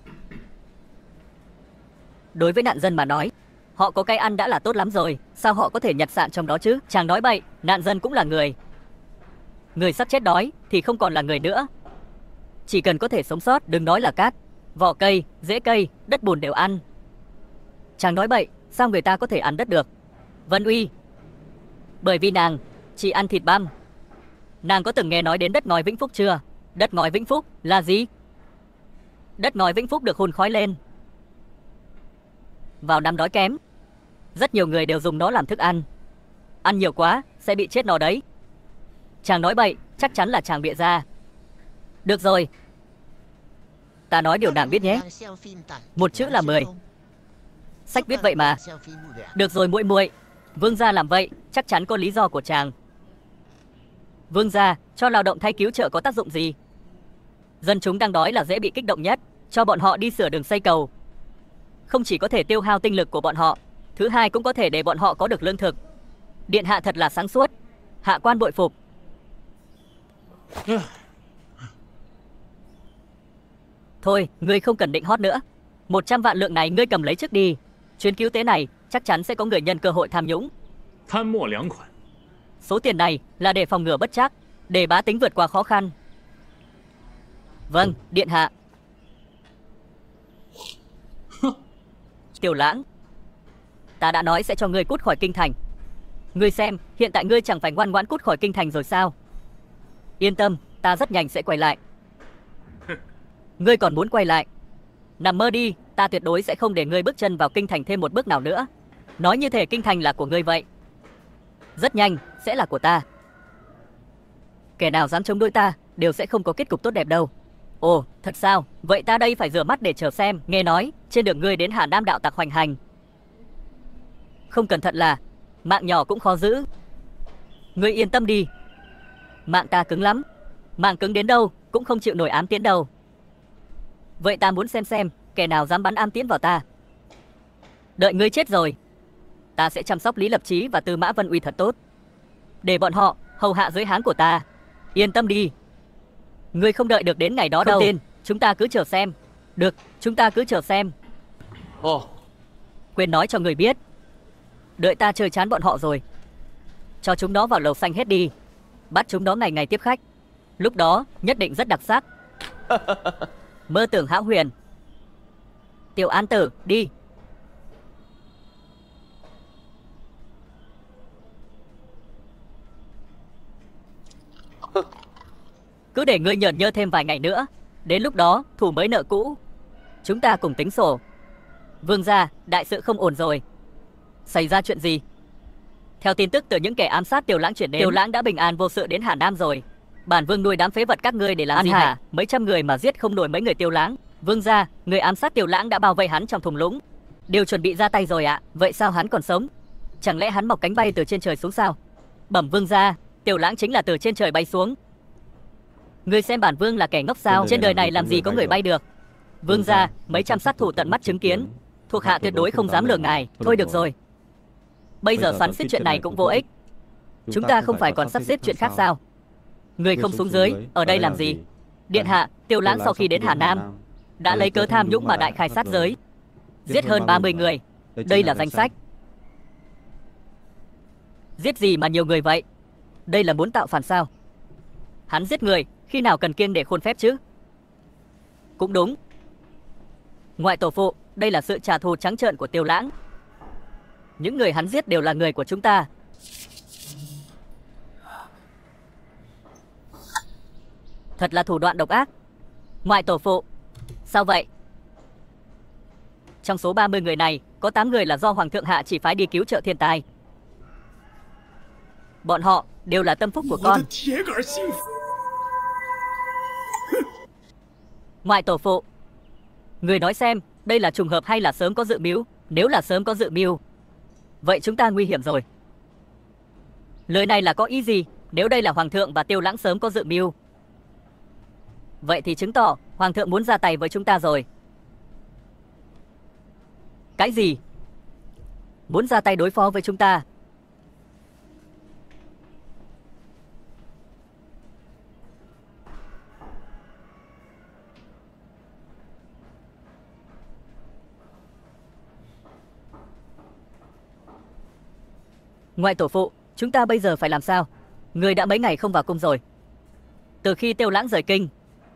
B: Đối với nạn dân mà nói, họ có cái ăn đã là tốt lắm rồi, sao họ có thể nhặt sạn trong đó chứ? Chàng nói bậy, nạn dân cũng là người. Người sắp chết đói thì không còn là người nữa. Chỉ cần có thể sống sót, đừng nói là cát, vỏ cây, rễ cây, đất bùn đều ăn. Chàng nói bậy, sao người ta có thể ăn đất được? Vân Uy, bởi vì nàng chỉ ăn thịt băm. Nàng có từng nghe nói đến đất ngói Vĩnh Phúc chưa? Đất ngói Vĩnh Phúc là gì? Đất ngói Vĩnh Phúc được hun khói lên. Vào năm đói kém, rất nhiều người đều dùng nó làm thức ăn. Ăn nhiều quá sẽ bị chết no đấy. Chàng nói bậy, chắc chắn là chàng bịa ra. Được rồi, ta nói điều nàng biết nhé. Một chữ là 10. Sách viết vậy mà. Được rồi muội muội, vương gia làm vậy chắc chắn có lý do của chàng. Vương gia, cho lao động thay cứu trợ có tác dụng gì? Dân chúng đang đói là dễ bị kích động nhất, cho bọn họ đi sửa đường xây cầu. Không chỉ có thể tiêu hao tinh lực của bọn họ, thứ hai cũng có thể để bọn họ có được lương thực. Điện hạ thật là sáng suốt, hạ quan bội phục. Thôi, ngươi không cần định hót nữa. 100 vạn lượng này ngươi cầm lấy trước đi. Chuyến cứu tế này chắc chắn sẽ có người nhân cơ hội tham nhũng.
C: Tham mộ两款.
B: Số tiền này là để phòng ngừa bất trắc, để bá tính vượt qua khó khăn. Vâng, điện hạ. Tiểu Lãng, ta đã nói sẽ cho ngươi cút khỏi kinh thành. Ngươi xem, hiện tại ngươi chẳng phải ngoan ngoãn cút khỏi kinh thành rồi sao? Yên tâm, ta rất nhanh sẽ quay lại. Ngươi còn muốn quay lại? Nằm mơ đi, ta tuyệt đối sẽ không để ngươi bước chân vào kinh thành thêm một bước nào nữa. Nói như thể kinh thành là của ngươi vậy. Rất nhanh, sẽ là của ta. Kẻ nào dám chống đối ta, đều sẽ không có kết cục tốt đẹp đâu. Ồ, thật sao? Vậy ta đây phải rửa mắt để chờ xem. Nghe nói, trên đường ngươi đến Hà Nam đạo tặc hoành hành. Không cẩn thận là, mạng nhỏ cũng khó giữ. Ngươi yên tâm đi. Mạng ta cứng lắm. Mạng cứng đến đâu, cũng không chịu nổi ám tiễn đâu. Vậy ta muốn xem, kẻ nào dám bắn ám tiễn vào ta. Đợi ngươi chết rồi, ta sẽ chăm sóc Lý Lập Chí và Tư Mã Vân Uy thật tốt, để bọn họ hầu hạ dưới háng của ta. Yên tâm đi. Ngươi không đợi được đến ngày đó đâu. Không tin, chúng ta cứ chờ xem. Được, chúng ta cứ chờ xem. Quên nói cho người biết, đợi ta chơi chán bọn họ rồi, cho chúng nó vào lầu xanh hết đi. Bắt chúng nó ngày ngày tiếp khách. Lúc đó nhất định rất đặc sắc. Mơ tưởng hão huyền. Tiểu An Tử, đi. Cứ để ngươi nhởn nhơ thêm vài ngày nữa, đến lúc đó thù mới nợ cũ, chúng ta cùng tính sổ. Vương gia, đại sự không ổn rồi. Xảy ra chuyện gì? Theo tin tức từ những kẻ ám sát Tiểu Lãng chuyển đến, Tiểu Lãng đã bình an vô sự đến Hà Nam rồi. Bản vương nuôi đám phế vật các ngươi để làm gì hả? Mấy trăm người mà giết không nổi mấy người Tiểu Lãng. Vương gia, người ám sát Tiểu Lãng đã bao vây hắn trong thung lũng, đều chuẩn bị ra tay rồi ạ. Vậy sao hắn còn sống? Chẳng lẽ hắn mọc cánh bay từ trên trời xuống sao? Bẩm vương gia, Tiểu Lãng chính là từ trên trời bay xuống. Ngươi xem bản vương là kẻ ngốc sao? Trên đời này làm gì có người bay được? Vương gia, mấy trăm sát thủ tận mắt chứng kiến, thuộc hạ tuyệt đối không dám lừa ngài. Thôi được rồi, bây giờ xoắn xít chuyện này cũng vô ích. Chúng ta không phải còn sắp xếp chuyện khác sao? Người không xuống dưới, ở đây làm gì? Điện hạ, Tiểu Lãng sau khi đến Hà Nam đã lấy cớ tham nhũng mà đại khai sát giới, giết hơn 30 người. Đây là danh sách. Giết gì mà nhiều người vậy? Đây là muốn tạo phản sao? Hắn giết người, khi nào cần kiêng để khuôn phép chứ? Cũng đúng. Ngoại tổ phụ, đây là sự trả thù trắng trợn của Tiêu Lãng. Những người hắn giết đều là người của chúng ta. Thật là thủ đoạn độc ác. Ngoại tổ phụ, sao vậy? Trong số 30 người này, có 8 người là do Hoàng thượng hạ chỉ phái đi cứu trợ thiên tai. Bọn họ đều là tâm phúc của con. Ngoại tổ phụ, người nói xem, đây là trùng hợp hay là sớm có dự mưu? Nếu là sớm có dự mưu, vậy chúng ta nguy hiểm rồi. Lời này là có ý gì? Nếu đây là Hoàng thượng và Tiêu Lãng sớm có dự mưu, vậy thì chứng tỏ Hoàng thượng muốn ra tay với chúng ta rồi. Cái gì? Muốn ra tay đối phó với chúng ta? Ngoại tổ phụ, chúng ta bây giờ phải làm sao? Người đã mấy ngày không vào cung rồi. Từ khi Tiêu Lãng rời kinh,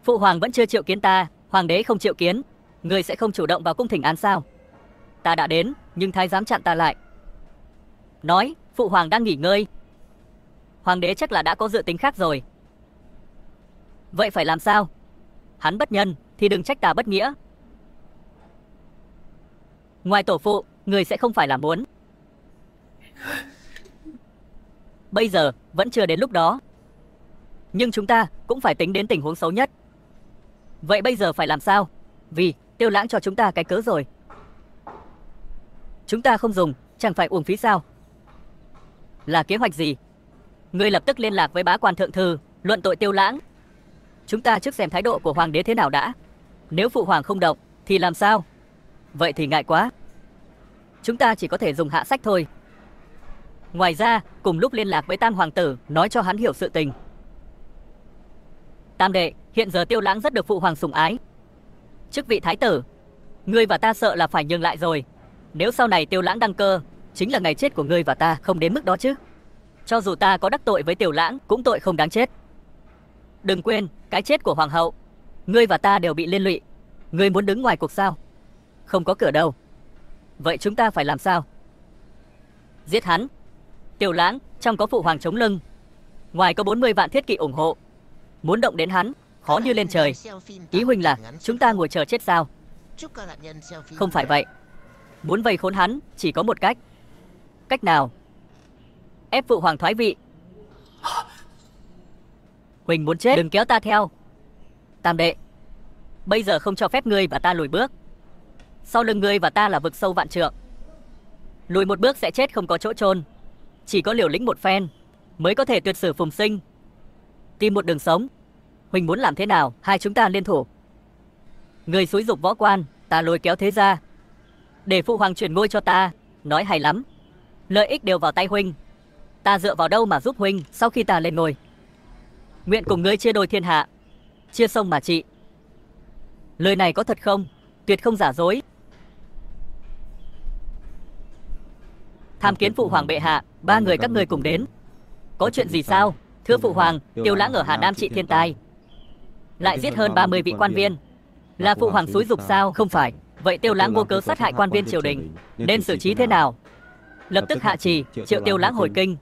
B: phụ hoàng vẫn chưa triệu kiến ta. Hoàng đế không triệu kiến, người sẽ không chủ động vào cung thỉnh an sao? Ta đã đến, nhưng thái giám chặn ta lại, nói phụ hoàng đang nghỉ ngơi. Hoàng đế chắc là đã có dự tính khác rồi. Vậy phải làm sao? Hắn bất nhân thì đừng trách ta bất nghĩa. Ngoài tổ phụ, người sẽ không phải là muốn. Bây giờ vẫn chưa đến lúc đó, nhưng chúng ta cũng phải tính đến tình huống xấu nhất. Vậy bây giờ phải làm sao? Vì Tiêu Lãng cho chúng ta cái cớ rồi, chúng ta không dùng chẳng phải uổng phí sao? Là kế hoạch gì? Ngươi lập tức liên lạc với bá quan thượng thư, luận tội Tiêu Lãng. Chúng ta trước xem thái độ của hoàng đế thế nào đã. Nếu phụ hoàng không động thì làm sao? Vậy thì ngại quá, chúng ta chỉ có thể dùng hạ sách thôi. Ngoài ra, cùng lúc liên lạc với Tam hoàng tử, nói cho hắn hiểu sự tình. Tam đệ, hiện giờ Tiêu Lãng rất được phụ hoàng sủng ái. Chức vị thái tử, ngươi và ta sợ là phải nhường lại rồi. Nếu sau này Tiêu Lãng đăng cơ, chính là ngày chết của ngươi và ta, không đến mức đó chứ. Cho dù ta có đắc tội với Tiêu Lãng, cũng tội không đáng chết. Đừng quên, cái chết của hoàng hậu, ngươi và ta đều bị liên lụy. Ngươi muốn đứng ngoài cuộc sao? Không có cửa đâu. Vậy chúng ta phải làm sao? Giết hắn. Tiêu Lãng trong có phụ hoàng chống lưng, ngoài có 40 vạn thiết kỵ ủng hộ. Muốn động đến hắn, khó như lên trời. Ý huynh là chúng ta ngồi chờ chết sao? Không phải vậy. Muốn vây khốn hắn, chỉ có một cách. Cách nào? Ép phụ hoàng thoái vị. Huỳnh muốn chết, đừng kéo ta theo. Tam đệ, bây giờ không cho phép ngươi và ta lùi bước. Sau lưng ngươi và ta là vực sâu vạn trượng. Lùi một bước sẽ chết không có chỗ chôn. Chỉ có liều lĩnh một phen mới có thể tuyệt sử phùng sinh, tìm một đường sống. Huỳnh muốn làm thế nào? Hai chúng ta liên thủ. Người xúi dục võ quan, ta lôi kéo thế gia, để phụ hoàng chuyển ngôi cho ta. Nói hay lắm. Lợi ích đều vào tay huynh. Ta dựa vào đâu mà giúp huynh sau khi ta lên ngôi? Nguyện cùng ngươi chia đôi thiên hạ, chia sông mà trị. Lời này có thật không? Tuyệt không giả dối. Tham kiến phụ hoàng bệ hạ, 3 người các ngươi cùng đến. Có chuyện gì sao? Thưa phụ hoàng, Tiêu Lãng ở Hà Nam trị thiên tai, lại giết hơn 30 vị quan viên. Là phụ hoàng xúi dục sao? Không phải. Vậy Tiêu Lãng vô cớ sát hại quan viên triều đình, nên xử trí thế nào? Lập tức hạ chỉ triệu Tiêu Lãng hồi kinh.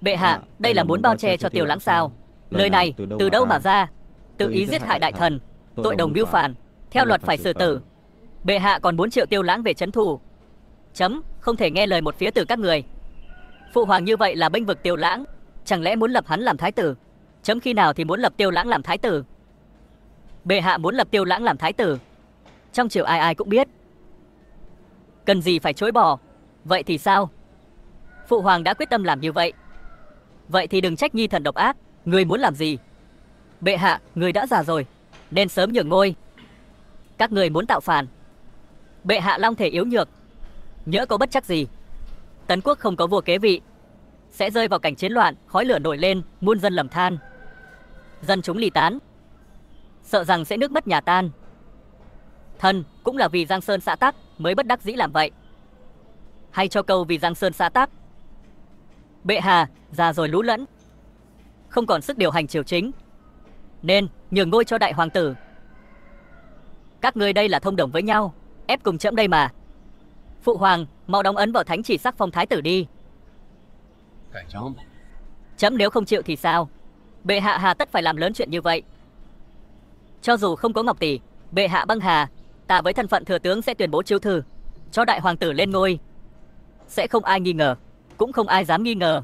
B: Bệ hạ, đây là muốn bao che cho Tiêu Lãng sao? Lời này từ đâu mà ra? Tự ý giết hại đại thần, tội đồng mưu phản, theo luật phải xử tử. Bệ hạ còn muốn triệu Tiêu Lãng về trấn thủ. Chấm, không thể nghe lời một phía từ các người. Phụ hoàng như vậy là bênh vực Tiêu Lãng. Chẳng lẽ muốn lập hắn làm thái tử? Chấm khi nào thì muốn lập Tiêu Lãng làm thái tử? Bệ hạ muốn lập Tiêu Lãng làm thái tử, trong triều ai ai cũng biết, cần gì phải chối bỏ. Vậy thì sao? Phụ hoàng đã quyết tâm làm như vậy, vậy thì đừng trách nhi thần độc ác. Người muốn làm gì? Bệ hạ, người đã già rồi, nên sớm nhường ngôi. Các người muốn tạo phản. Bệ hạ long thể yếu nhược, nhỡ có bất trắc gì, Tấn quốc không có vua kế vị, sẽ rơi vào cảnh chiến loạn, khói lửa nổi lên, muôn dân lầm than, dân chúng ly tán, sợ rằng sẽ nước mất nhà tan. Thần cũng là vì Giang Sơn xã tắc mới bất đắc dĩ làm vậy. Hay cho câu vì Giang Sơn xã tắc. Bệ hạ già rồi lú lẫn, không còn sức điều hành triều chính, nên nhường ngôi cho đại hoàng tử. Các ngươi đây là thông đồng với nhau, ép cùng trẫm đây mà. Phụ hoàng, mau đóng ấn vào thánh chỉ sắc phong thái tử đi.
D: 盖章呗。
B: Trẫm nếu không chịu thì sao? Bệ hạ hà tất phải làm lớn chuyện như vậy? Cho dù không có ngọc tỷ, bệ hạ băng hà, ta với thân phận thừa tướng sẽ tuyên bố chiếu thư, cho đại hoàng tử lên ngôi. Sẽ không ai nghi ngờ, cũng không ai dám nghi ngờ.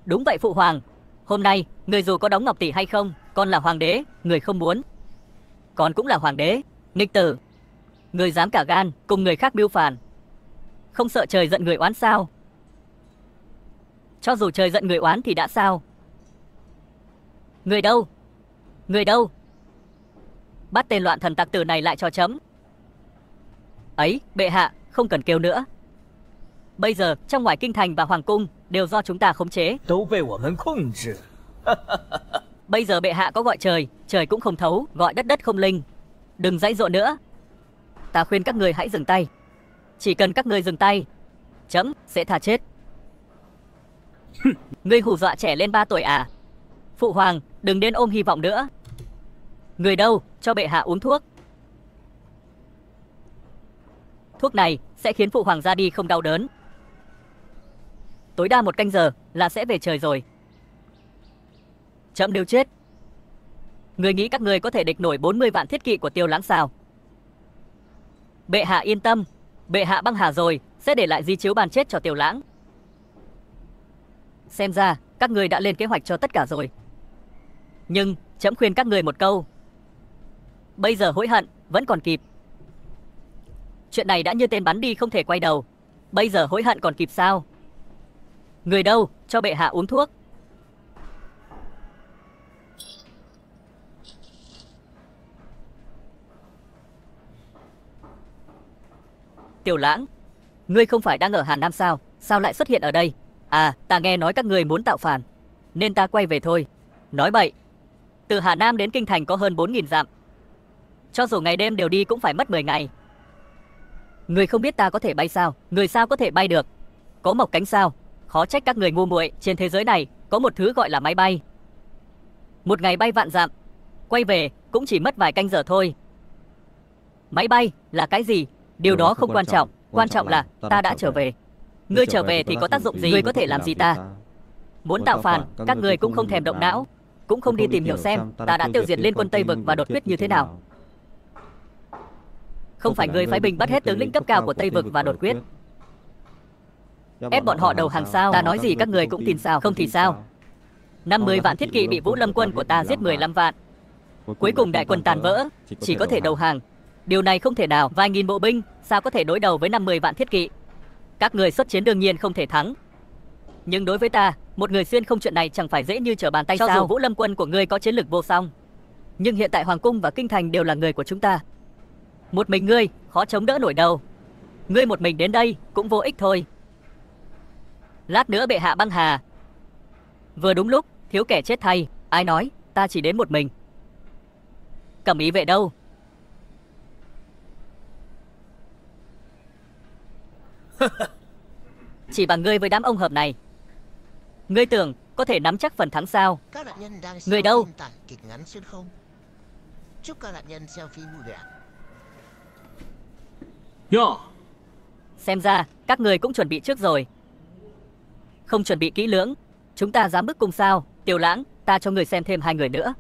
B: Đúng vậy phụ hoàng, hôm nay người dù có đóng ngọc tỷ hay không, con là hoàng đế, người không muốn. Con cũng là hoàng đế, nghịch tử. Người dám cả gan cùng người khác mưu phản, không sợ trời giận người oán sao? Cho dù trời giận người oán thì đã sao? Người đâu? Người đâu? Bắt tên loạn thần tặc tử này lại cho chấm. Ấy, bệ hạ, không cần kêu nữa. Bây giờ trong ngoài kinh thành và hoàng cung đều do chúng ta khống chế.
F: 都被我们控制。
B: Bây giờ bệ hạ có gọi trời, trời cũng không thấu, gọi đất, đất không linh. Đừng dãy dụa nữa. Ta khuyên các ngươi hãy dừng tay. Chỉ cần các ngươi dừng tay, chấm sẽ tha chết. Ngươi hù dọa trẻ lên 3 tuổi à? Phụ hoàng, đừng nên ôm hy vọng nữa. Người đâu, cho bệ hạ uống thuốc. Thuốc này sẽ khiến phụ hoàng ra đi không đau đớn. Tối đa 1 canh giờ là sẽ về trời rồi. Chấm đều chết. Người nghĩ các người có thể địch nổi 40 vạn thiết kỵ của Tiêu Lãng sao? Bệ hạ yên tâm, bệ hạ băng hà rồi, sẽ để lại di chiếu bàn chết cho Tiêu Lãng. Xem ra các người đã lên kế hoạch cho tất cả rồi. Nhưng chấm khuyên các người một câu. Bây giờ hối hận vẫn còn kịp. Chuyện này đã như tên bắn đi không thể quay đầu. Bây giờ hối hận còn kịp sao? Người đâu, cho bệ hạ uống thuốc. Tiểu Lãng, ngươi không phải đang ở Hà Nam sao? Sao lại xuất hiện ở đây? À, ta nghe nói các ngươi muốn tạo phản, nên ta quay về thôi. Nói bậy. Từ Hà Nam đến Kinh Thành có hơn 4.000 dặm. Cho dù ngày đêm đều đi cũng phải mất 10 ngày. Ngươi không biết ta có thể bay sao? Người sao có thể bay được? Có mọc cánh sao? Khó trách các người ngu muội. Trên thế giới này có một thứ gọi là máy bay. Một ngày bay vạn dặm, quay về cũng chỉ mất vài canh giờ thôi. Máy bay là cái gì? Điều đó không quan trọng. Quan trọng là ta đã trở về. Ngươi trở về thì có tác dụng gì? Ngươi có thể làm gì ta? Muốn tạo phản, các ngươi cũng không thèm động não, cũng không đi tìm hiểu xem ta đã tiêu diệt Liên quân Tây Vực và đột quyết như thế nào. Không phải ngươi phái binh bắt hết tướng lĩnh cấp cao của Tây Vực và đột quyết, ép bọn họ đầu hàng sao? Ta nói gì các ngươi cũng tin sao? Không thì sao? 50 vạn thiết kỵ bị Vũ Lâm quân của ta giết 15 vạn. Cuối cùng đại quân tàn vỡ, chỉ có thể đầu hàng. Điều này không thể nào. Vài nghìn bộ binh sao có thể đối đầu với 50 vạn thiết kỵ? Các người xuất chiến đương nhiên không thể thắng. Nhưng đối với ta, một người xuyên không chuyện này chẳng phải dễ như trở bàn tay sao? Cho dù Vũ Lâm quân của ngươi có chiến lược vô song, nhưng hiện tại hoàng cung và kinh thành đều là người của chúng ta. Một mình ngươi khó chống đỡ nổi đâu. Ngươi một mình đến đây cũng vô ích thôi. Lát nữa bệ hạ băng hà, vừa đúng lúc thiếu kẻ chết thay. Ai nói ta chỉ đến một mình? Cẩm Ý vệ đâu? Chỉ bằng ngươi với đám ông hợp này, ngươi tưởng có thể nắm chắc phần thắng sao?
E: Các nạn nhân đang
B: Người
E: xem
B: đâu?
E: phim tản kịch ngắn xuyên không. Chúc các nạn nhân xem phim vui vẻ.
C: Yo,
B: Xem ra các người cũng chuẩn bị trước rồi. Không chuẩn bị kỹ lưỡng, chúng ta dám bức cung sao? Tiểu Lãng, ta cho người xem thêm 2 người nữa.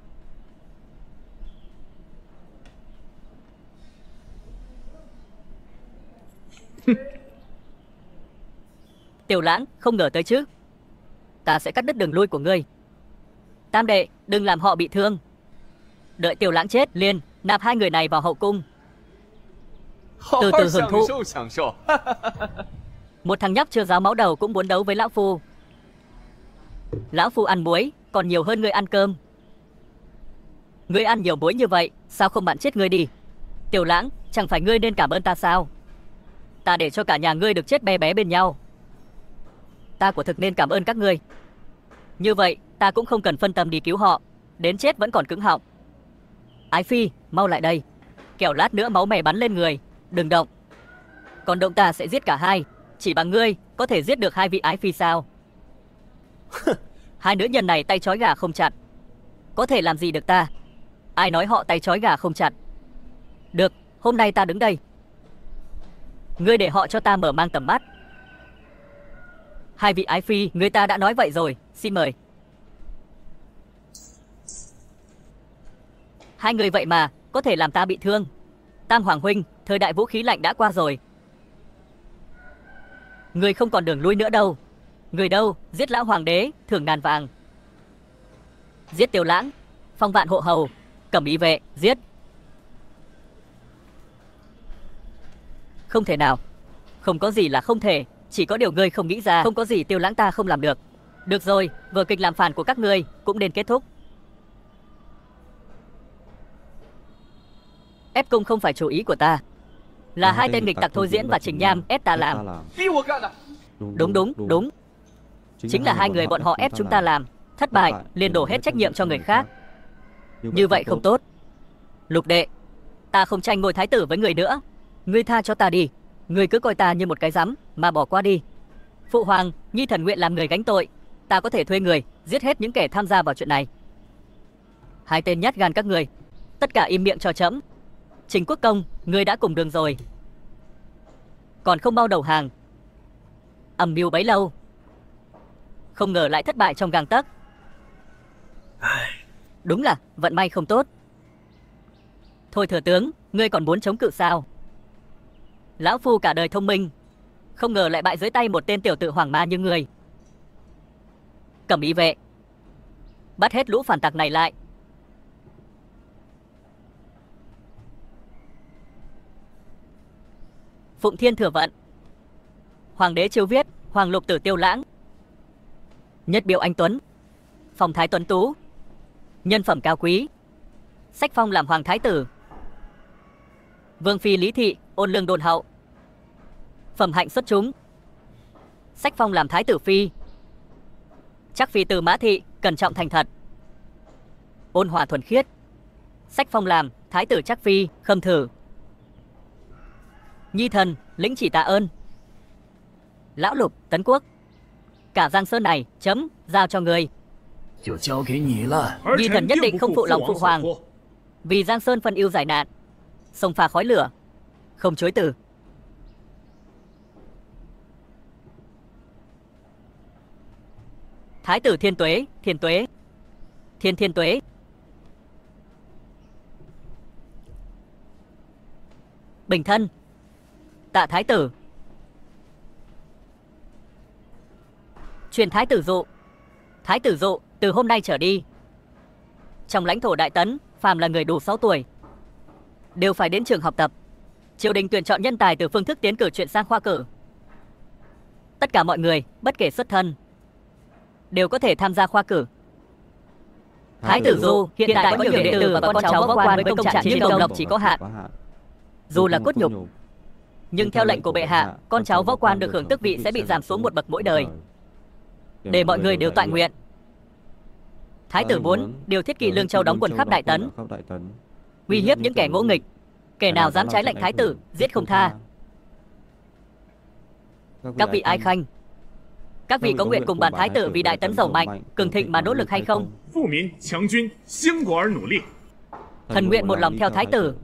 B: Tiểu Lãng, không ngờ tới chứ. Ta sẽ cắt đứt đường lui của ngươi. Tam đệ, đừng làm họ bị thương. Đợi Tiểu Lãng chết liền nạp 2 người này vào hậu cung,
D: 好
B: từ
D: 好
B: từ hưởng
D: 享
B: thụ.
D: 受享受。
B: Một thằng nhóc chưa ráo máu đầu cũng muốn đấu với lão phu. Lão phu ăn muối còn nhiều hơn ngươi ăn cơm. Ngươi ăn nhiều muối như vậy, sao không bắn chết ngươi đi? Tiểu Lãng, chẳng phải ngươi nên cảm ơn ta sao? Ta để cho cả nhà ngươi được chết bé bé bên nhau. Ta quả thực nên cảm ơn các ngươi. Như vậy ta cũng không cần phân tâm đi cứu họ, đến chết vẫn còn cứng họng. Ái Phi, mau lại đây, kẻo lát nữa máu mè bắn lên người. Đừng động, còn động ta sẽ giết cả hai. Chỉ bằng ngươi có thể giết được 2 vị Ái Phi sao? 2 nữ nhân này tay trói gà không chặt, có thể làm gì được ta? Ai nói họ tay trói gà không chặt? Được, Hôm nay ta đứng đây, ngươi để họ cho ta mở mang tầm mắt. Hai vị ái phi, người ta đã nói vậy rồi, xin mời. Hai người vậy mà có thể làm ta bị thương. Tam Hoàng huynh, thời đại vũ khí lạnh đã qua rồi. Người không còn đường lui nữa đâu. Người đâu, giết lão hoàng đế, thưởng ngàn vàng. Giết Tiêu Lãng, phong vạn hộ hầu, Cẩm Ý vệ, giết. Không thể nào. Không có gì là không thể, chỉ có điều ngươi không nghĩ ra. Không có gì Tiêu Lãng ta không làm được. Được rồi, vở kịch làm phản của các ngươi cũng nên kết thúc. Ép cung không phải chủ ý của ta, là hai tên nghịch tặc Thôi Diễn và Trình Nham ép ta làm. Đúng. Chính là hai người bọn họ ép chúng ta làm. Thất bại liền đổ hết trách nhiệm cho người khác. Như vậy không tốt. Lục đệ, ta không tranh ngôi thái tử với người nữa. Ngươi tha cho ta đi. Ngươi cứ coi ta như một cái rắm mà bỏ qua đi. Phụ hoàng, Nhi thần nguyện làm người gánh tội. Ta có thể thuê người giết hết những kẻ tham gia vào chuyện này. Hai tên nhát gan các người, tất cả im miệng cho trẫm. Trình Quốc Công, ngươi đã cùng đường rồi, còn không mau đầu hàng. Âm mưu bấy lâu, không ngờ lại thất bại trong gang tấc. Đúng là vận may không tốt. Thôi thừa tướng, ngươi còn muốn chống cự sao? Lão phu cả đời thông minh, không ngờ lại bại dưới tay một tên tiểu tử hoàng ma như ngươi. Cẩm Ý vệ, bắt hết lũ phản tặc này lại. Phụng Thiên Thừa Vận, Hoàng đế chiêu viết, Hoàng lục tử Tiêu Lãng, nhất biểu anh tuấn, phong thái tuấn tú, nhân phẩm cao quý, sách phong làm hoàng thái tử. Vương phi Lý Thị, ôn lương đôn hậu, phẩm hạnh xuất chúng, sách phong làm thái tử phi. Trắc phi Từ Mã Thị, cẩn trọng thành thật, ôn hòa thuần khiết, sách phong làm thái tử Trắc phi. Khâm Thử, Nhi thần lĩnh chỉ tạ ơn. Lão Lục, Tấn Quốc, cả Giang Sơn này chấm giao cho người. Nhi thần nhất định không phụ lòng phụ hoàng, vì Giang Sơn phân ưu giải nạn, sông pha khói lửa, không chối từ. Thái tử Thiên Tuế, Thiên Tuế, Thiên Tuế. Bình thân, Tạ thái tử. Truyền thái tử dụ. Thái tử dụ, từ hôm nay trở đi, trong lãnh thổ Đại Tấn, phàm là người đủ 6 tuổi đều phải đến trường học tập. Triều đình tuyển chọn nhân tài từ phương thức tiến cử chuyển sang khoa cử. Tất cả mọi người, bất kể xuất thân, đều có thể tham gia khoa cử. Thái tử dụ hiện tại có nhiều đệ tử và con cháu võ quan với công trạng chiến công lộc chỉ có hạn. Dù là cốt nhục, nhưng theo lệnh của bệ hạ, con cháu võ quan được hưởng tước vị sẽ bị giảm xuống một bậc mỗi đời, để mọi người đều toại nguyện. Thái tử muốn điều Thiết Kỵ Lương Châu đóng quân khắp Đại Tấn, uy hiếp những kẻ ngỗ nghịch. Kẻ nào dám trái lệnh thái tử, giết không tha. Các vị ái khanh, các vị có nguyện cùng bản thái tử vì Đại Tấn giàu mạnh, cường thịnh mà nỗ lực hay không? Thần nguyện một lòng theo thái tử,